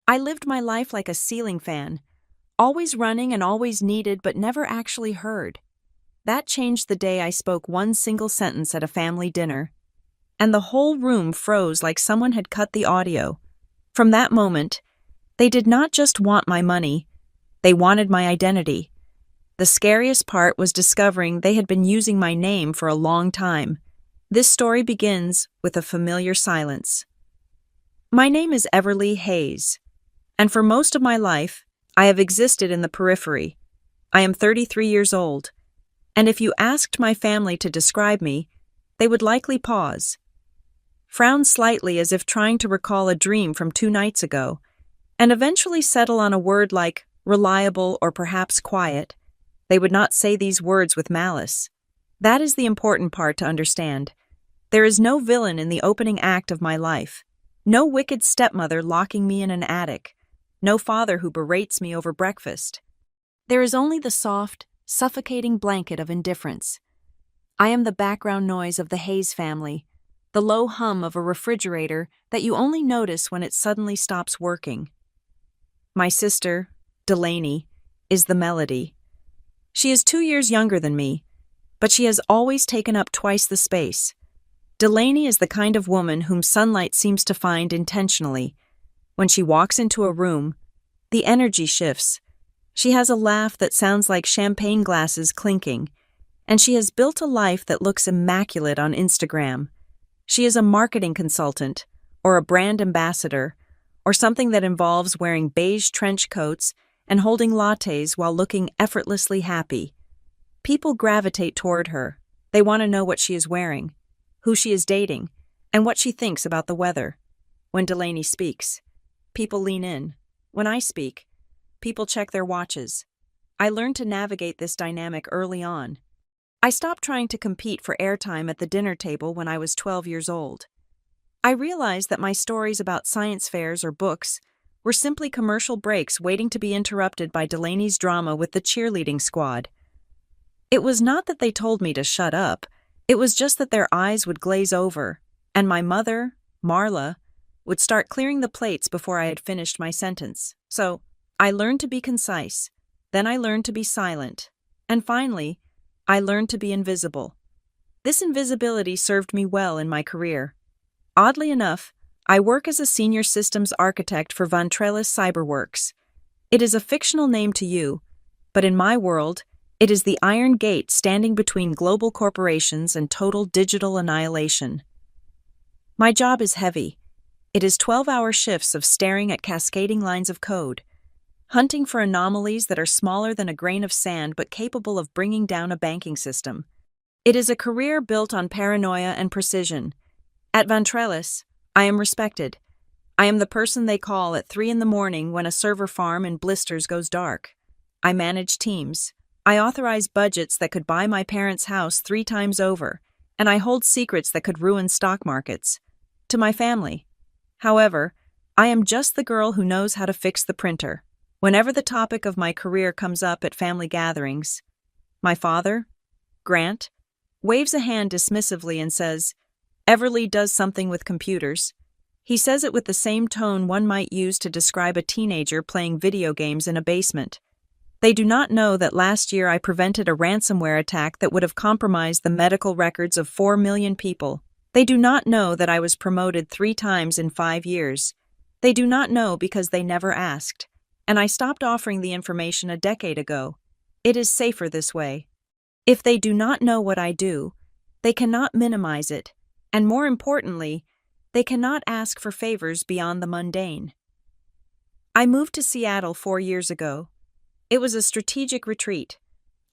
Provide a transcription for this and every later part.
I lived my life like a ceiling fan, always running and always needed but never actually heard. That changed the day I spoke one single sentence at a family dinner, and the whole room froze like someone had cut the audio. From that moment, they did not just want my money, they wanted my identity. The scariest part was discovering they had been using my name for a long time. This story begins with a familiar silence. My name is Everly Hayes, and for most of my life, I have existed in the periphery. I am 33 years old, and if you asked my family to describe me, they would likely pause, frown slightly as if trying to recall a dream from 2 nights ago, and eventually settle on a word like reliable or perhaps quiet. They would not say these words with malice. That is the important part to understand. There is no villain in the opening act of my life, no wicked stepmother locking me in an attic, no father who berates me over breakfast. There is only the soft, suffocating blanket of indifference. I am the background noise of the Hayes family, the low hum of a refrigerator that you only notice when it suddenly stops working. My sister, Delaney, is the melody. She is 2 years younger than me, but she has always taken up twice the space. Delaney is the kind of woman whom sunlight seems to find intentionally. When she walks into a room, the energy shifts. She has a laugh that sounds like champagne glasses clinking, and she has built a life that looks immaculate on Instagram. She is a marketing consultant, or a brand ambassador, or something that involves wearing beige trench coats and holding lattes while looking effortlessly happy. People gravitate toward her. They want to know what she is wearing, who she is dating, and what she thinks about the weather. When Delaney speaks, people lean in. When I speak, people check their watches. I learned to navigate this dynamic early on. I stopped trying to compete for airtime at the dinner table when I was 12 years old. I realized that my stories about science fairs or books were simply commercial breaks waiting to be interrupted by Delaney's drama with the cheerleading squad. It was not that they told me to shut up, it was just that their eyes would glaze over, and my mother, Marla, would start clearing the plates before I had finished my sentence. So, I learned to be concise, then I learned to be silent, and finally, I learned to be invisible. This invisibility served me well in my career. Oddly enough, I work as a senior systems architect for Vantrellis Cyberworks. It is a fictional name to you, but in my world, it is the iron gate standing between global corporations and total digital annihilation. My job is heavy. It is 12-hour shifts of staring at cascading lines of code, hunting for anomalies that are smaller than a grain of sand but capable of bringing down a banking system. It is a career built on paranoia and precision. At Vantrellis, I am respected. I am the person they call at 3 a.m. when a server farm in blisters goes dark. I manage teams. I authorize budgets that could buy my parents' house 3 times over, and I hold secrets that could ruin stock markets. To my family, however, I am just the girl who knows how to fix the printer. Whenever the topic of my career comes up at family gatherings, my father, Grant, waves a hand dismissively and says, "Everly does something with computers." He says it with the same tone one might use to describe a teenager playing video games in a basement. They do not know that last year I prevented a ransomware attack that would have compromised the medical records of 4 million people. They do not know that I was promoted 3 times in 5 years. They do not know because they never asked. And I stopped offering the information a decade ago. It is safer this way. If they do not know what I do, they cannot minimize it, and more importantly, they cannot ask for favors beyond the mundane. I moved to Seattle 4 years ago. It was a strategic retreat.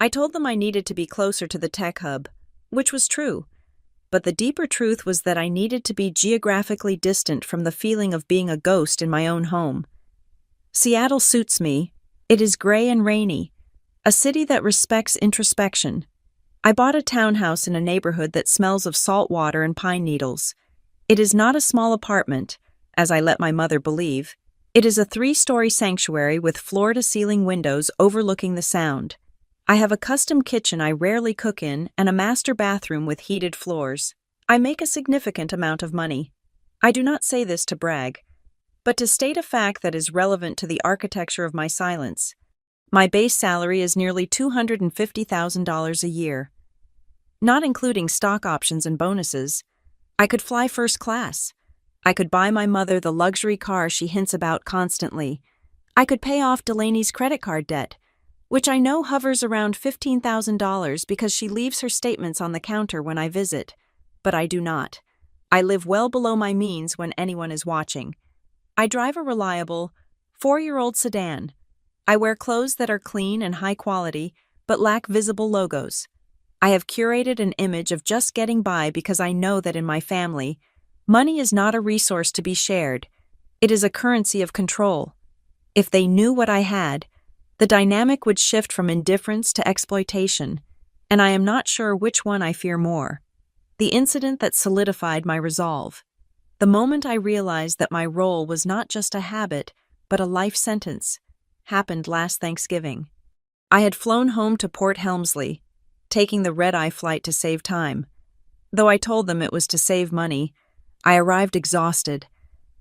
I told them I needed to be closer to the tech hub, which was true. But the deeper truth was that I needed to be geographically distant from the feeling of being a ghost in my own home. Seattle suits me. It is gray and rainy, a city that respects introspection. I bought a townhouse in a neighborhood that smells of salt water and pine needles. It is not a small apartment, as I let my mother believe. It is a 3-story sanctuary with floor-to-ceiling windows overlooking the sound. I have a custom kitchen I rarely cook in and a master bathroom with heated floors. I make a significant amount of money. I do not say this to brag. But to state a fact that is relevant to the architecture of my silence, my base salary is nearly $250,000 a year. Not including stock options and bonuses, I could fly first class. I could buy my mother the luxury car she hints about constantly. I could pay off Delaney's credit card debt, which I know hovers around $15,000 because she leaves her statements on the counter when I visit. But I do not. I live well below my means when anyone is watching. I drive a reliable, 4-year-old sedan. I wear clothes that are clean and high quality, but lack visible logos. I have curated an image of just getting by because I know that in my family, money is not a resource to be shared. It is a currency of control. If they knew what I had, the dynamic would shift from indifference to exploitation, and I am not sure which one I fear more. The incident that solidified my resolve. The moment I realized that my role was not just a habit, but a life sentence, happened last Thanksgiving. I had flown home to Port Helmsley, taking the red-eye flight to save time. Though I told them it was to save money, I arrived exhausted,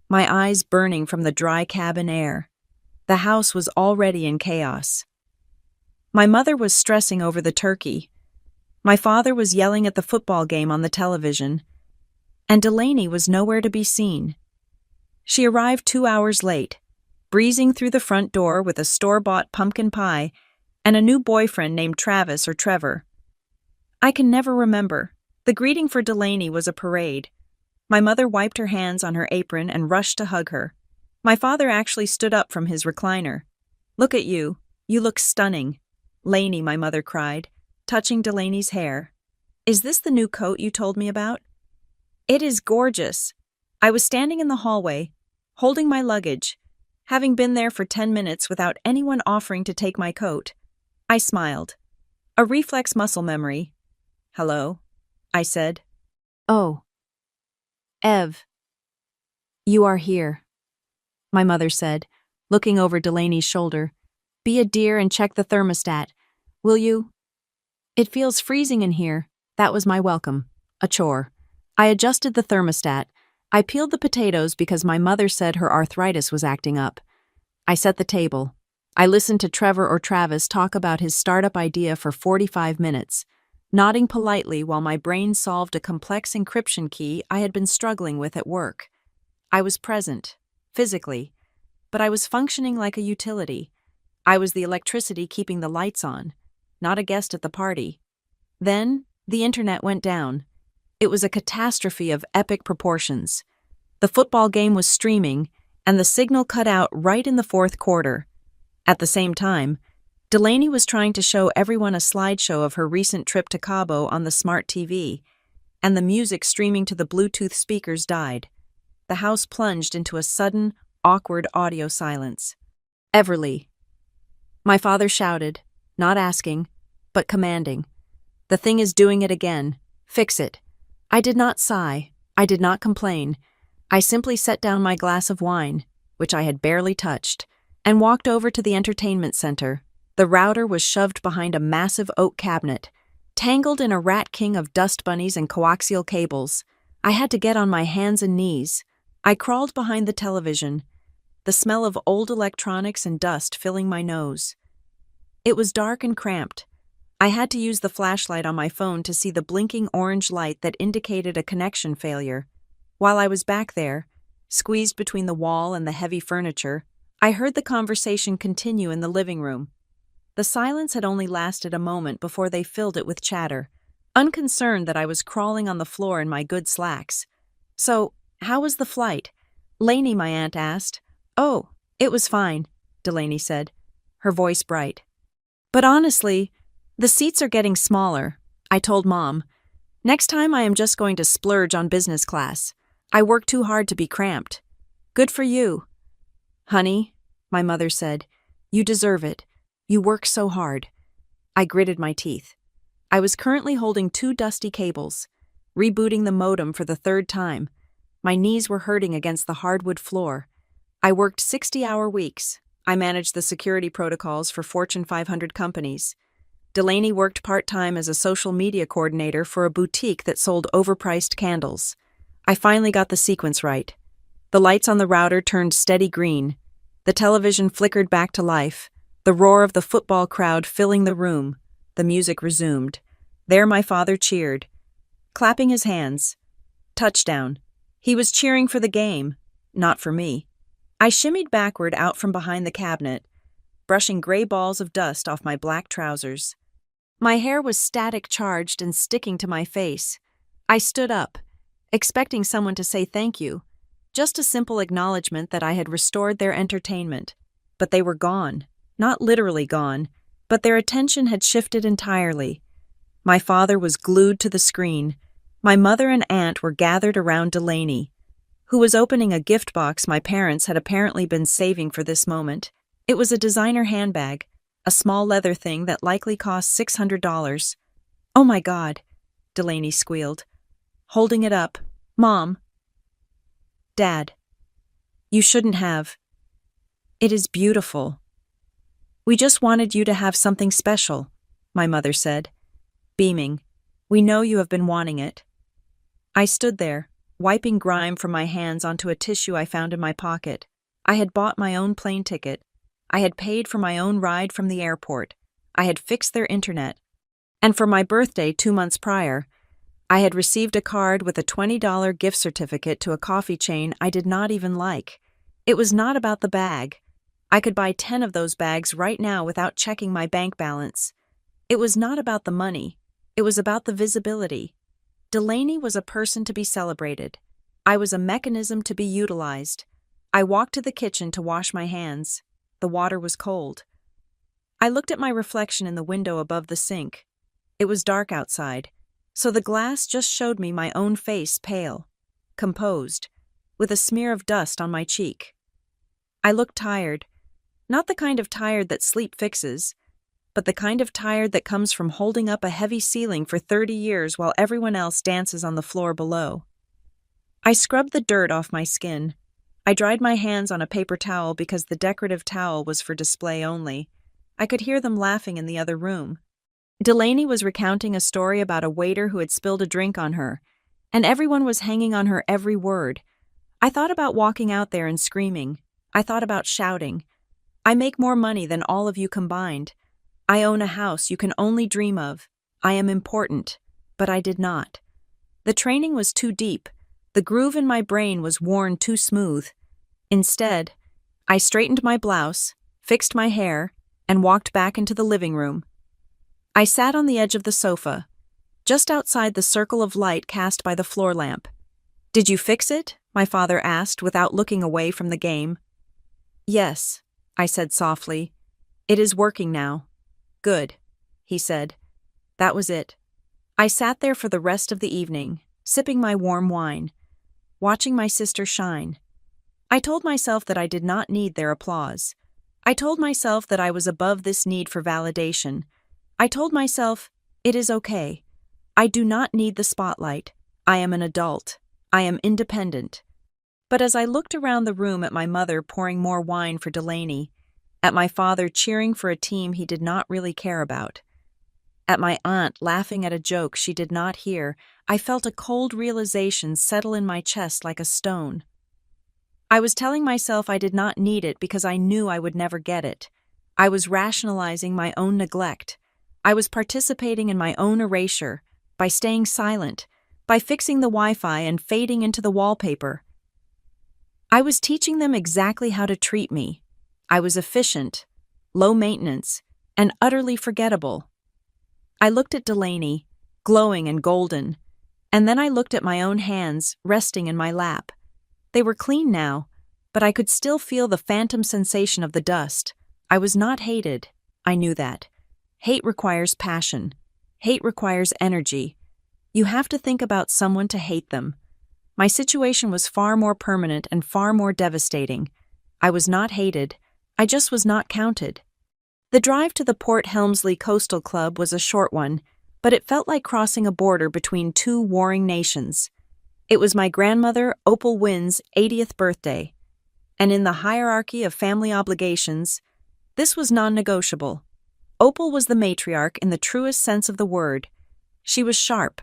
my eyes burning from the dry cabin air. The house was already in chaos. My mother was stressing over the turkey. My father was yelling at the football game on the television, and Delaney was nowhere to be seen. She arrived 2 hours late, breezing through the front door with a store-bought pumpkin pie and a new boyfriend named Travis or Trevor. I can never remember. The greeting for Delaney was a parade. My mother wiped her hands on her apron and rushed to hug her. My father actually stood up from his recliner. "Look at you. You look stunning." "Lainey," my mother cried, touching Delaney's hair. "Is this the new coat you told me about?" "It is gorgeous." I was standing in the hallway, holding my luggage, having been there for 10 minutes without anyone offering to take my coat. I smiled. A reflex muscle memory. "Hello," I said. "Oh. Ev. You are here," my mother said, looking over Delaney's shoulder. "Be a dear and check the thermostat, will you?" "It feels freezing in here." That was my welcome. A chore. I adjusted the thermostat. I peeled the potatoes because my mother said her arthritis was acting up. I set the table. I listened to Trevor or Travis talk about his startup idea for 45 minutes, nodding politely while my brain solved a complex encryption key I had been struggling with at work. I was present, physically, but I was functioning like a utility. I was the electricity keeping the lights on, not a guest at the party. Then, the internet went down. It was a catastrophe of epic proportions. The football game was streaming, and the signal cut out right in the fourth quarter. At the same time, Delaney was trying to show everyone a slideshow of her recent trip to Cabo on the smart TV, and the music streaming to the Bluetooth speakers died. The house plunged into a sudden, awkward audio silence. "Everly." My father shouted, not asking, but commanding. "The thing is doing it again. Fix it." I did not sigh. I did not complain. I simply set down my glass of wine, which I had barely touched, and walked over to the entertainment center. The router was shoved behind a massive oak cabinet, tangled in a rat king of dust bunnies and coaxial cables. I had to get on my hands and knees. I crawled behind the television, the smell of old electronics and dust filling my nose. It was dark and cramped. I had to use the flashlight on my phone to see the blinking orange light that indicated a connection failure. While I was back there, squeezed between the wall and the heavy furniture, I heard the conversation continue in the living room. The silence had only lasted a moment before they filled it with chatter, unconcerned that I was crawling on the floor in my good slacks. "So, how was the flight?" "Lainey," my aunt asked. "Oh, it was fine," Delaney said, her voice bright. "But honestly, the seats are getting smaller," I told Mom. "Next time I am just going to splurge on business class. I work too hard to be cramped." "Good for you." "Honey," my mother said, "you deserve it. You work so hard." I gritted my teeth. I was currently holding 2 dusty cables, rebooting the modem for the 3rd time. My knees were hurting against the hardwood floor. I worked 60-hour weeks. I managed the security protocols for Fortune 500 companies. Delaney worked part-time as a social media coordinator for a boutique that sold overpriced candles. I finally got the sequence right. The lights on the router turned steady green. The television flickered back to life, the roar of the football crowd filling the room. The music resumed. There my father cheered, clapping his hands. Touchdown. He was cheering for the game, not for me. I shimmied backward out from behind the cabinet, brushing gray balls of dust off my black trousers. My hair was static charged and sticking to my face. I stood up, expecting someone to say thank you, just a simple acknowledgement that I had restored their entertainment. But they were gone. Not literally gone, but their attention had shifted entirely. My father was glued to the screen. My mother and aunt were gathered around Delaney, who was opening a gift box my parents had apparently been saving for this moment. It was a designer handbag, a small leather thing that likely cost $600. "Oh my God," Delaney squealed, holding it up. "Mom." "Dad. You shouldn't have. It is beautiful." "We just wanted you to have something special," my mother said, beaming. "We know you have been wanting it." I stood there, wiping grime from my hands onto a tissue I found in my pocket. I had bought my own plane ticket. I had paid for my own ride from the airport. I had fixed their internet. And for my birthday 2 months prior, I had received a card with a $20 gift certificate to a coffee chain I did not even like. It was not about the bag. I could buy 10 of those bags right now without checking my bank balance. It was not about the money. It was about the visibility. Delaney was a person to be celebrated. I was a mechanism to be utilized. I walked to the kitchen to wash my hands. The water was cold. I looked at my reflection in the window above the sink. It was dark outside, so the glass just showed me my own face pale, composed, with a smear of dust on my cheek. I looked tired, not the kind of tired that sleep fixes, but the kind of tired that comes from holding up a heavy ceiling for 30 years while everyone else dances on the floor below. I scrubbed the dirt off my skin. I dried my hands on a paper towel because the decorative towel was for display only. I could hear them laughing in the other room. Delaney was recounting a story about a waiter who had spilled a drink on her, and everyone was hanging on her every word. I thought about walking out there and screaming. I thought about shouting, "I make more money than all of you combined. I own a house you can only dream of. I am important." But I did not. The training was too deep. The groove in my brain was worn too smooth. Instead, I straightened my blouse, fixed my hair, and walked back into the living room. I sat on the edge of the sofa, just outside the circle of light cast by the floor lamp. "Did you fix it?" my father asked without looking away from the game. "Yes," I said softly. "It is working now." "Good," he said. That was it. I sat there for the rest of the evening, sipping my warm wine, watching my sister shine. I told myself that I did not need their applause. I told myself that I was above this need for validation. I told myself, it is okay. I do not need the spotlight. I am an adult. I am independent. But as I looked around the room at my mother pouring more wine for Delaney, at my father cheering for a team he did not really care about, at my aunt laughing at a joke she did not hear, I felt a cold realization settle in my chest like a stone. I was telling myself I did not need it because I knew I would never get it. I was rationalizing my own neglect. I was participating in my own erasure, by staying silent, by fixing the Wi-Fi and fading into the wallpaper. I was teaching them exactly how to treat me. I was efficient, low maintenance, and utterly forgettable. I looked at Delaney, glowing and golden, and then I looked at my own hands resting in my lap. They were clean now, but I could still feel the phantom sensation of the dust. I was not hated. I knew that. Hate requires passion. Hate requires energy. You have to think about someone to hate them. My situation was far more permanent and far more devastating. I was not hated. I just was not counted. The drive to the Port Helmsley Coastal Club was a short one, but it felt like crossing a border between two warring nations. It was my grandmother, Opal Wynn's 80th birthday, and in the hierarchy of family obligations, this was non-negotiable. Opal was the matriarch in the truest sense of the word. She was sharp,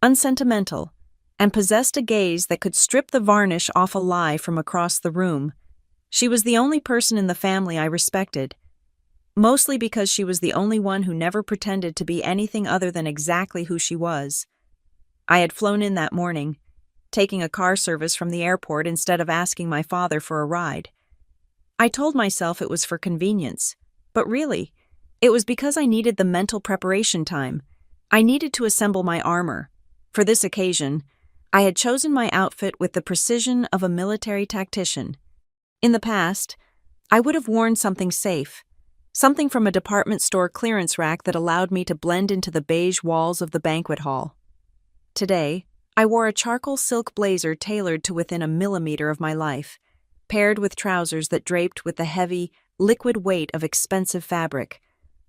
unsentimental, and possessed a gaze that could strip the varnish off a lie from across the room. She was the only person in the family I respected, mostly because she was the only one who never pretended to be anything other than exactly who she was. I had flown in that morning, taking a car service from the airport instead of asking my father for a ride. I told myself it was for convenience, but really, it was because I needed the mental preparation time. I needed to assemble my armor. For this occasion, I had chosen my outfit with the precision of a military tactician. In the past, I would have worn something safe, something from a department store clearance rack that allowed me to blend into the beige walls of the banquet hall. Today, I wore a charcoal silk blazer tailored to within a millimeter of my life, paired with trousers that draped with the heavy, liquid weight of expensive fabric.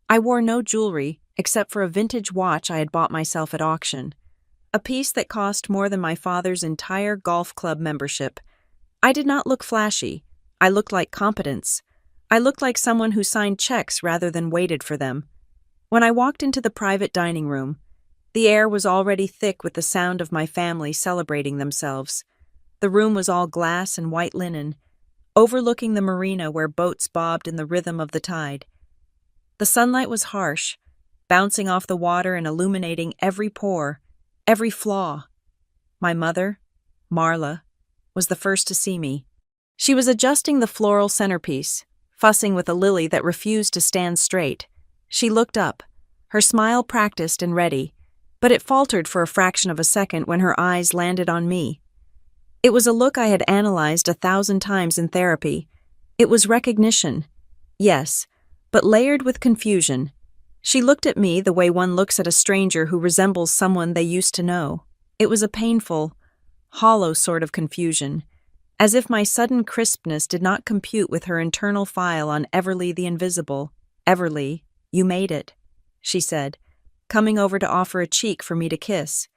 I wore no jewelry except for a vintage watch I had bought myself at auction, a piece that cost more than my father's entire golf club membership. I did not look flashy. I looked like competence. I looked like someone who signed checks rather than waited for them. When I walked into the private dining room, the air was already thick with the sound of my family celebrating themselves. The room was all glass and white linen, overlooking the marina where boats bobbed in the rhythm of the tide. The sunlight was harsh, bouncing off the water and illuminating every pore, every flaw. My mother, Marla, was the first to see me. She was adjusting the floral centerpiece, fussing with a lily that refused to stand straight. She looked up, her smile practiced and ready, but it faltered for a fraction of a second when her eyes landed on me. It was a look I had analyzed 1,000 times in therapy. It was recognition, yes, but layered with confusion. She looked at me the way one looks at a stranger who resembles someone they used to know. It was a painful, hollow sort of confusion, as if my sudden crispness did not compute with her internal file on Everly the Invisible. "Everly, you made it," she said, coming over to offer a cheek for me to kiss.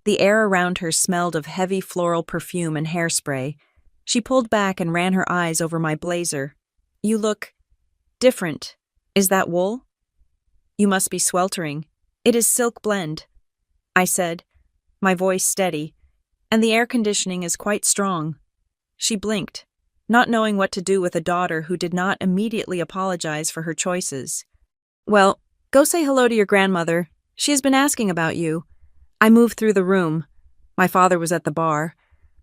The air around her smelled of heavy floral perfume and hairspray. She pulled back and ran her eyes over my blazer. "You look different. Is that wool? You must be sweltering. It is silk blend," I said, my voice steady, "and the air conditioning is quite strong." She blinked, not knowing what to do with a daughter who did not immediately apologize for her choices. "Well, go say hello to your grandmother. She has been asking about you." I moved through the room. My father was at the bar,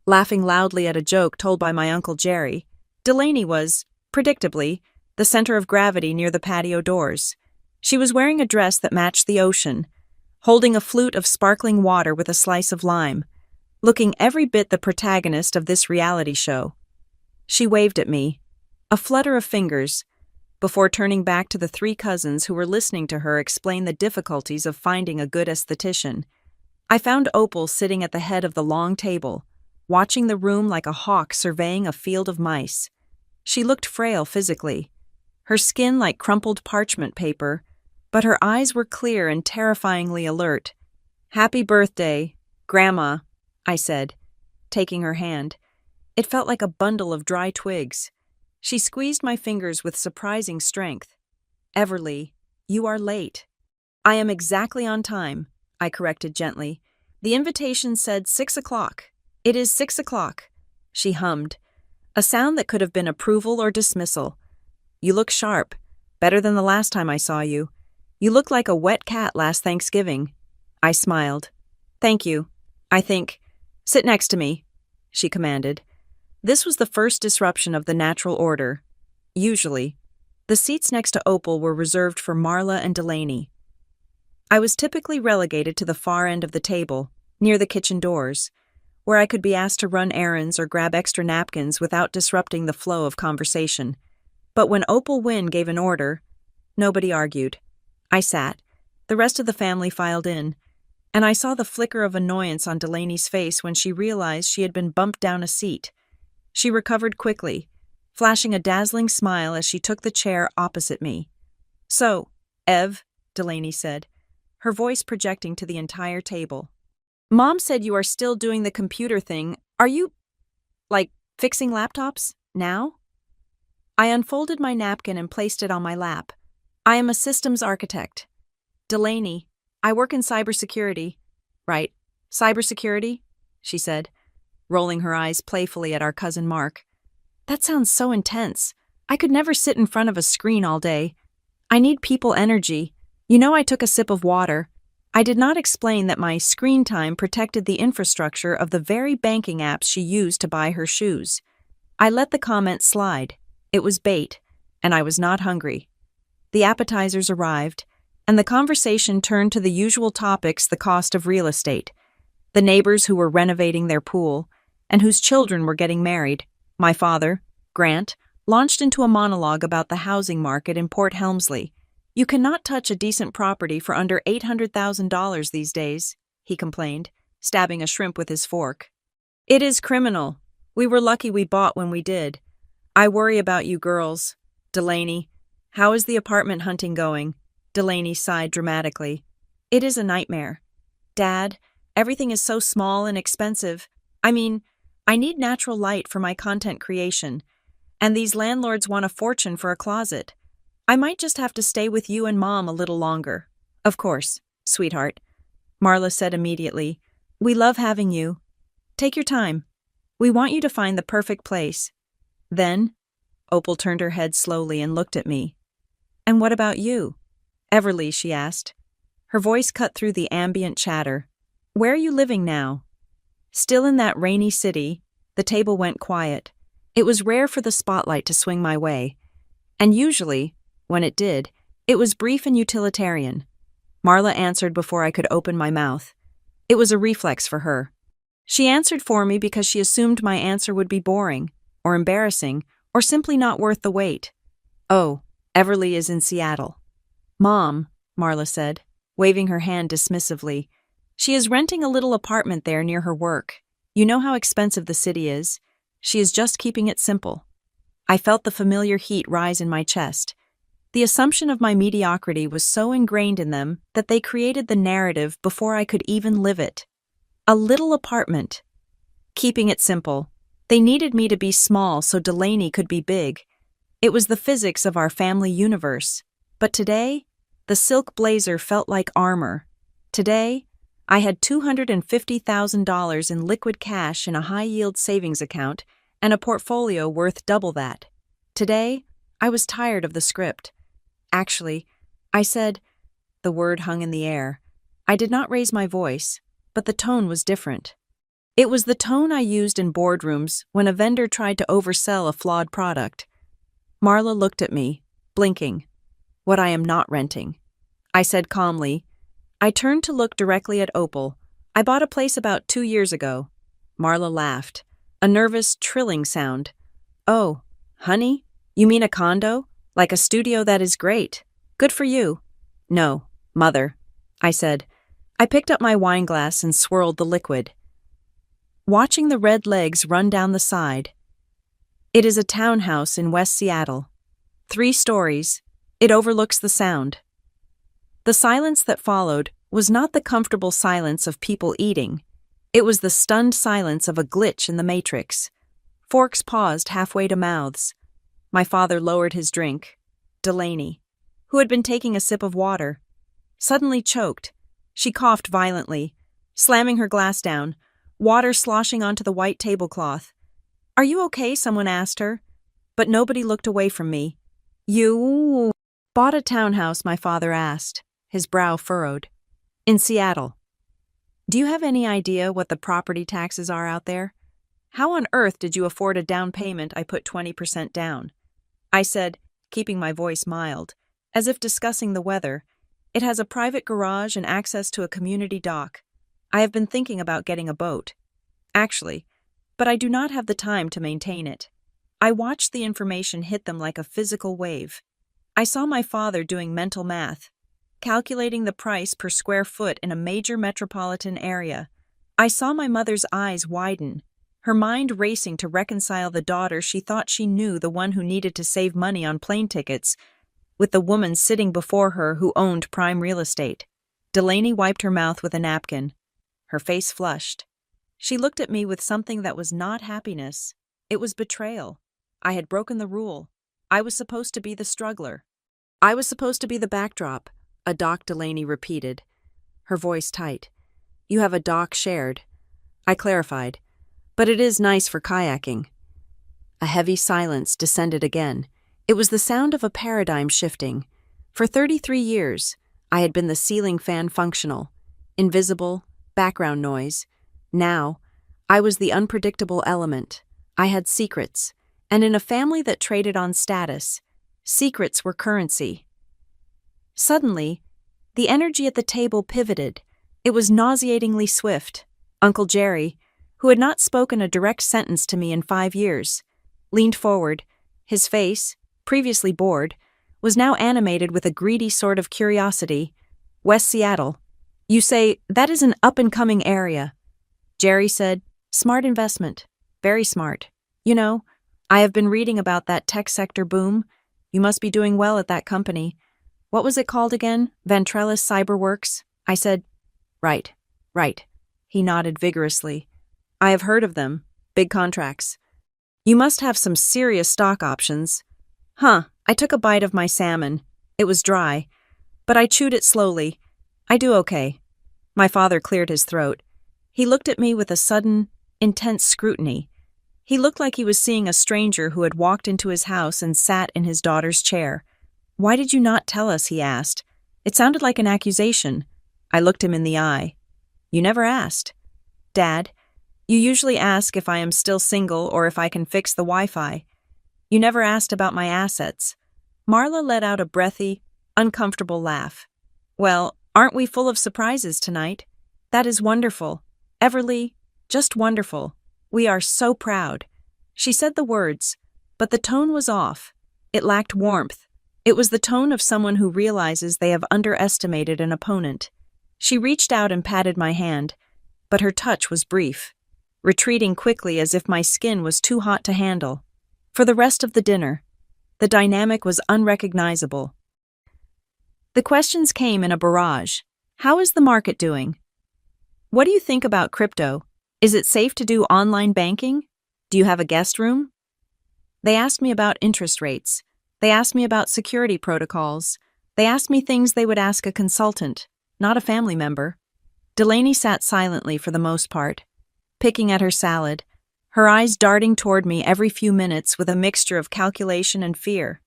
laughing loudly at a joke told by my Uncle Jerry. Delaney was, predictably, the center of gravity near the patio doors. She was wearing a dress that matched the ocean, holding a flute of sparkling water with a slice of lime, looking every bit the protagonist of this reality show. She waved at me, a flutter of fingers, before turning back to the 3 cousins who were listening to her explain the difficulties of finding a good esthetician. I found Opal sitting at the head of the long table, watching the room like a hawk surveying a field of mice. She looked frail physically, her skin like crumpled parchment paper, but her eyes were clear and terrifyingly alert. "Happy birthday, Grandma," I said, taking her hand. It felt like a bundle of dry twigs. She squeezed my fingers with surprising strength. "Everly, you are late." "I am exactly on time," I corrected gently. "The invitation said 6 o'clock. It is 6 o'clock." She hummed, a sound that could have been approval or dismissal. "You look sharp, better than the last time I saw you. You looked like a wet cat last Thanksgiving." I smiled. "Thank you. I think. Sit next to me," she commanded. This was the first disruption of the natural order. Usually, the seats next to Opal were reserved for Marla and Delaney. I was typically relegated to the far end of the table, near the kitchen doors, where I could be asked to run errands or grab extra napkins without disrupting the flow of conversation. But when Opal Wynne gave an order, nobody argued. I sat. The rest of the family filed in, and I saw the flicker of annoyance on Delaney's face when she realized she had been bumped down a seat. She recovered quickly, flashing a dazzling smile as she took the chair opposite me. "So, Ev," Delaney said, her voice projecting to the entire table. "Mom said you are still doing the computer thing. Are you, fixing laptops? Now?" I unfolded my napkin and placed it on my lap. "I am a systems architect." "Delaney, I work in cybersecurity." "Right. Cybersecurity?" she said, rolling her eyes playfully at our cousin Mark. That sounds so intense. I could never sit in front of a screen all day. I need people energy. I took a sip of water. I did not explain that my screen time protected the infrastructure of the very banking apps she used to buy her shoes. I let the comment slide. It was bait, and I was not hungry. The appetizers arrived, and the conversation turned to the usual topics: the cost of real estate, the neighbors who were renovating their pool, and whose children were getting married. My father, Grant, launched into a monologue about the housing market in Port Helmsley. You cannot touch a decent property for under $800,000 these days, he complained, stabbing a shrimp with his fork. It is criminal. We were lucky we bought when we did. I worry about you girls. Delaney, how is the apartment hunting going? Delaney sighed dramatically. It is a nightmare. Dad, everything is so small and expensive. I need natural light for my content creation, and these landlords want a fortune for a closet. I might just have to stay with you and Mom a little longer. Of course, sweetheart, Marla said immediately. We love having you. Take your time. We want you to find the perfect place. Then, Opal turned her head slowly and looked at me. And what about you? Everly, she asked. Her voice cut through the ambient chatter. Where are you living now? Still in that rainy city. The table went quiet. It was rare for the spotlight to swing my way. And usually, when it did, it was brief and utilitarian. Marla answered before I could open my mouth. It was a reflex for her. She answered for me because she assumed my answer would be boring, or embarrassing, or simply not worth the wait. Oh, Everly is in Seattle. Mom, Marla said, waving her hand dismissively. She is renting a little apartment there near her work. You know how expensive the city is. She is just keeping it simple. I felt the familiar heat rise in my chest. The assumption of my mediocrity was so ingrained in them that they created the narrative before I could even live it. A little apartment. Keeping it simple. They needed me to be small so Delaney could be big. It was the physics of our family universe. But today, the silk blazer felt like armor. Today, I had $250,000 in liquid cash in a high-yield savings account and a portfolio worth double that. Today, I was tired of the script. Actually, I said, the word hung in the air. I did not raise my voice, but the tone was different. It was the tone I used in boardrooms when a vendor tried to oversell a flawed product. Marla looked at me, blinking. What I am not renting. I said calmly. I turned to look directly at Opal. I bought a place about 2 years ago. Marla laughed. A nervous, trilling sound. Oh, honey? You mean a condo? Like a studio? That is great. Good for you. No, Mother, I said. I picked up my wine glass and swirled the liquid. Watching the red legs run down the side. It is a townhouse in West Seattle. 3 stories. It overlooks the Sound. The silence that followed was not the comfortable silence of people eating. It was the stunned silence of a glitch in the matrix. Forks paused halfway to mouths. My father lowered his drink. Delaney, who had been taking a sip of water, suddenly choked. She coughed violently, slamming her glass down, water sloshing onto the white tablecloth. Are you okay? Someone asked her. But nobody looked away from me. You bought a townhouse, my father asked, his brow furrowed. In Seattle. Do you have any idea what the property taxes are out there? How on earth did you afford a down payment? I put 20% down. I said, keeping my voice mild, as if discussing the weather. It has a private garage and access to a community dock. I have been thinking about getting a boat. Actually, but I do not have the time to maintain it. I watched the information hit them like a physical wave. I saw my father doing mental math, calculating the price per square foot in a major metropolitan area. I saw my mother's eyes widen, her mind racing to reconcile the daughter she thought she knew, the one who needed to save money on plane tickets, with the woman sitting before her who owned prime real estate. Delaney wiped her mouth with a napkin. Her face flushed. She looked at me with something that was not happiness. It was betrayal. I had broken the rule. I was supposed to be the struggler. I was supposed to be the backdrop, a dock. Delaney repeated, her voice tight. You have a dock shared. I clarified. But it is nice for kayaking. A heavy silence descended again. It was the sound of a paradigm shifting. For 33 years, I had been the ceiling fan functional, invisible, background noise. Now, I was the unpredictable element. I had secrets, and in a family that traded on status, secrets were currency. Suddenly, the energy at the table pivoted. It was nauseatingly swift. Uncle Jerry, who had not spoken a direct sentence to me in 5 years, leaned forward. His face, previously bored, was now animated with a greedy sort of curiosity. West Seattle. You say, that is an up-and-coming area. Jerry said, smart investment. Very smart. You know, I have been reading about that tech sector boom. You must be doing well at that company. What was it called again? Ventrellis Cyberworks? I said, right. He nodded vigorously. I have heard of them. Big contracts. You must have some serious stock options. Huh, I took a bite of my salmon. It was dry, but I chewed it slowly. I do okay. My father cleared his throat. He looked at me with a sudden, intense scrutiny. He looked like he was seeing a stranger who had walked into his house and sat in his daughter's chair. Why did you not tell us? He asked. It sounded like an accusation. I looked him in the eye. You never asked. Dad, you usually ask if I am still single or if I can fix the Wi-Fi. You never asked about my assets. Marla let out a breathy, uncomfortable laugh. Well, aren't we full of surprises tonight? That is wonderful. Everly, just wonderful. We are so proud. She said the words, but the tone was off. It lacked warmth. It was the tone of someone who realizes they have underestimated an opponent. She reached out and patted my hand, but her touch was brief, retreating quickly as if my skin was too hot to handle. For the rest of the dinner, the dynamic was unrecognizable. The questions came in a barrage. How is the market doing? What do you think about crypto? Is it safe to do online banking? Do you have a guest room? They asked me about interest rates. They asked me about security protocols. They asked me things they would ask a consultant, not a family member. Delaney sat silently for the most part, picking at her salad, her eyes darting toward me every few minutes with a mixture of calculation and fear.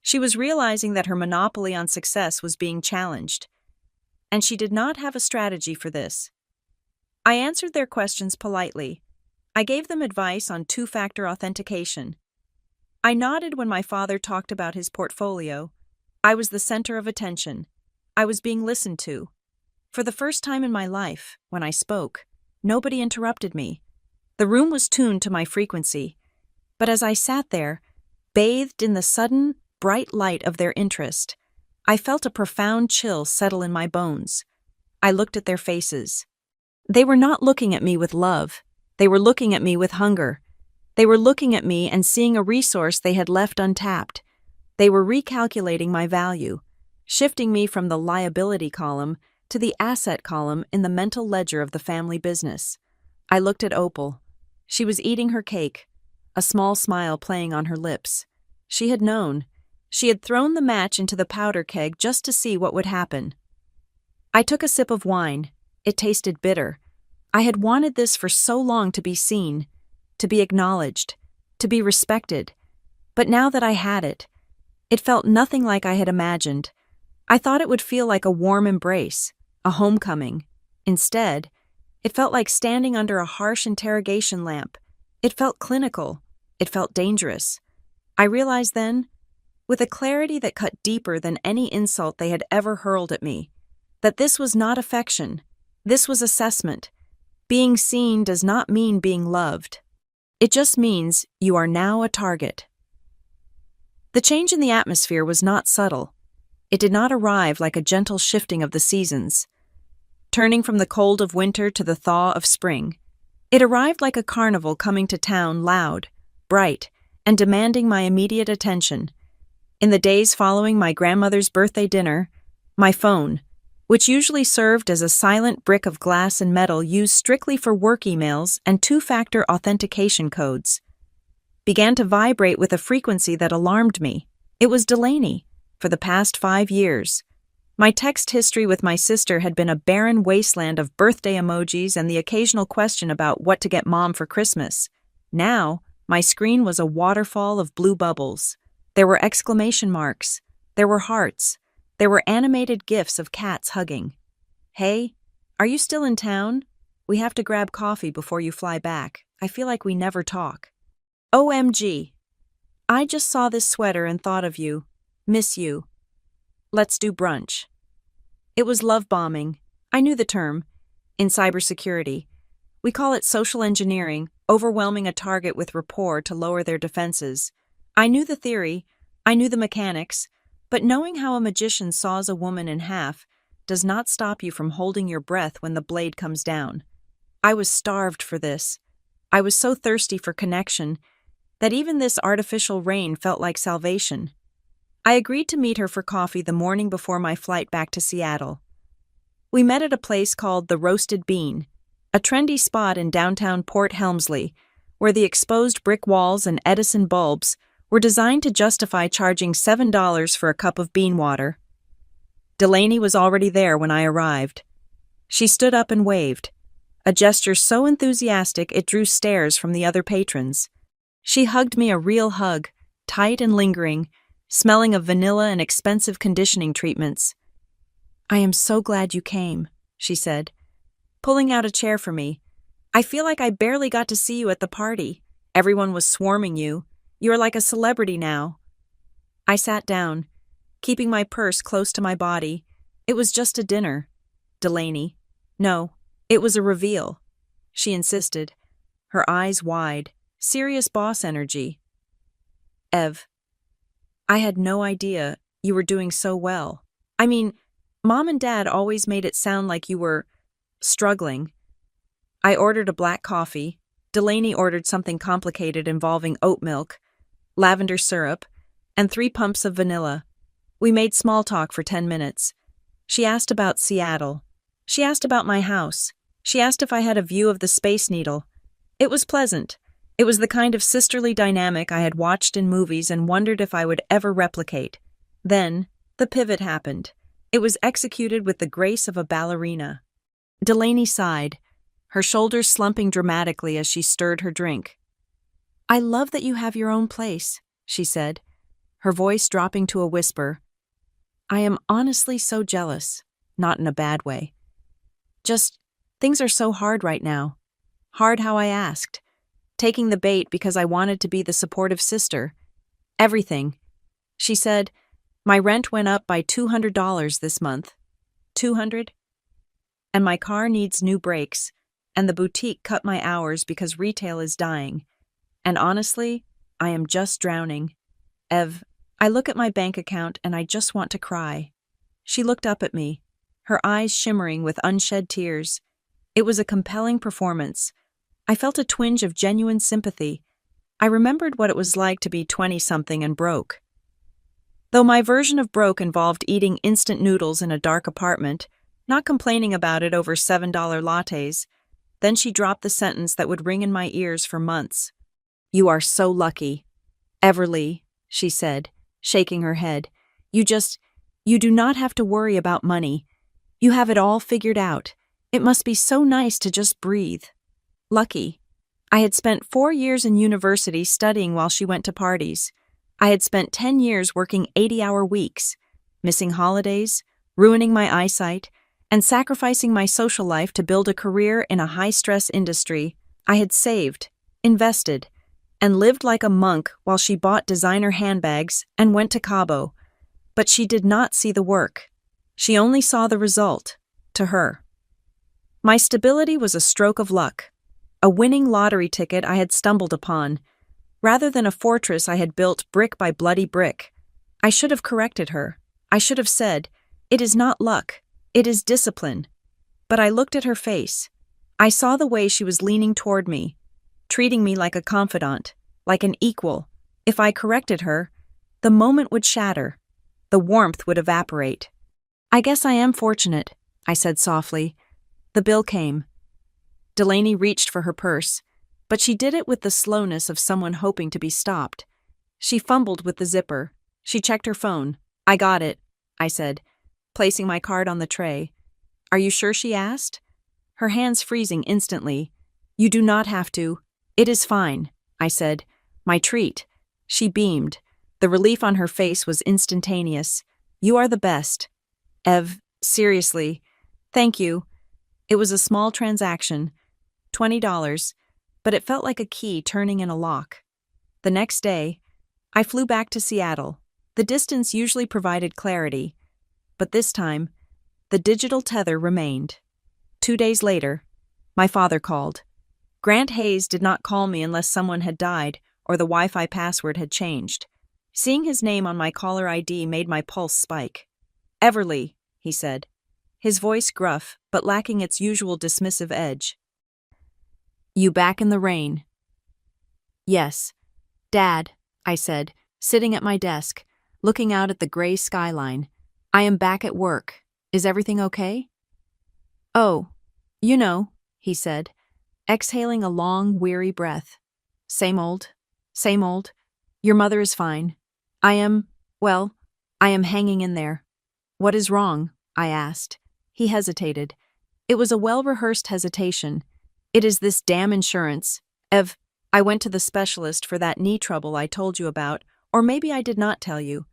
She was realizing that her monopoly on success was being challenged, and she did not have a strategy for this. I answered their questions politely. I gave them advice on two-factor authentication. I nodded when my father talked about his portfolio. I was the center of attention. I was being listened to. For the first time in my life, when I spoke, nobody interrupted me. The room was tuned to my frequency. But as I sat there, bathed in the sudden, bright light of their interest, I felt a profound chill settle in my bones. I looked at their faces. They were not looking at me with love. They were looking at me with hunger. They were looking at me and seeing a resource they had left untapped. They were recalculating my value, shifting me from the liability column to the asset column in the mental ledger of the family business. I looked at Opal. She was eating her cake, a small smile playing on her lips. She had known. She had thrown the match into the powder keg just to see what would happen. I took a sip of wine. It tasted bitter. I had wanted this for so long, to be seen, to be acknowledged, to be respected. But now that I had it, it felt nothing like I had imagined. I thought it would feel like a warm embrace, a homecoming. Instead, it felt like standing under a harsh interrogation lamp. It felt clinical. It felt dangerous. I realized then, with a clarity that cut deeper than any insult they had ever hurled at me, that this was not affection. This was assessment. Being seen does not mean being loved. It just means you are now a target. The change in the atmosphere was not subtle. It did not arrive like a gentle shifting of the seasons, turning from the cold of winter to the thaw of spring. It arrived like a carnival coming to town, loud, bright, and demanding my immediate attention. In the days following my grandmother's birthday dinner, my phone, which usually served as a silent brick of glass and metal used strictly for work emails and two-factor authentication codes, began to vibrate with a frequency that alarmed me. It was Delaney, for the past 5 years. My text history with my sister had been a barren wasteland of birthday emojis and the occasional question about what to get mom for Christmas. Now, my screen was a waterfall of blue bubbles. There were exclamation marks. There were hearts. There were animated gifs of cats hugging. Hey, are you still in town? We have to grab coffee before you fly back. I feel like we never talk. OMG. I just saw this sweater and thought of you. Miss you. Let's do brunch. It was love bombing. I knew the term. In cybersecurity, we call it social engineering, overwhelming a target with rapport to lower their defenses. I knew the theory, I knew the mechanics, but knowing how a magician saws a woman in half does not stop you from holding your breath when the blade comes down. I was starved for this. I was so thirsty for connection that even this artificial rain felt like salvation. I agreed to meet her for coffee the morning before my flight back to Seattle. We met at a place called The Roasted Bean, a trendy spot in downtown Port Helmsley, where the exposed brick walls and Edison bulbs were designed to justify charging $7 for a cup of bean water. Delaney was already there when I arrived. She stood up and waved, a gesture so enthusiastic it drew stares from the other patrons. She hugged me a real hug, tight and lingering, smelling of vanilla and expensive conditioning treatments. "I am so glad you came," she said, pulling out a chair for me. "I feel like I barely got to see you at the party. Everyone was swarming you. You are like a celebrity now." I sat down, keeping my purse close to my body. It was just a dinner. Delaney. No, it was a reveal. She insisted, her eyes wide, serious boss energy. "Ev, I had no idea you were doing so well. I mean, Mom and Dad always made it sound like you were struggling." I ordered a black coffee. Delaney ordered something complicated involving oat milk, lavender syrup, and 3 pumps of vanilla. We made small talk for 10 minutes. She asked about Seattle. She asked about my house. She asked if I had a view of the Space Needle. It was pleasant. It was the kind of sisterly dynamic I had watched in movies and wondered if I would ever replicate. Then, the pivot happened. It was executed with the grace of a ballerina. Delaney sighed, her shoulders slumping dramatically as she stirred her drink. "I love that you have your own place," she said, her voice dropping to a whisper. "I am honestly so jealous, not in a bad way. Just, things are so hard right now. Hard how I asked. Taking the bait because I wanted to be the supportive sister. Everything." She said, "My rent went up by $200 this month." 200? "And my car needs new brakes, and the boutique cut my hours because retail is dying. And honestly, I am just drowning. Ev, I look at my bank account and I just want to cry." She looked up at me, her eyes shimmering with unshed tears. It was a compelling performance. I felt a twinge of genuine sympathy. I remembered what it was like to be 20-something and broke. Though my version of broke involved eating instant noodles in a dark apartment, not complaining about it over $7 lattes, then she dropped the sentence that would ring in my ears for months. "You are so lucky. Everly," she said, shaking her head. You do not have to worry about money. You have it all figured out. It must be so nice to just breathe." Lucky. I had spent 4 years in university studying while she went to parties. I had spent 10 years working 80-hour weeks, missing holidays, ruining my eyesight, and sacrificing my social life to build a career in a high-stress industry. I had saved, invested, and lived like a monk while she bought designer handbags and went to Cabo. But she did not see the work. She only saw the result, to her. My stability was a stroke of luck, a winning lottery ticket I had stumbled upon, rather than a fortress I had built brick by bloody brick. I should have corrected her. I should have said, "It is not luck, it is discipline." But I looked at her face. I saw the way she was leaning toward me, treating me like a confidant, like an equal. If I corrected her, the moment would shatter. The warmth would evaporate. "I guess I am fortunate," I said softly. The bill came. Delaney reached for her purse, but she did it with the slowness of someone hoping to be stopped. She fumbled with the zipper. She checked her phone. "I got it," I said, placing my card on the tray. Are you sure she asked? Her hands freezing instantly. You do not have to. It is fine, I said. My treat. She beamed. The relief on her face was instantaneous. You are the best. Ev, seriously. Thank you. It was a small transaction, $20, but it felt like a key turning in a lock. The next day, I flew back to Seattle. The distance usually provided clarity, but this time, the digital tether remained. 2 days later, my father called. Grant Hayes did not call me unless someone had died or the Wi-Fi password had changed. Seeing his name on my caller ID made my pulse spike. Everly, he said, his voice gruff but lacking its usual dismissive edge. You back in the rain? Yes. Dad, I said, sitting at my desk, looking out at the gray skyline. I am back at work. Is everything okay? Oh, you know, he said, exhaling a long, weary breath. Same old, same old. Your mother is fine. I am hanging in there. What is wrong? I asked. He hesitated. It was a well-rehearsed hesitation. It is this damn insurance. Ev, I went to the specialist for that knee trouble I told you about, or maybe I did not tell you.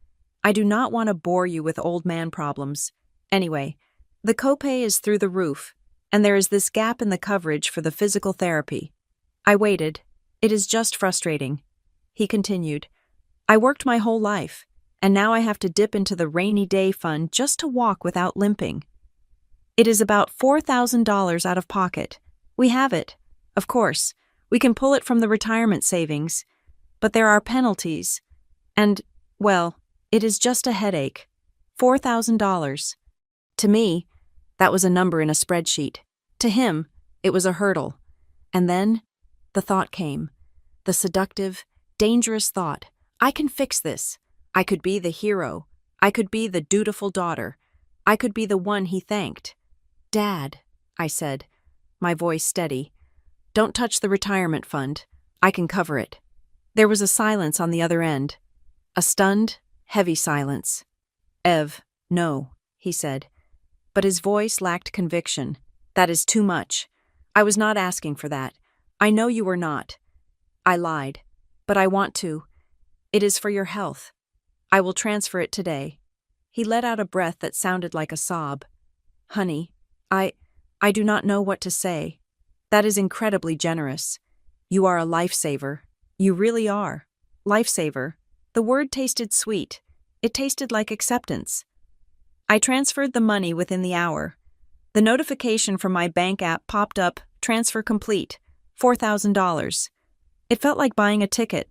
I do not want to bore you with old man problems. Anyway, the copay is through the roof, and there is this gap in the coverage for the physical therapy. I waited. It is just frustrating. He continued. I worked my whole life, and now I have to dip into the rainy day fund just to walk without limping. It is about $4,000 out of pocket. We have it. Of course, we can pull it from the retirement savings, but there are penalties. And, well, it is just a headache. $4,000. To me, that was a number in a spreadsheet. To him, it was a hurdle. And then, the thought came. The seductive, dangerous thought. I can fix this. I could be the hero. I could be the dutiful daughter. I could be the one he thanked. Dad, I said, my voice steady. Don't touch the retirement fund. I can cover it. There was a silence on the other end. A stunned, heavy silence. Ev, no, he said. But his voice lacked conviction. That is too much. I was not asking for that. I know you were not. I lied. But I want to. It is for your health. I will transfer it today. He let out a breath that sounded like a sob. Honey, I do not know what to say. That is incredibly generous. You are a lifesaver. You really are. Lifesaver. The word tasted sweet. It tasted like acceptance. I transferred the money within the hour. The notification from my bank app popped up, transfer complete, $4,000. It felt like buying a ticket.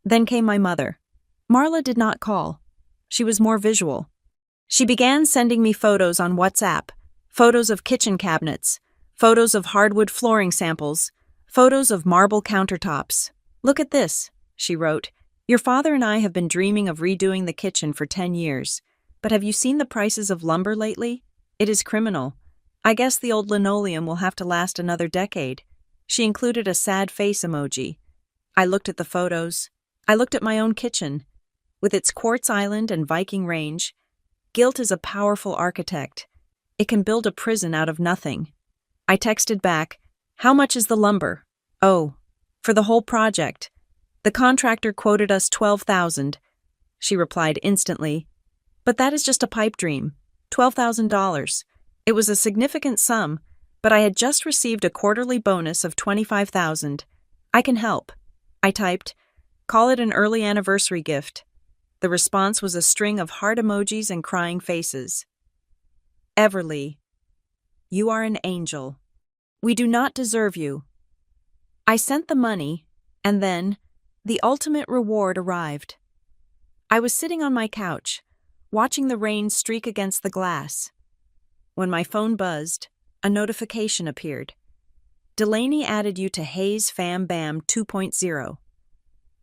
Then came my mother. Marla did not call. She was more visual. She began sending me photos on WhatsApp, photos of kitchen cabinets, photos of hardwood flooring samples, photos of marble countertops. Look at this, she wrote. Your father and I have been dreaming of redoing the kitchen for 10 years. But have you seen the prices of lumber lately? It is criminal. I guess the old linoleum will have to last another decade. She included a sad face emoji. I looked at the photos. I looked at my own kitchen. With its quartz island and Viking range, guilt is a powerful architect. It can build a prison out of nothing. I texted back, how much is the lumber? Oh, for the whole project. The contractor quoted us $12,000. She replied instantly, but that is just a pipe dream. $12,000. It was a significant sum, but I had just received a quarterly bonus of $25,000. I can help. I typed, call it an early anniversary gift. The response was a string of heart emojis and crying faces. Everly, you are an angel. We do not deserve you. I sent the money, and then the ultimate reward arrived. I was sitting on my couch, watching the rain streak against the glass. When my phone buzzed, a notification appeared. Delaney added you to Hayes Fam Bam 2.0.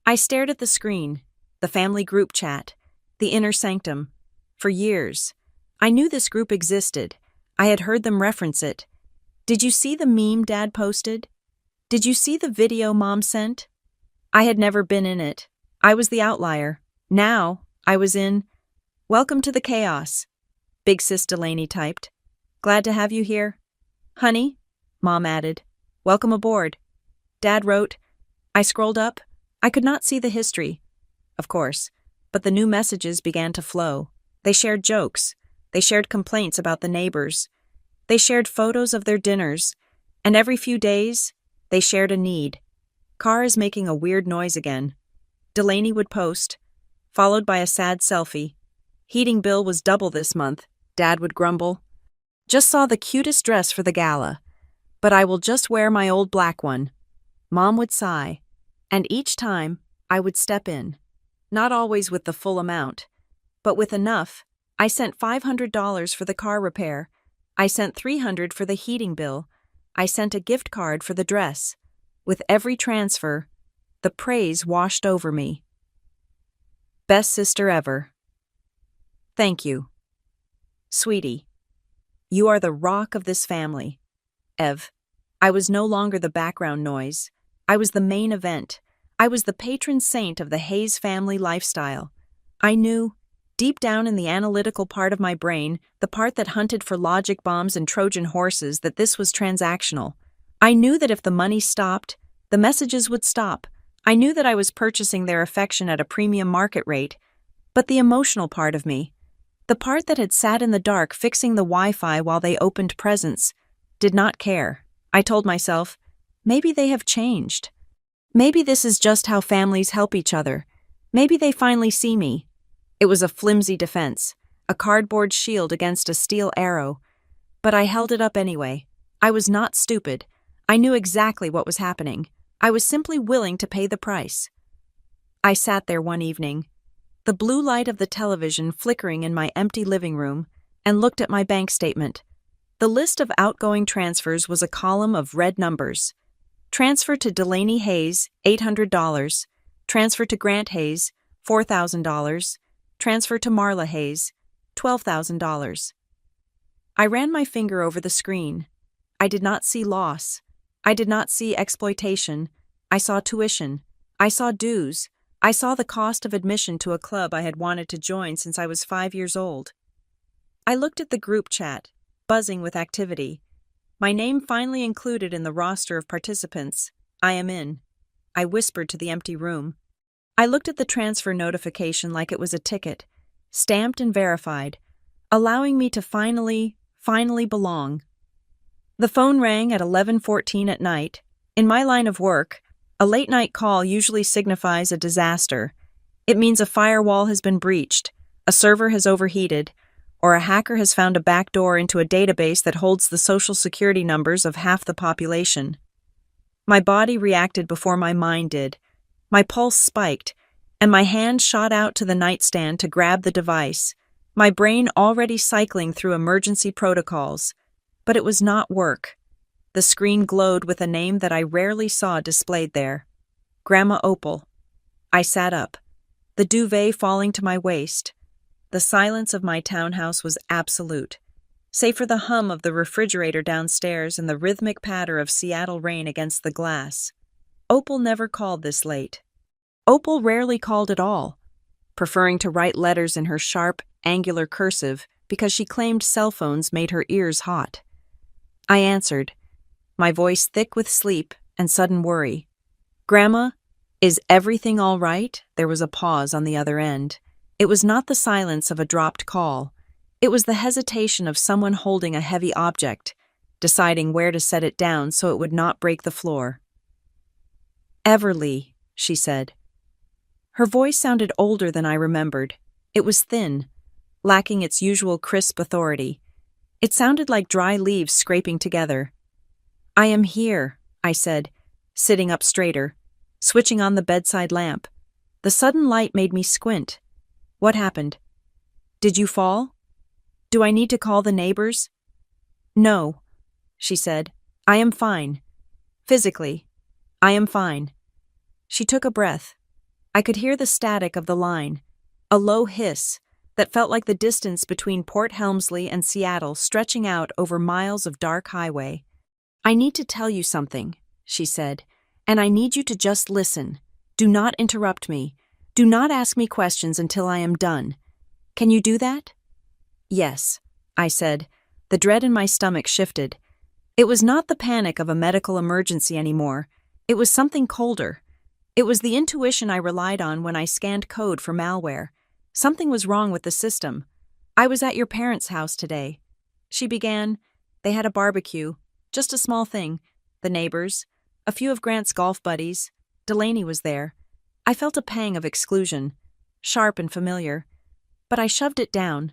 I stared at the screen, the family group chat, the inner sanctum. For years, I knew this group existed. I had heard them reference it. Did you see the meme Dad posted? Did you see the video Mom sent? I had never been in it. I was the outlier. Now, I was in. Welcome to the chaos. Big Sis Delaney typed. Glad to have you here. Honey, Mom added. Welcome aboard. Dad wrote. I scrolled up. I could not see the history, of course, but the new messages began to flow. They shared jokes. They shared complaints about the neighbors. They shared photos of their dinners. And every few days, they shared a need. Car is making a weird noise again. Delaney would post, followed by a sad selfie. Heating bill was double this month, Dad would grumble. Just saw the cutest dress for the gala, but I will just wear my old black one. Mom would sigh, and each time I would step in. Not always with the full amount, but with enough. I sent $500 for the car repair. I sent $300 for the heating bill. I sent a gift card for the dress. With every transfer, the praise washed over me. Best sister ever. Thank you. Sweetie, you are the rock of this family. Ev. I was no longer the background noise. I was the main event. I was the patron saint of the Hayes family lifestyle. I knew, deep down in the analytical part of my brain, the part that hunted for logic bombs and Trojan horses, that this was transactional. I knew that if the money stopped, the messages would stop. I knew that I was purchasing their affection at a premium market rate. But the emotional part of me, the part that had sat in the dark fixing the Wi-Fi while they opened presents, did not care. I told myself, maybe they have changed. Maybe this is just how families help each other. Maybe they finally see me. It was a flimsy defense, a cardboard shield against a steel arrow. But I held it up anyway. I was not stupid. I knew exactly what was happening. I was simply willing to pay the price. I sat there one evening, the blue light of the television flickering in my empty living room, and looked at my bank statement. The list of outgoing transfers was a column of red numbers. Transfer to Delaney Hayes, $800. Transfer to Grant Hayes, $4,000. Transfer to Marla Hayes, $12,000. I ran my finger over the screen. I did not see loss. I did not see exploitation. I saw tuition. I saw dues. I saw the cost of admission to a club I had wanted to join since I was 5 years old. I looked at the group chat, buzzing with activity. My name finally included in the roster of participants. I am in. I whispered to the empty room. I looked at the transfer notification like it was a ticket, stamped and verified, allowing me to finally belong. The phone rang at 11:14 at night. In my line of work, a late-night call usually signifies a disaster. It means a firewall has been breached, a server has overheated, or a hacker has found a backdoor into a database that holds the social security numbers of half the population. My body reacted before my mind did. My pulse spiked, and my hand shot out to the nightstand to grab the device, my brain already cycling through emergency protocols. But it was not work. The screen glowed with a name that I rarely saw displayed there. Grandma Opal. I sat up, the duvet falling to my waist. The silence of my townhouse was absolute, save for the hum of the refrigerator downstairs and the rhythmic patter of Seattle rain against the glass. Opal never called this late. Opal rarely called at all, preferring to write letters in her sharp, angular cursive because she claimed cell phones made her ears hot. I answered, my voice thick with sleep and sudden worry. Grandma, is everything all right? There was a pause on the other end. It was not the silence of a dropped call. It was the hesitation of someone holding a heavy object, deciding where to set it down so it would not break the floor. Everly, she said. Her voice sounded older than I remembered. It was thin, lacking its usual crisp authority. It sounded like dry leaves scraping together. I am here, I said, sitting up straighter, switching on the bedside lamp. The sudden light made me squint. What happened? Did you fall? Do I need to call the neighbors? No, she said. I am fine. Physically, I am fine. She took a breath. I could hear the static of the line, a low hiss that felt like the distance between Port Helmsley and Seattle stretching out over miles of dark highway. I need to tell you something, she said, and I need you to just listen. Do not interrupt me. Do not ask me questions until I am done. Can you do that? Yes, I said. The dread in my stomach shifted. It was not the panic of a medical emergency anymore. It was something colder. It was the intuition I relied on when I scanned code for malware. Something was wrong with the system. I was at your parents' house today. She began. They had a barbecue. Just a small thing. The neighbors. A few of Grant's golf buddies. Delaney was there. I felt a pang of exclusion. Sharp and familiar. But I shoved it down.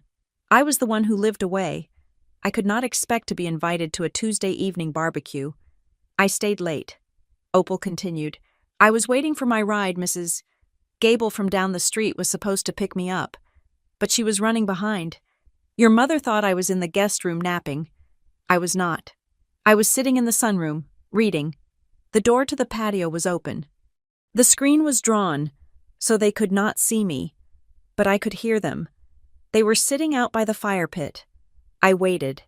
I was the one who lived away. I could not expect to be invited to a Tuesday evening barbecue. I stayed late. Opal continued. I was waiting for my ride. Mrs. Gable from down the street was supposed to pick me up, but she was running behind. Your mother thought I was in the guest room napping. I was not. I was sitting in the sunroom, reading. The door to the patio was open. The screen was drawn, so they could not see me, but I could hear them. They were sitting out by the fire pit. I waited.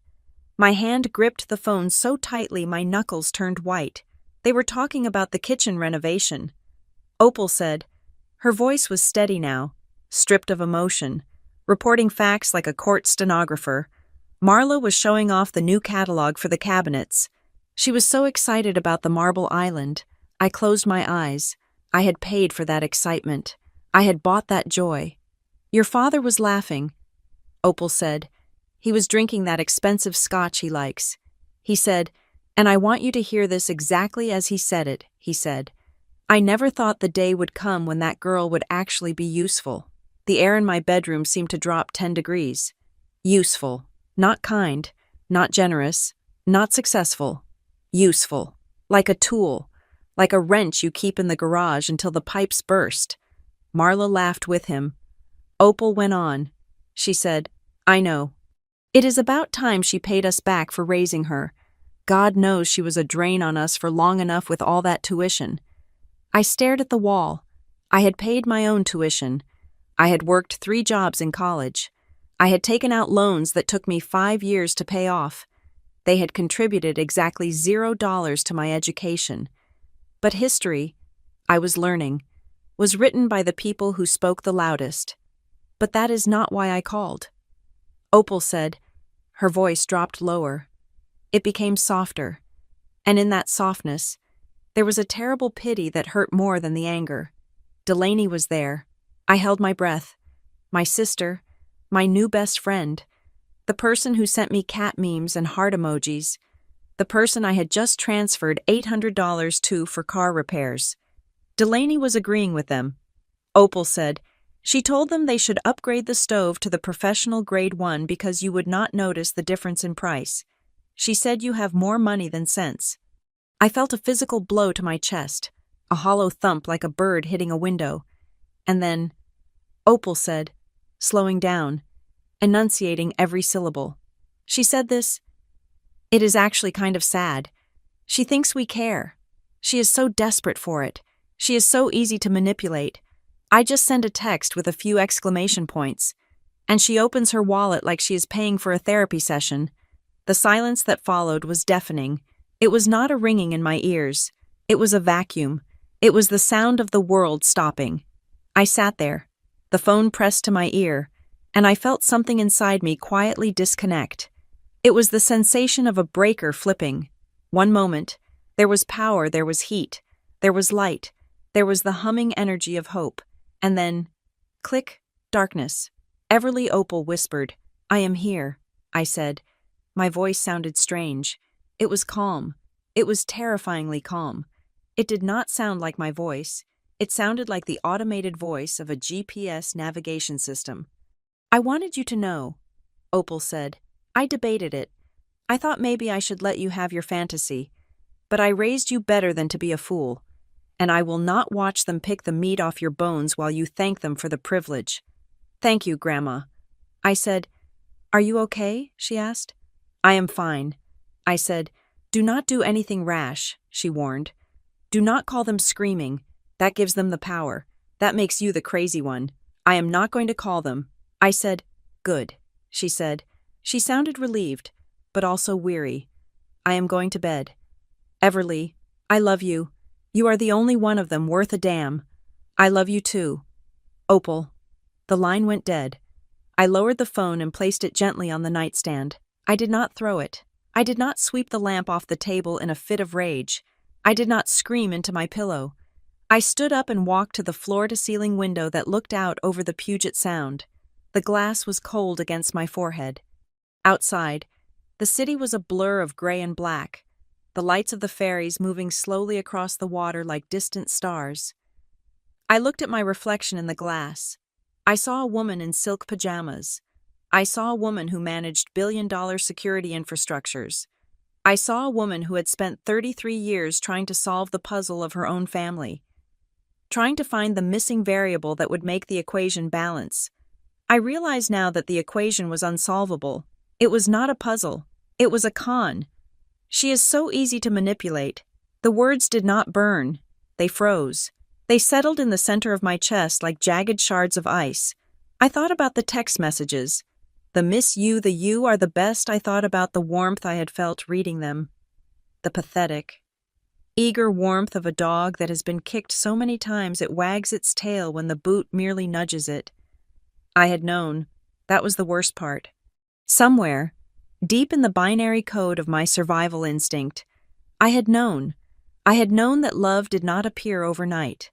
My hand gripped the phone so tightly my knuckles turned white. They were talking about the kitchen renovation. Opal said. Her voice was steady now, stripped of emotion, reporting facts like a court stenographer. Marla was showing off the new catalog for the cabinets. She was so excited about the marble island. I closed my eyes. I had paid for that excitement. I had bought that joy. Your father was laughing, Opal said. He was drinking that expensive scotch he likes. He said, and I want you to hear this exactly as he said it, he said. I never thought the day would come when that girl would actually be useful. The air in my bedroom seemed to drop 10 degrees. Useful. Not kind. Not generous. Not successful. Useful. Like a tool. Like a wrench you keep in the garage until the pipes burst. Marla laughed with him. Opal went on. She said, I know. It is about time she paid us back for raising her. God knows she was a drain on us for long enough with all that tuition. I stared at the wall. I had paid my own tuition. I had worked 3 jobs in college. I had taken out loans that took me 5 years to pay off. They had contributed exactly $0 to my education. But history, I was learning, was written by the people who spoke the loudest. But that is not why I called. Opal said. Her voice dropped lower. It became softer. And in that softness, there was a terrible pity that hurt more than the anger. Delaney was there. I held my breath. My sister, my new best friend, the person who sent me cat memes and heart emojis, the person I had just transferred $800 to for car repairs. Delaney was agreeing with them. Opal said, she told them they should upgrade the stove to the professional grade 1 because you would not notice the difference in price. She said you have more money than sense. I felt a physical blow to my chest, a hollow thump like a bird hitting a window. And then, Opal said, slowing down, enunciating every syllable. She said this, it is actually kind of sad. She thinks we care. She is so desperate for it. She is so easy to manipulate. I just send a text with a few exclamation points, and she opens her wallet like she is paying for a therapy session. The silence that followed was deafening. It was not a ringing in my ears. It was a vacuum. It was the sound of the world stopping. I sat there, the phone pressed to my ear, and I felt something inside me quietly disconnect. It was the sensation of a breaker flipping. One moment, there was power, there was heat, there was light, there was the humming energy of hope. And then, click, darkness. Everly Opal whispered, I am here, I said. My voice sounded strange. It was calm. It was terrifyingly calm. It did not sound like my voice. It sounded like the automated voice of a GPS navigation system. I wanted you to know, Opal said. I debated it. I thought maybe I should let you have your fantasy. But I raised you better than to be a fool. And I will not watch them pick the meat off your bones while you thank them for the privilege. Thank you, Grandma. I said, Are you okay? She asked. I am fine. I said, Do not do anything rash, she warned. Do not call them screaming. That gives them the power. That makes you the crazy one. I am not going to call them. I said, Good, she said. She sounded relieved, but also weary. I am going to bed. Everly, I love you. You are the only one of them worth a damn. I love you too. Opal. The line went dead. I lowered the phone and placed it gently on the nightstand. I did not throw it. I did not sweep the lamp off the table in a fit of rage. I did not scream into my pillow. I stood up and walked to the floor-to-ceiling window that looked out over the Puget Sound. The glass was cold against my forehead. Outside, the city was a blur of gray and black, the lights of the ferries moving slowly across the water like distant stars. I looked at my reflection in the glass. I saw a woman in silk pajamas. I saw a woman who managed billion-dollar security infrastructures. I saw a woman who had spent 33 years trying to solve the puzzle of her own family, trying to find the missing variable that would make the equation balance. I realize now that the equation was unsolvable. It was not a puzzle. It was a con. She is so easy to manipulate. The words did not burn. They froze. They settled in the center of my chest like jagged shards of ice. I thought about the text messages. The miss you, the you are the best. I thought about the warmth I had felt reading them. The pathetic, eager warmth of a dog that has been kicked so many times it wags its tail when the boot merely nudges it. I had known. That was the worst part. Somewhere, deep in the binary code of my survival instinct, I had known. I had known that love did not appear overnight.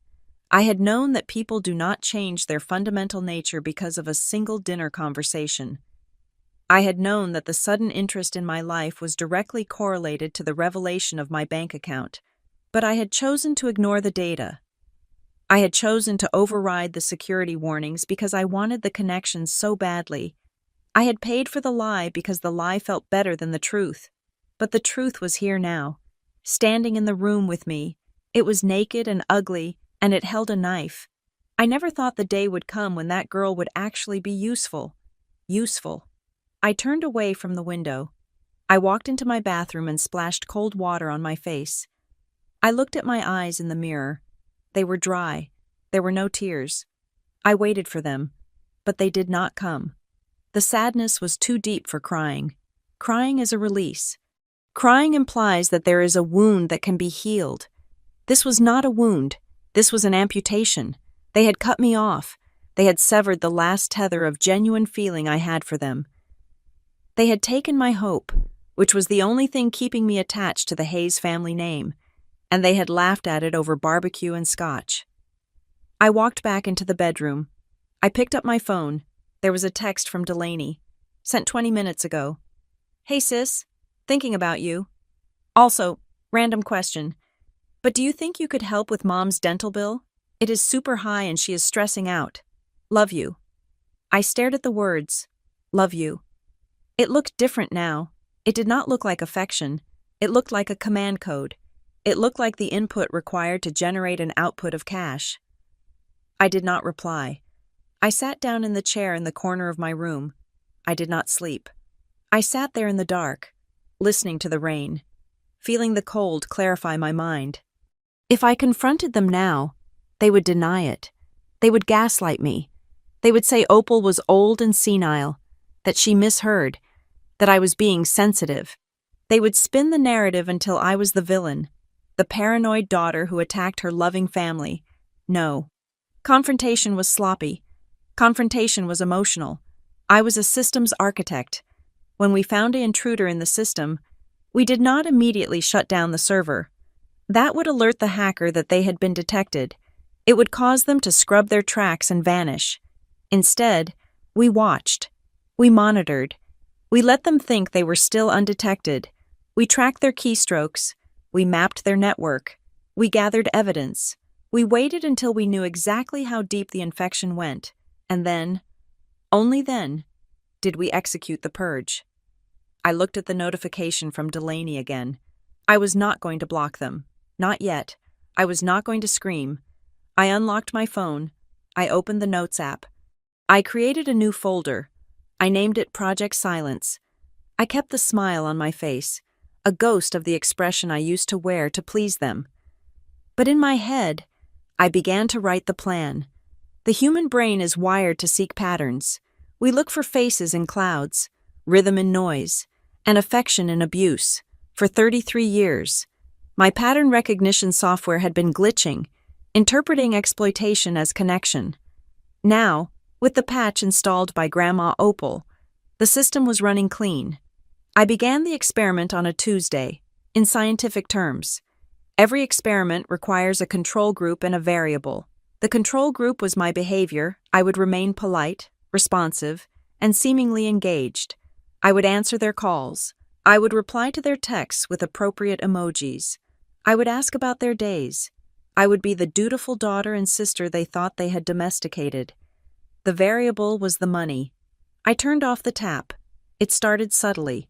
I had known that people do not change their fundamental nature because of a single dinner conversation. I had known that the sudden interest in my life was directly correlated to the revelation of my bank account, but I had chosen to ignore the data. I had chosen to override the security warnings because I wanted the connection so badly. I had paid for the lie because the lie felt better than the truth. But the truth was here now, standing in the room with me. It was naked and ugly, and it held a knife. I never thought the day would come when that girl would actually be useful. Useful. I turned away from the window. I walked into my bathroom and splashed cold water on my face. I looked at my eyes in the mirror. They were dry. There were no tears. I waited for them, but they did not come. The sadness was too deep for crying. Crying is a release. Crying implies that there is a wound that can be healed. This was not a wound. This was an amputation. They had cut me off. They had severed the last tether of genuine feeling I had for them. They had taken my hope, which was the only thing keeping me attached to the Hayes family name, and they had laughed at it over barbecue and scotch. I walked back into the bedroom. I picked up my phone. There was a text from Delaney, sent 20 minutes ago. Hey sis, thinking about you. Also, random question, but do you think you could help with Mom's dental bill? It is super high and she is stressing out. Love you. I stared at the words, love you. It looked different now. It did not look like affection. It looked like a command code. It looked like the input required to generate an output of cash. I did not reply. I sat down in the chair in the corner of my room. I did not sleep. I sat there in the dark, listening to the rain, feeling the cold clarify my mind. If I confronted them now, they would deny it. They would gaslight me. They would say Opal was old and senile, that she misheard, that I was being sensitive. They would spin the narrative until I was the villain, the paranoid daughter who attacked her loving family. No. Confrontation was sloppy. Confrontation was emotional. I was a systems architect. When we found an intruder in the system, we did not immediately shut down the server. That would alert the hacker that they had been detected. It would cause them to scrub their tracks and vanish. Instead, we watched. We monitored. We let them think they were still undetected. We tracked their keystrokes. We mapped their network. We gathered evidence. We waited until we knew exactly how deep the infection went. And then, only then, did we execute the purge. I looked at the notification from Delaney again. I was not going to block them. Not yet. I was not going to scream. I unlocked my phone. I opened the Notes app. I created a new folder. I named it Project Silence. I kept the smile on my face, a ghost of the expression I used to wear to please them. But in my head, I began to write the plan. The human brain is wired to seek patterns. We look for faces in clouds, rhythm in noise, and affection in abuse. For 33 years, my pattern recognition software had been glitching, interpreting exploitation as connection. Now, With the patch installed by Grandma Opal, the system was running clean. I began the experiment on a Tuesday. In scientific terms, every experiment requires a control group and a variable. The control group was my behavior. I would remain polite, responsive, and seemingly engaged. I would answer their calls. I would reply to their texts with appropriate emojis. I would ask about their days. I would be the dutiful daughter and sister they thought they had domesticated. The variable was the money. I turned off the tap. It started subtly.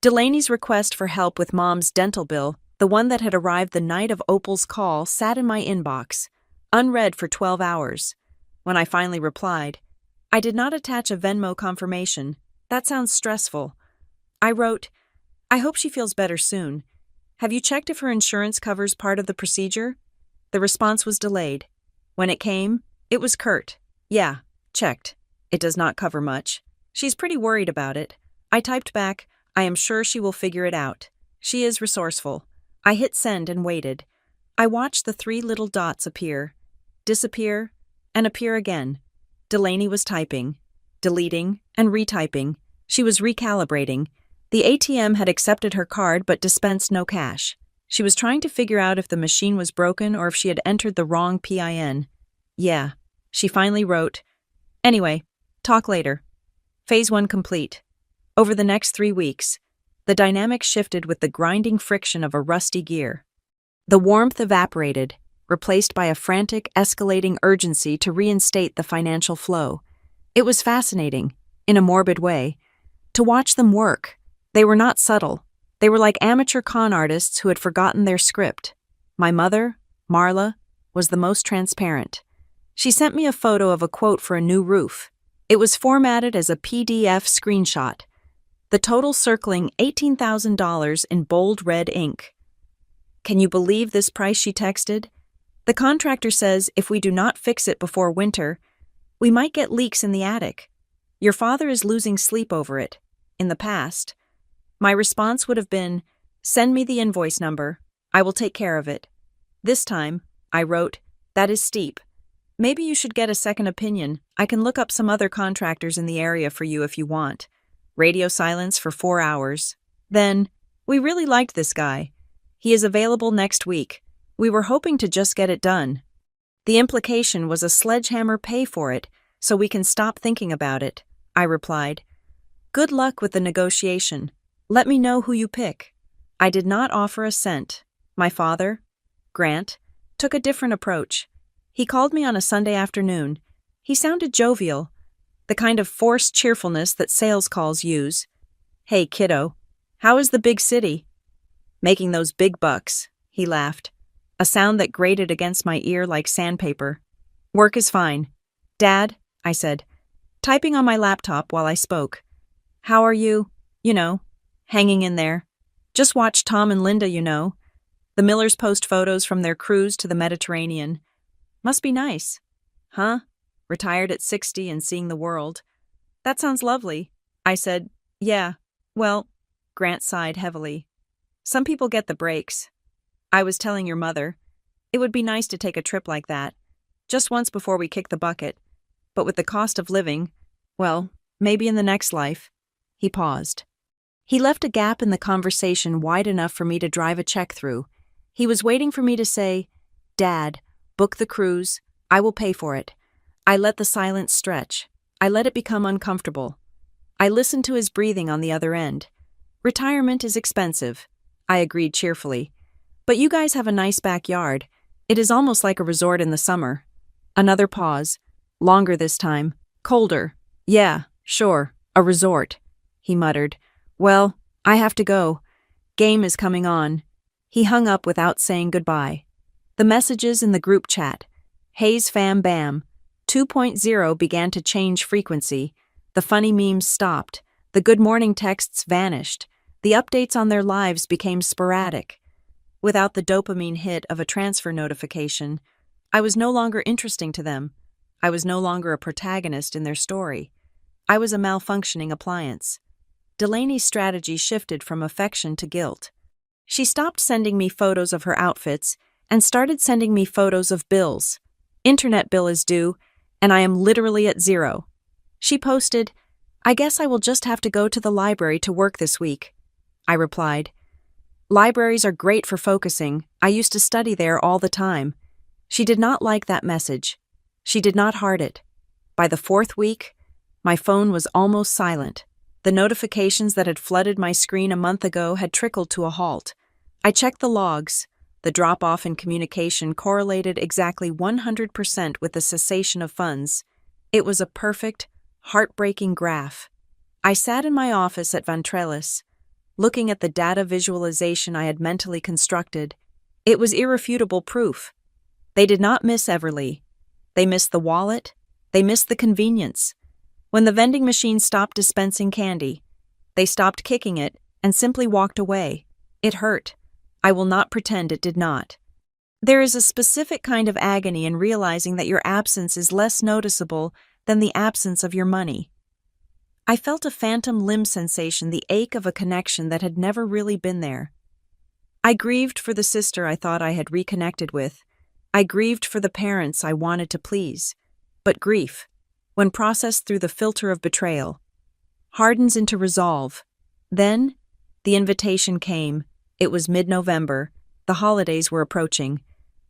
Delaney's request for help with Mom's dental bill, the one that had arrived the night of Opal's call, sat in my inbox, unread for 12 hours. When I finally replied, I did not attach a Venmo confirmation. That sounds stressful. I wrote, I hope she feels better soon. Have you checked if her insurance covers part of the procedure? The response was delayed. When it came, it was curt. Yeah, checked. It does not cover much. She's pretty worried about it. I typed back, I am sure she will figure it out. She is resourceful. I hit send and waited. I watched the 3 little dots appear, disappear, and appear again. Delaney was typing, deleting, and retyping. She was recalibrating. The ATM had accepted her card but dispensed no cash. She was trying to figure out if the machine was broken or if she had entered the wrong PIN. Yeah, she finally wrote, Anyway, talk later. Phase 1 complete. Over the next 3 weeks, the dynamic shifted with the grinding friction of a rusty gear. The warmth evaporated, replaced by a frantic, escalating urgency to reinstate the financial flow. It was fascinating, in a morbid way, to watch them work. They were not subtle. They were like amateur con artists who had forgotten their script. My mother, Marla, was the most transparent. She sent me a photo of a quote for a new roof. It was formatted as a PDF screenshot, the total circling $18,000 in bold red ink. Can you believe this price, she texted? The contractor says if we do not fix it before winter, we might get leaks in the attic. Your father is losing sleep over it. In the past, my response would have been, send me the invoice number. I will take care of it. This time, I wrote, that is steep. Maybe you should get a second opinion. I can look up some other contractors in the area for you if you want. Radio silence for 4 hours. Then, we really liked this guy. He is available next week. We were hoping to just get it done. The implication was a sledgehammer pay for it, so we can stop thinking about it, I replied. Good luck with the negotiation. Let me know who you pick. I did not offer a cent. My father, Grant, took a different approach. He called me on a Sunday afternoon. He sounded jovial, the kind of forced cheerfulness that sales calls use. Hey, kiddo, how is the big city? Making those big bucks, he laughed, a sound that grated against my ear like sandpaper. Work is fine. Dad, I said, typing on my laptop while I spoke. How are you? Hanging in there. Just watched Tom and Linda, The Millers post photos from their cruise to the Mediterranean. Must be nice. Huh? Retired at 60 and seeing the world. That sounds lovely. I said, yeah. Well, Grant sighed heavily. Some people get the breaks. I was telling your mother. It would be nice to take a trip like that. Just once before we kick the bucket. But with the cost of living, well, maybe in the next life. He paused. He left a gap in the conversation wide enough for me to drive a check through. He was waiting for me to say, Dad, book the cruise. I will pay for it. I let the silence stretch. I let it become uncomfortable. I listened to his breathing on the other end. Retirement is expensive, I agreed cheerfully. But you guys have a nice backyard. It is almost like a resort in the summer. Another pause. Longer this time. Colder. Yeah, sure, a resort, he muttered. Well, I have to go. Game is coming on. He hung up without saying goodbye. The messages in the group chat. Hayes Fam Bam. 2.0 began to change frequency. The funny memes stopped. The good morning texts vanished. The updates on their lives became sporadic. Without the dopamine hit of a transfer notification, I was no longer interesting to them. I was no longer a protagonist in their story. I was a malfunctioning appliance. Delaney's strategy shifted from affection to guilt. She stopped sending me photos of her outfits and started sending me photos of bills. Internet bill is due, and I am literally at zero. She posted, "I guess I will just have to go to the library to work this week." I replied, "Libraries are great for focusing. I used to study there all the time." She did not like that message. She did not heart it. By the fourth week, my phone was almost silent. The notifications that had flooded my screen a month ago had trickled to a halt. I checked the logs. The drop-off in communication correlated exactly 100% with the cessation of funds. It was a perfect, heartbreaking graph. I sat in my office at Ventrellis, looking at the data visualization I had mentally constructed. It was irrefutable proof. They did not miss Everly. They missed the wallet. They missed the convenience. When the vending machine stopped dispensing candy, they stopped kicking it and simply walked away. It hurt. I will not pretend it did not. There is a specific kind of agony in realizing that your absence is less noticeable than the absence of your money. I felt a phantom limb sensation, the ache of a connection that had never really been there. I grieved for the sister I thought I had reconnected with. I grieved for the parents I wanted to please. But grief, when processed through the filter of betrayal, hardens into resolve. Then, the invitation came. It was mid-November. The holidays were approaching.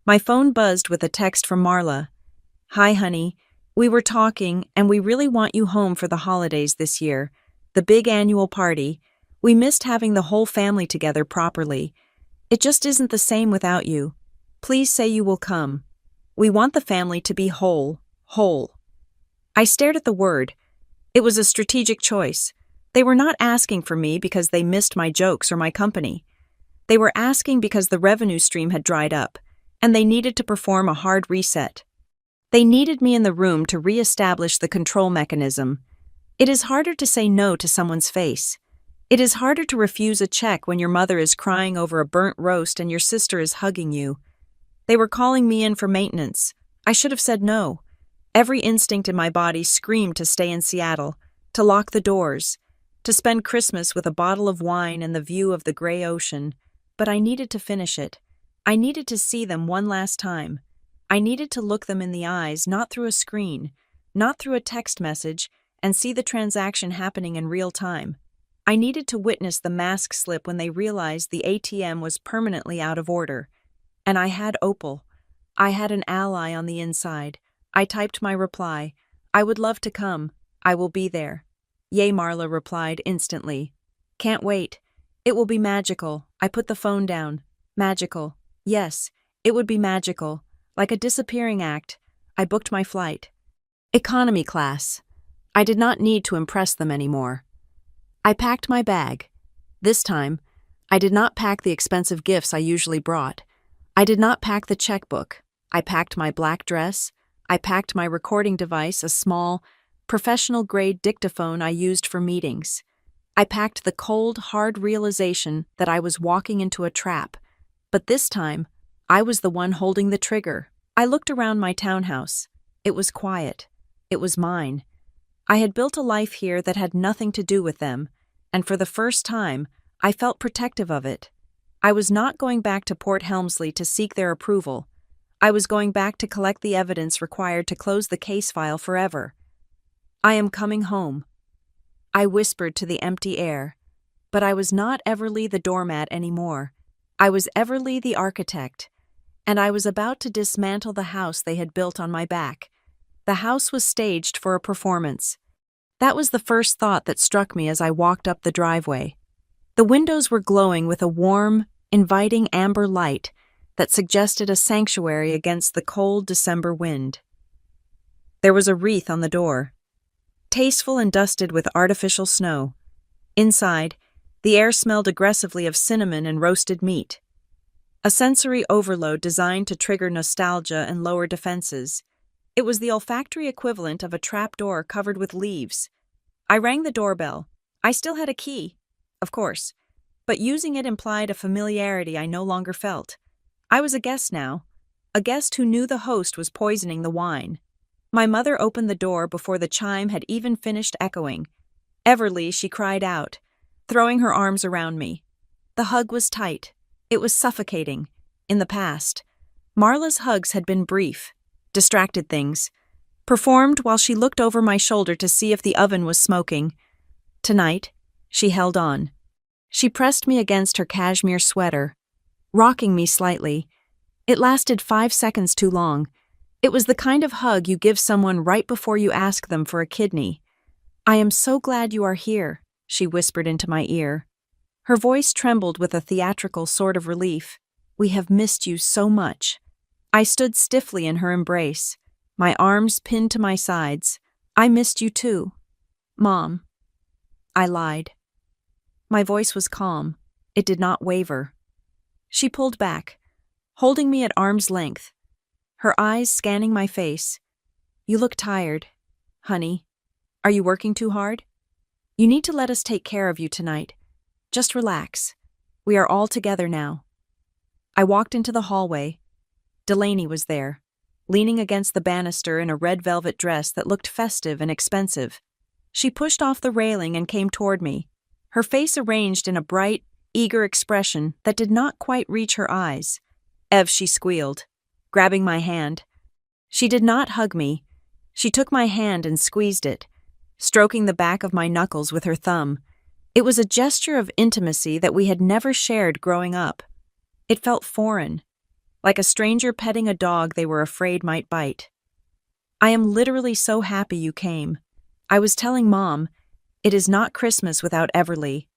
My phone buzzed with a text from Marla. "Hi, honey. We were talking, and we really want you home for the holidays this year. The big annual party. We missed having the whole family together properly. It just isn't the same without you. Please say you will come. We want the family to be whole. I stared at the word. It was a strategic choice. They were not asking for me because they missed my jokes or my company. They were asking because the revenue stream had dried up, and they needed to perform a hard reset. They needed me in the room to re-establish the control mechanism. It is harder to say no to someone's face. It is harder to refuse a check when your mother is crying over a burnt roast and your sister is hugging you. They were calling me in for maintenance. I should have said no. Every instinct in my body screamed to stay in Seattle, to lock the doors, to spend Christmas with a bottle of wine and the view of the gray ocean. But I needed to finish it. I needed to see them one last time. I needed to look them in the eyes, not through a screen, not through a text message, and see the transaction happening in real time. I needed to witness the mask slip when they realized the ATM was permanently out of order. And I had Opal. I had an ally on the inside. I typed my reply. "I would love to come. I will be there." "Yay," Marla replied instantly. "Can't wait. It will be magical." I put the phone down. Magical. Yes, it would be magical. Like a disappearing act, I booked my flight. Economy class. I did not need to impress them anymore. I packed my bag. This time, I did not pack the expensive gifts I usually brought. I did not pack the checkbook. I packed my black dress. I packed my recording device, a small, professional-grade dictaphone I used for meetings. I packed the cold, hard realization that I was walking into a trap. But this time, I was the one holding the trigger. I looked around my townhouse. It was quiet. It was mine. I had built a life here that had nothing to do with them, and for the first time, I felt protective of it. I was not going back to Port Helmsley to seek their approval. I was going back to collect the evidence required to close the case file forever. "I am coming home," I whispered to the empty air. But I was not Everly the doormat anymore. I was Everly the architect, and I was about to dismantle the house they had built on my back. The house was staged for a performance. That was the first thought that struck me as I walked up the driveway. The windows were glowing with a warm, inviting amber light that suggested a sanctuary against the cold December wind. There was a wreath on the door, tasteful and dusted with artificial snow. Inside, the air smelled aggressively of cinnamon and roasted meat. A sensory overload designed to trigger nostalgia and lower defenses. It was the olfactory equivalent of a trapdoor covered with leaves. I rang the doorbell. I still had a key, of course, but using it implied a familiarity I no longer felt. I was a guest now, a guest who knew the host was poisoning the wine. My mother opened the door before the chime had even finished echoing. "Everly," she cried out, throwing her arms around me. The hug was tight. It was suffocating. In the past, Marla's hugs had been brief, distracted things, performed while she looked over my shoulder to see if the oven was smoking. Tonight, she held on. She pressed me against her cashmere sweater, rocking me slightly. It lasted 5 seconds too long. It was the kind of hug you give someone right before you ask them for a kidney. "I am so glad you are here," she whispered into my ear. Her voice trembled with a theatrical sort of relief. "We have missed you so much." I stood stiffly in her embrace, my arms pinned to my sides. "I missed you too, Mom." I lied. My voice was calm. It did not waver. She pulled back, holding me at arm's length, her eyes scanning my face. "You look tired, honey. Are you working too hard? You need to let us take care of you tonight. Just relax. We are all together now." I walked into the hallway. Delaney was there, leaning against the banister in a red velvet dress that looked festive and expensive. She pushed off the railing and came toward me, her face arranged in a bright, eager expression that did not quite reach her eyes. "Ev," she squealed, grabbing my hand. She did not hug me. She took my hand and squeezed it, stroking the back of my knuckles with her thumb. It was a gesture of intimacy that we had never shared growing up. It felt foreign, like a stranger petting a dog they were afraid might bite. "I am literally so happy you came. I was telling Mom, it is not Christmas without Everly."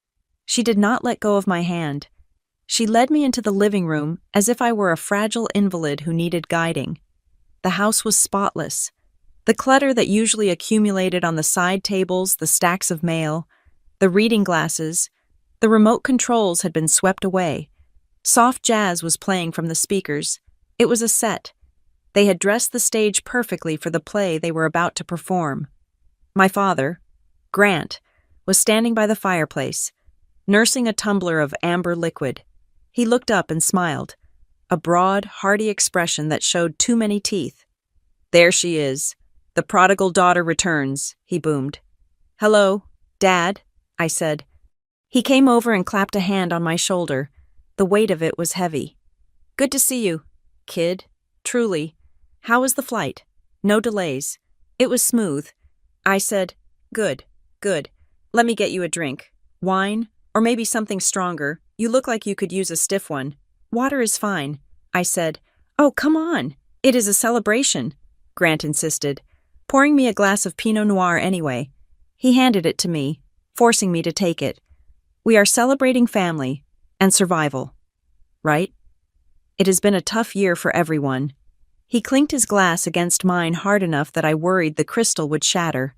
She did not let go of my hand. She led me into the living room as if I were a fragile invalid who needed guiding. The house was spotless. The clutter that usually accumulated on the side tables, the stacks of mail, the reading glasses, the remote controls had been swept away. Soft jazz was playing from the speakers. It was a set. They had dressed the stage perfectly for the play they were about to perform. My father, Grant, was standing by the fireplace, nursing a tumbler of amber liquid. He looked up and smiled, a broad, hearty expression that showed too many teeth. "There she is. The prodigal daughter returns," he boomed. "Hello, Dad," I said. He came over and clapped a hand on my shoulder. The weight of it was heavy. "Good to see you, kid. Truly. How was the flight? No delays." "It was smooth." I said, Good. Let me get you a drink. Wine? Or maybe something stronger. You look like you could use a stiff one." "Water is fine," I said. "Oh, come on. It is a celebration," Grant insisted, pouring me a glass of Pinot Noir anyway. He handed it to me, forcing me to take it. "We are celebrating family and survival, right? It has been a tough year for everyone." He clinked his glass against mine hard enough that I worried the crystal would shatter.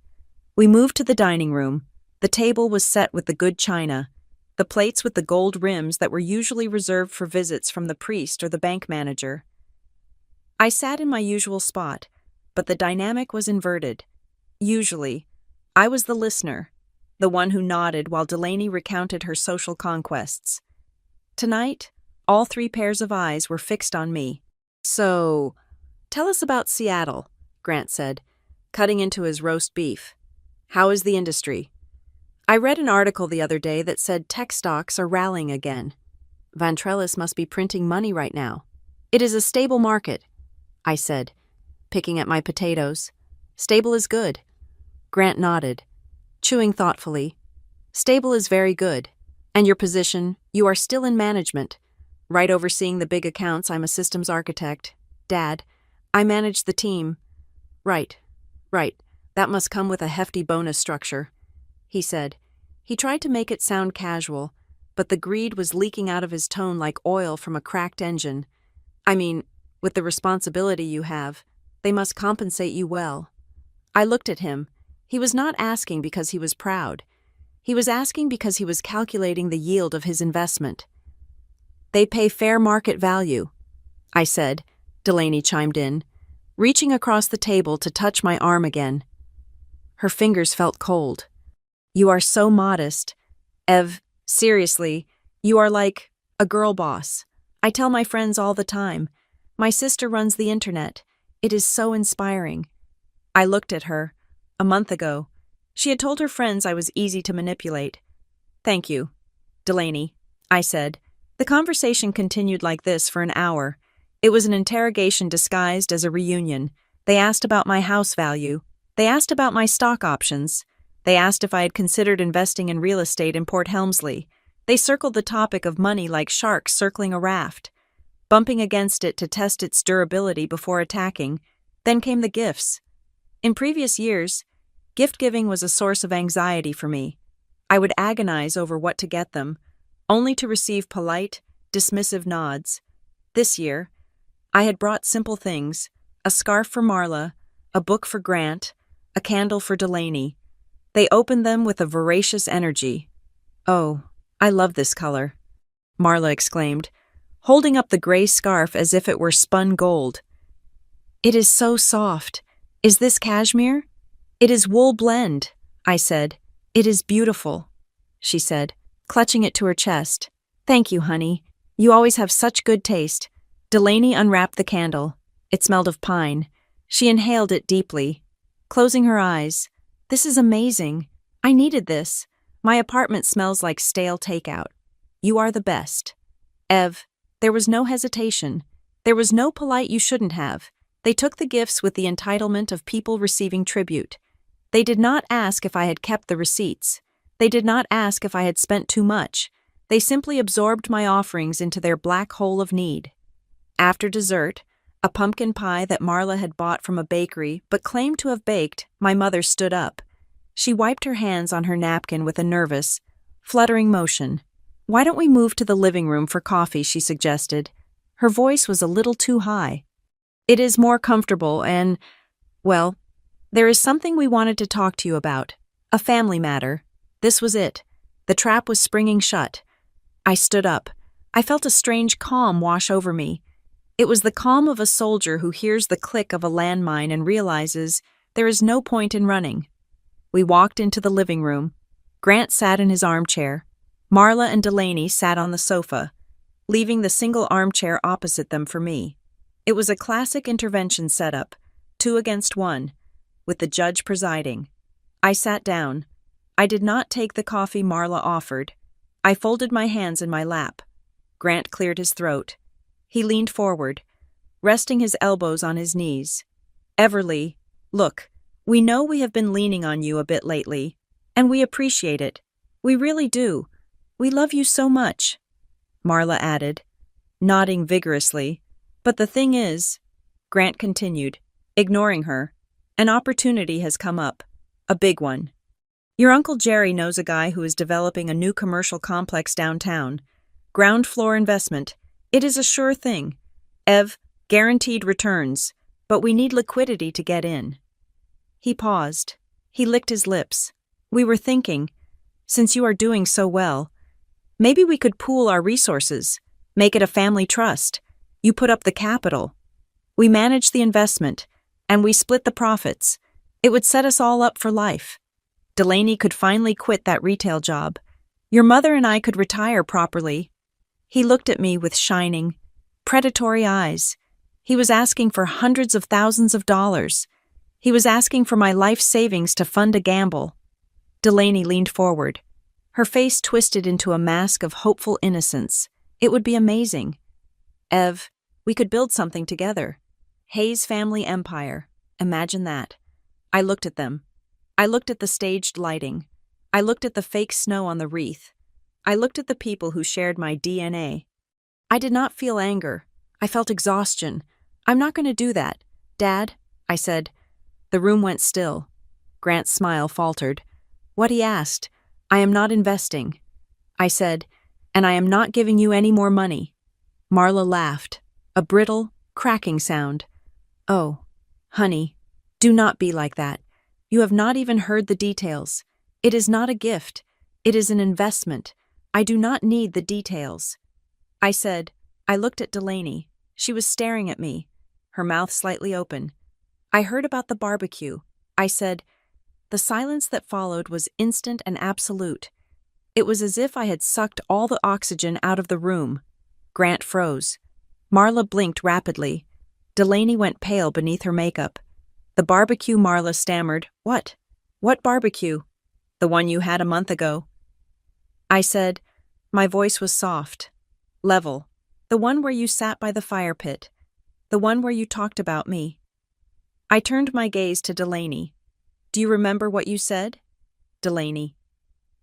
We moved to the dining room. The table was set with the good china, the plates with the gold rims that were usually reserved for visits from the priest or the bank manager. I sat in my usual spot, but the dynamic was inverted. Usually, I was the listener, the one who nodded while Delaney recounted her social conquests. Tonight, all 3 pairs of eyes were fixed on me. "So, tell us about Seattle," Grant said, cutting into his roast beef. "How is the industry?" "I read an article the other day that said tech stocks are rallying again. Van Trellis must be printing money right now. It is a stable market," I said, picking at my potatoes. "Stable is good." Grant nodded, chewing thoughtfully. "Stable is very good. And your position, you are still in management. Right overseeing the big accounts, I'm a systems architect. Dad, I manage the team." Right. That must come with a hefty bonus structure," he said. He tried to make it sound casual, but the greed was leaking out of his tone like oil from a cracked engine. "I mean, with the responsibility you have, they must compensate you well." I looked at him. He was not asking because he was proud. He was asking because he was calculating the yield of his investment. "They pay fair market value," I said. Delaney chimed in, reaching across the table to touch my arm again. Her fingers felt cold. "You are so modest. Ev, seriously, you are like a girl boss. I tell my friends all the time. My sister runs the internet. It is so inspiring." I looked at her. A month ago, she had told her friends I was easy to manipulate. "Thank you, Delaney," I said. The conversation continued like this for an hour. It was an interrogation disguised as a reunion. They asked about my house value. They asked about my stock options. They asked if I had considered investing in real estate in Port Helmsley. They circled the topic of money like sharks circling a raft, bumping against it to test its durability before attacking. Then came the gifts. In previous years, gift-giving was a source of anxiety for me. I would agonize over what to get them, only to receive polite, dismissive nods. This year, I had brought simple things: a scarf for Marla, a book for Grant, a candle for Delaney. They opened them with a voracious energy. "Oh, I love this color," Marla exclaimed, holding up the gray scarf as if it were spun gold. "It is so soft. Is this cashmere?" "It is wool blend," I said. "It is beautiful," she said, clutching it to her chest. "Thank you, honey. You always have such good taste." Delaney unwrapped the candle. It smelled of pine. She inhaled it deeply, closing her eyes. "This is amazing. I needed this. My apartment smells like stale takeout. You are the best." "Ev," there was no hesitation. There was no polite "you shouldn't have." They took the gifts with the entitlement of people receiving tribute. They did not ask if I had kept the receipts. They did not ask if I had spent too much. They simply absorbed my offerings into their black hole of need. After dessert, a pumpkin pie that Marla had bought from a bakery but claimed to have baked, my mother stood up. She wiped her hands on her napkin with a nervous, fluttering motion. "Why don't we move to the living room for coffee?" she suggested. Her voice was a little too high. "It is more comfortable and, well, there is something we wanted to talk to you about. A family matter." This was it. The trap was springing shut. I stood up. I felt a strange calm wash over me. It was the calm of a soldier who hears the click of a landmine and realizes there is no point in running. We walked into the living room. Grant sat in his armchair. Marla and Delaney sat on the sofa, leaving the single armchair opposite them for me. It was a classic intervention setup, 2 against 1, with the judge presiding. I sat down. I did not take the coffee Marla offered. I folded my hands in my lap. Grant cleared his throat. He leaned forward, resting his elbows on his knees. "Everly, look, we know we have been leaning on you a bit lately, and we appreciate it. We really do. We love you so much," Marla added, nodding vigorously. "But the thing is," Grant continued, ignoring her, "an opportunity has come up. A big one. Your Uncle Jerry knows a guy who is developing a new commercial complex downtown. Ground floor investment. It is a sure thing. Ev, guaranteed returns, but we need liquidity to get in." He paused. He licked his lips. "We were thinking, since you are doing so well, maybe we could pool our resources, make it a family trust. You put up the capital. We manage the investment, and we split the profits. It would set us all up for life. Delaney could finally quit that retail job. Your mother and I could retire properly." He looked at me with shining, predatory eyes. He was asking for hundreds of thousands of dollars. He was asking for my life savings to fund a gamble. Delaney leaned forward. Her face twisted into a mask of hopeful innocence. "It would be amazing. Ev, we could build something together. Hayes family empire. Imagine that." I looked at them. I looked at the staged lighting. I looked at the fake snow on the wreath. I looked at the people who shared my DNA. I did not feel anger. I felt exhaustion. "I'm not going to do that, Dad," I said. The room went still. Grant's smile faltered. "What?" he asked. "I am not investing," I said, "and I am not giving you any more money." Marla laughed, a brittle, cracking sound. "Oh, honey, do not be like that. You have not even heard the details. It is not a gift. It is an investment. I do not need the details." I said. I looked at Delaney. She was staring at me, her mouth slightly open. "I heard about the barbecue," I said. The silence that followed was instant and absolute. It was as if I had sucked all the oxygen out of the room. Grant froze. Marla blinked rapidly. Delaney went pale beneath her makeup. "The barbecue," Marla stammered. "What? What barbecue?" "The one you had a month ago," I said. My voice was soft, level. "The one where you sat by the fire pit. The one where you talked about me." I turned my gaze to Delaney. Do you remember what you said? Delaney.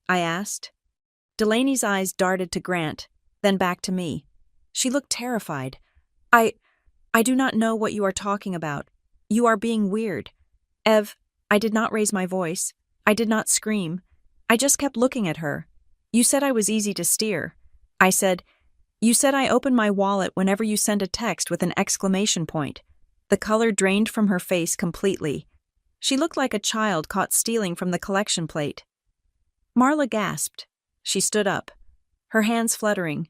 I asked. Delaney's eyes darted to Grant, then back to me. She looked terrified. I do not know what you are talking about. You are being weird. Ev, I did not raise my voice. I did not scream. I just kept looking at her. You said I was easy to steer. You said I opened my wallet whenever you sent a text with an exclamation point. The color drained from her face completely. She looked like a child caught stealing from the collection plate. Marla gasped. She stood up, her hands fluttering.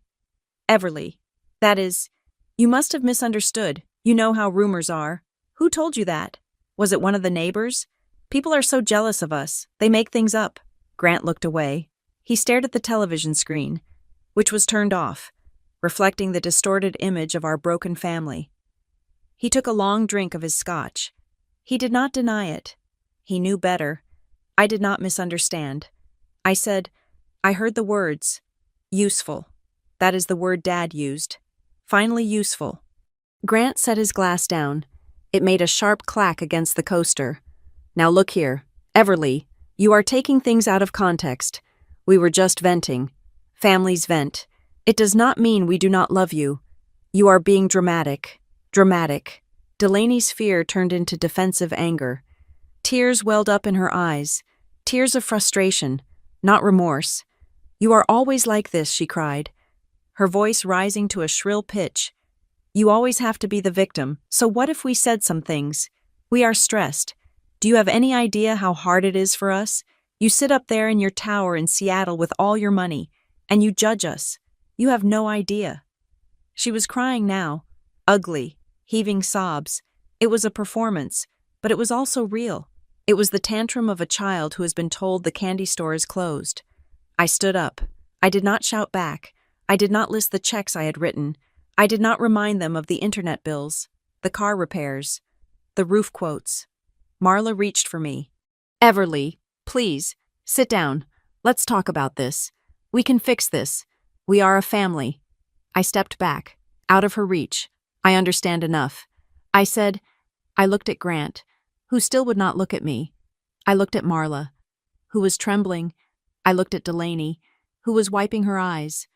Everly, that is, you must have misunderstood. You know how rumors are. Who told you that? Was it one of the neighbors? People are so jealous of us. They make things up. Grant looked away. He stared at the television screen, which was turned off, reflecting the distorted image of our broken family. He took a long drink of his scotch. He did not deny it. He knew better. I did not misunderstand. I said, I heard the words. Useful. That is the word Dad used. Finally useful. Grant set his glass down. It made a sharp clack against the coaster. Now look here. Everly, you are taking things out of context. We were just venting. Families vent. It does not mean we do not love you. You are being dramatic. Dramatic. Delaney's fear turned into defensive anger. Tears welled up in her eyes. Tears of frustration, not remorse. You are always like this, she cried, her voice rising to a shrill pitch. You always have to be the victim, so what if we said some things? We are stressed. Do you have any idea how hard it is for us? You sit up there in your tower in Seattle with all your money, and you judge us. You have no idea. She was crying now, ugly, heaving sobs. It was a performance, but it was also real. It was the tantrum of a child who has been told the candy store is closed. I stood up. I did not shout back. I did not list the checks I had written. I did not remind them of the internet bills, the car repairs, the roof quotes. Marla reached for me. Everly, please, sit down. Let's talk about this. We can fix this. We are a family. I stepped back, out of her reach. I understand enough. I said, I looked at Grant, who still would not look at me. I looked at Marla, who was trembling. I looked at Delaney, who was wiping her eyes,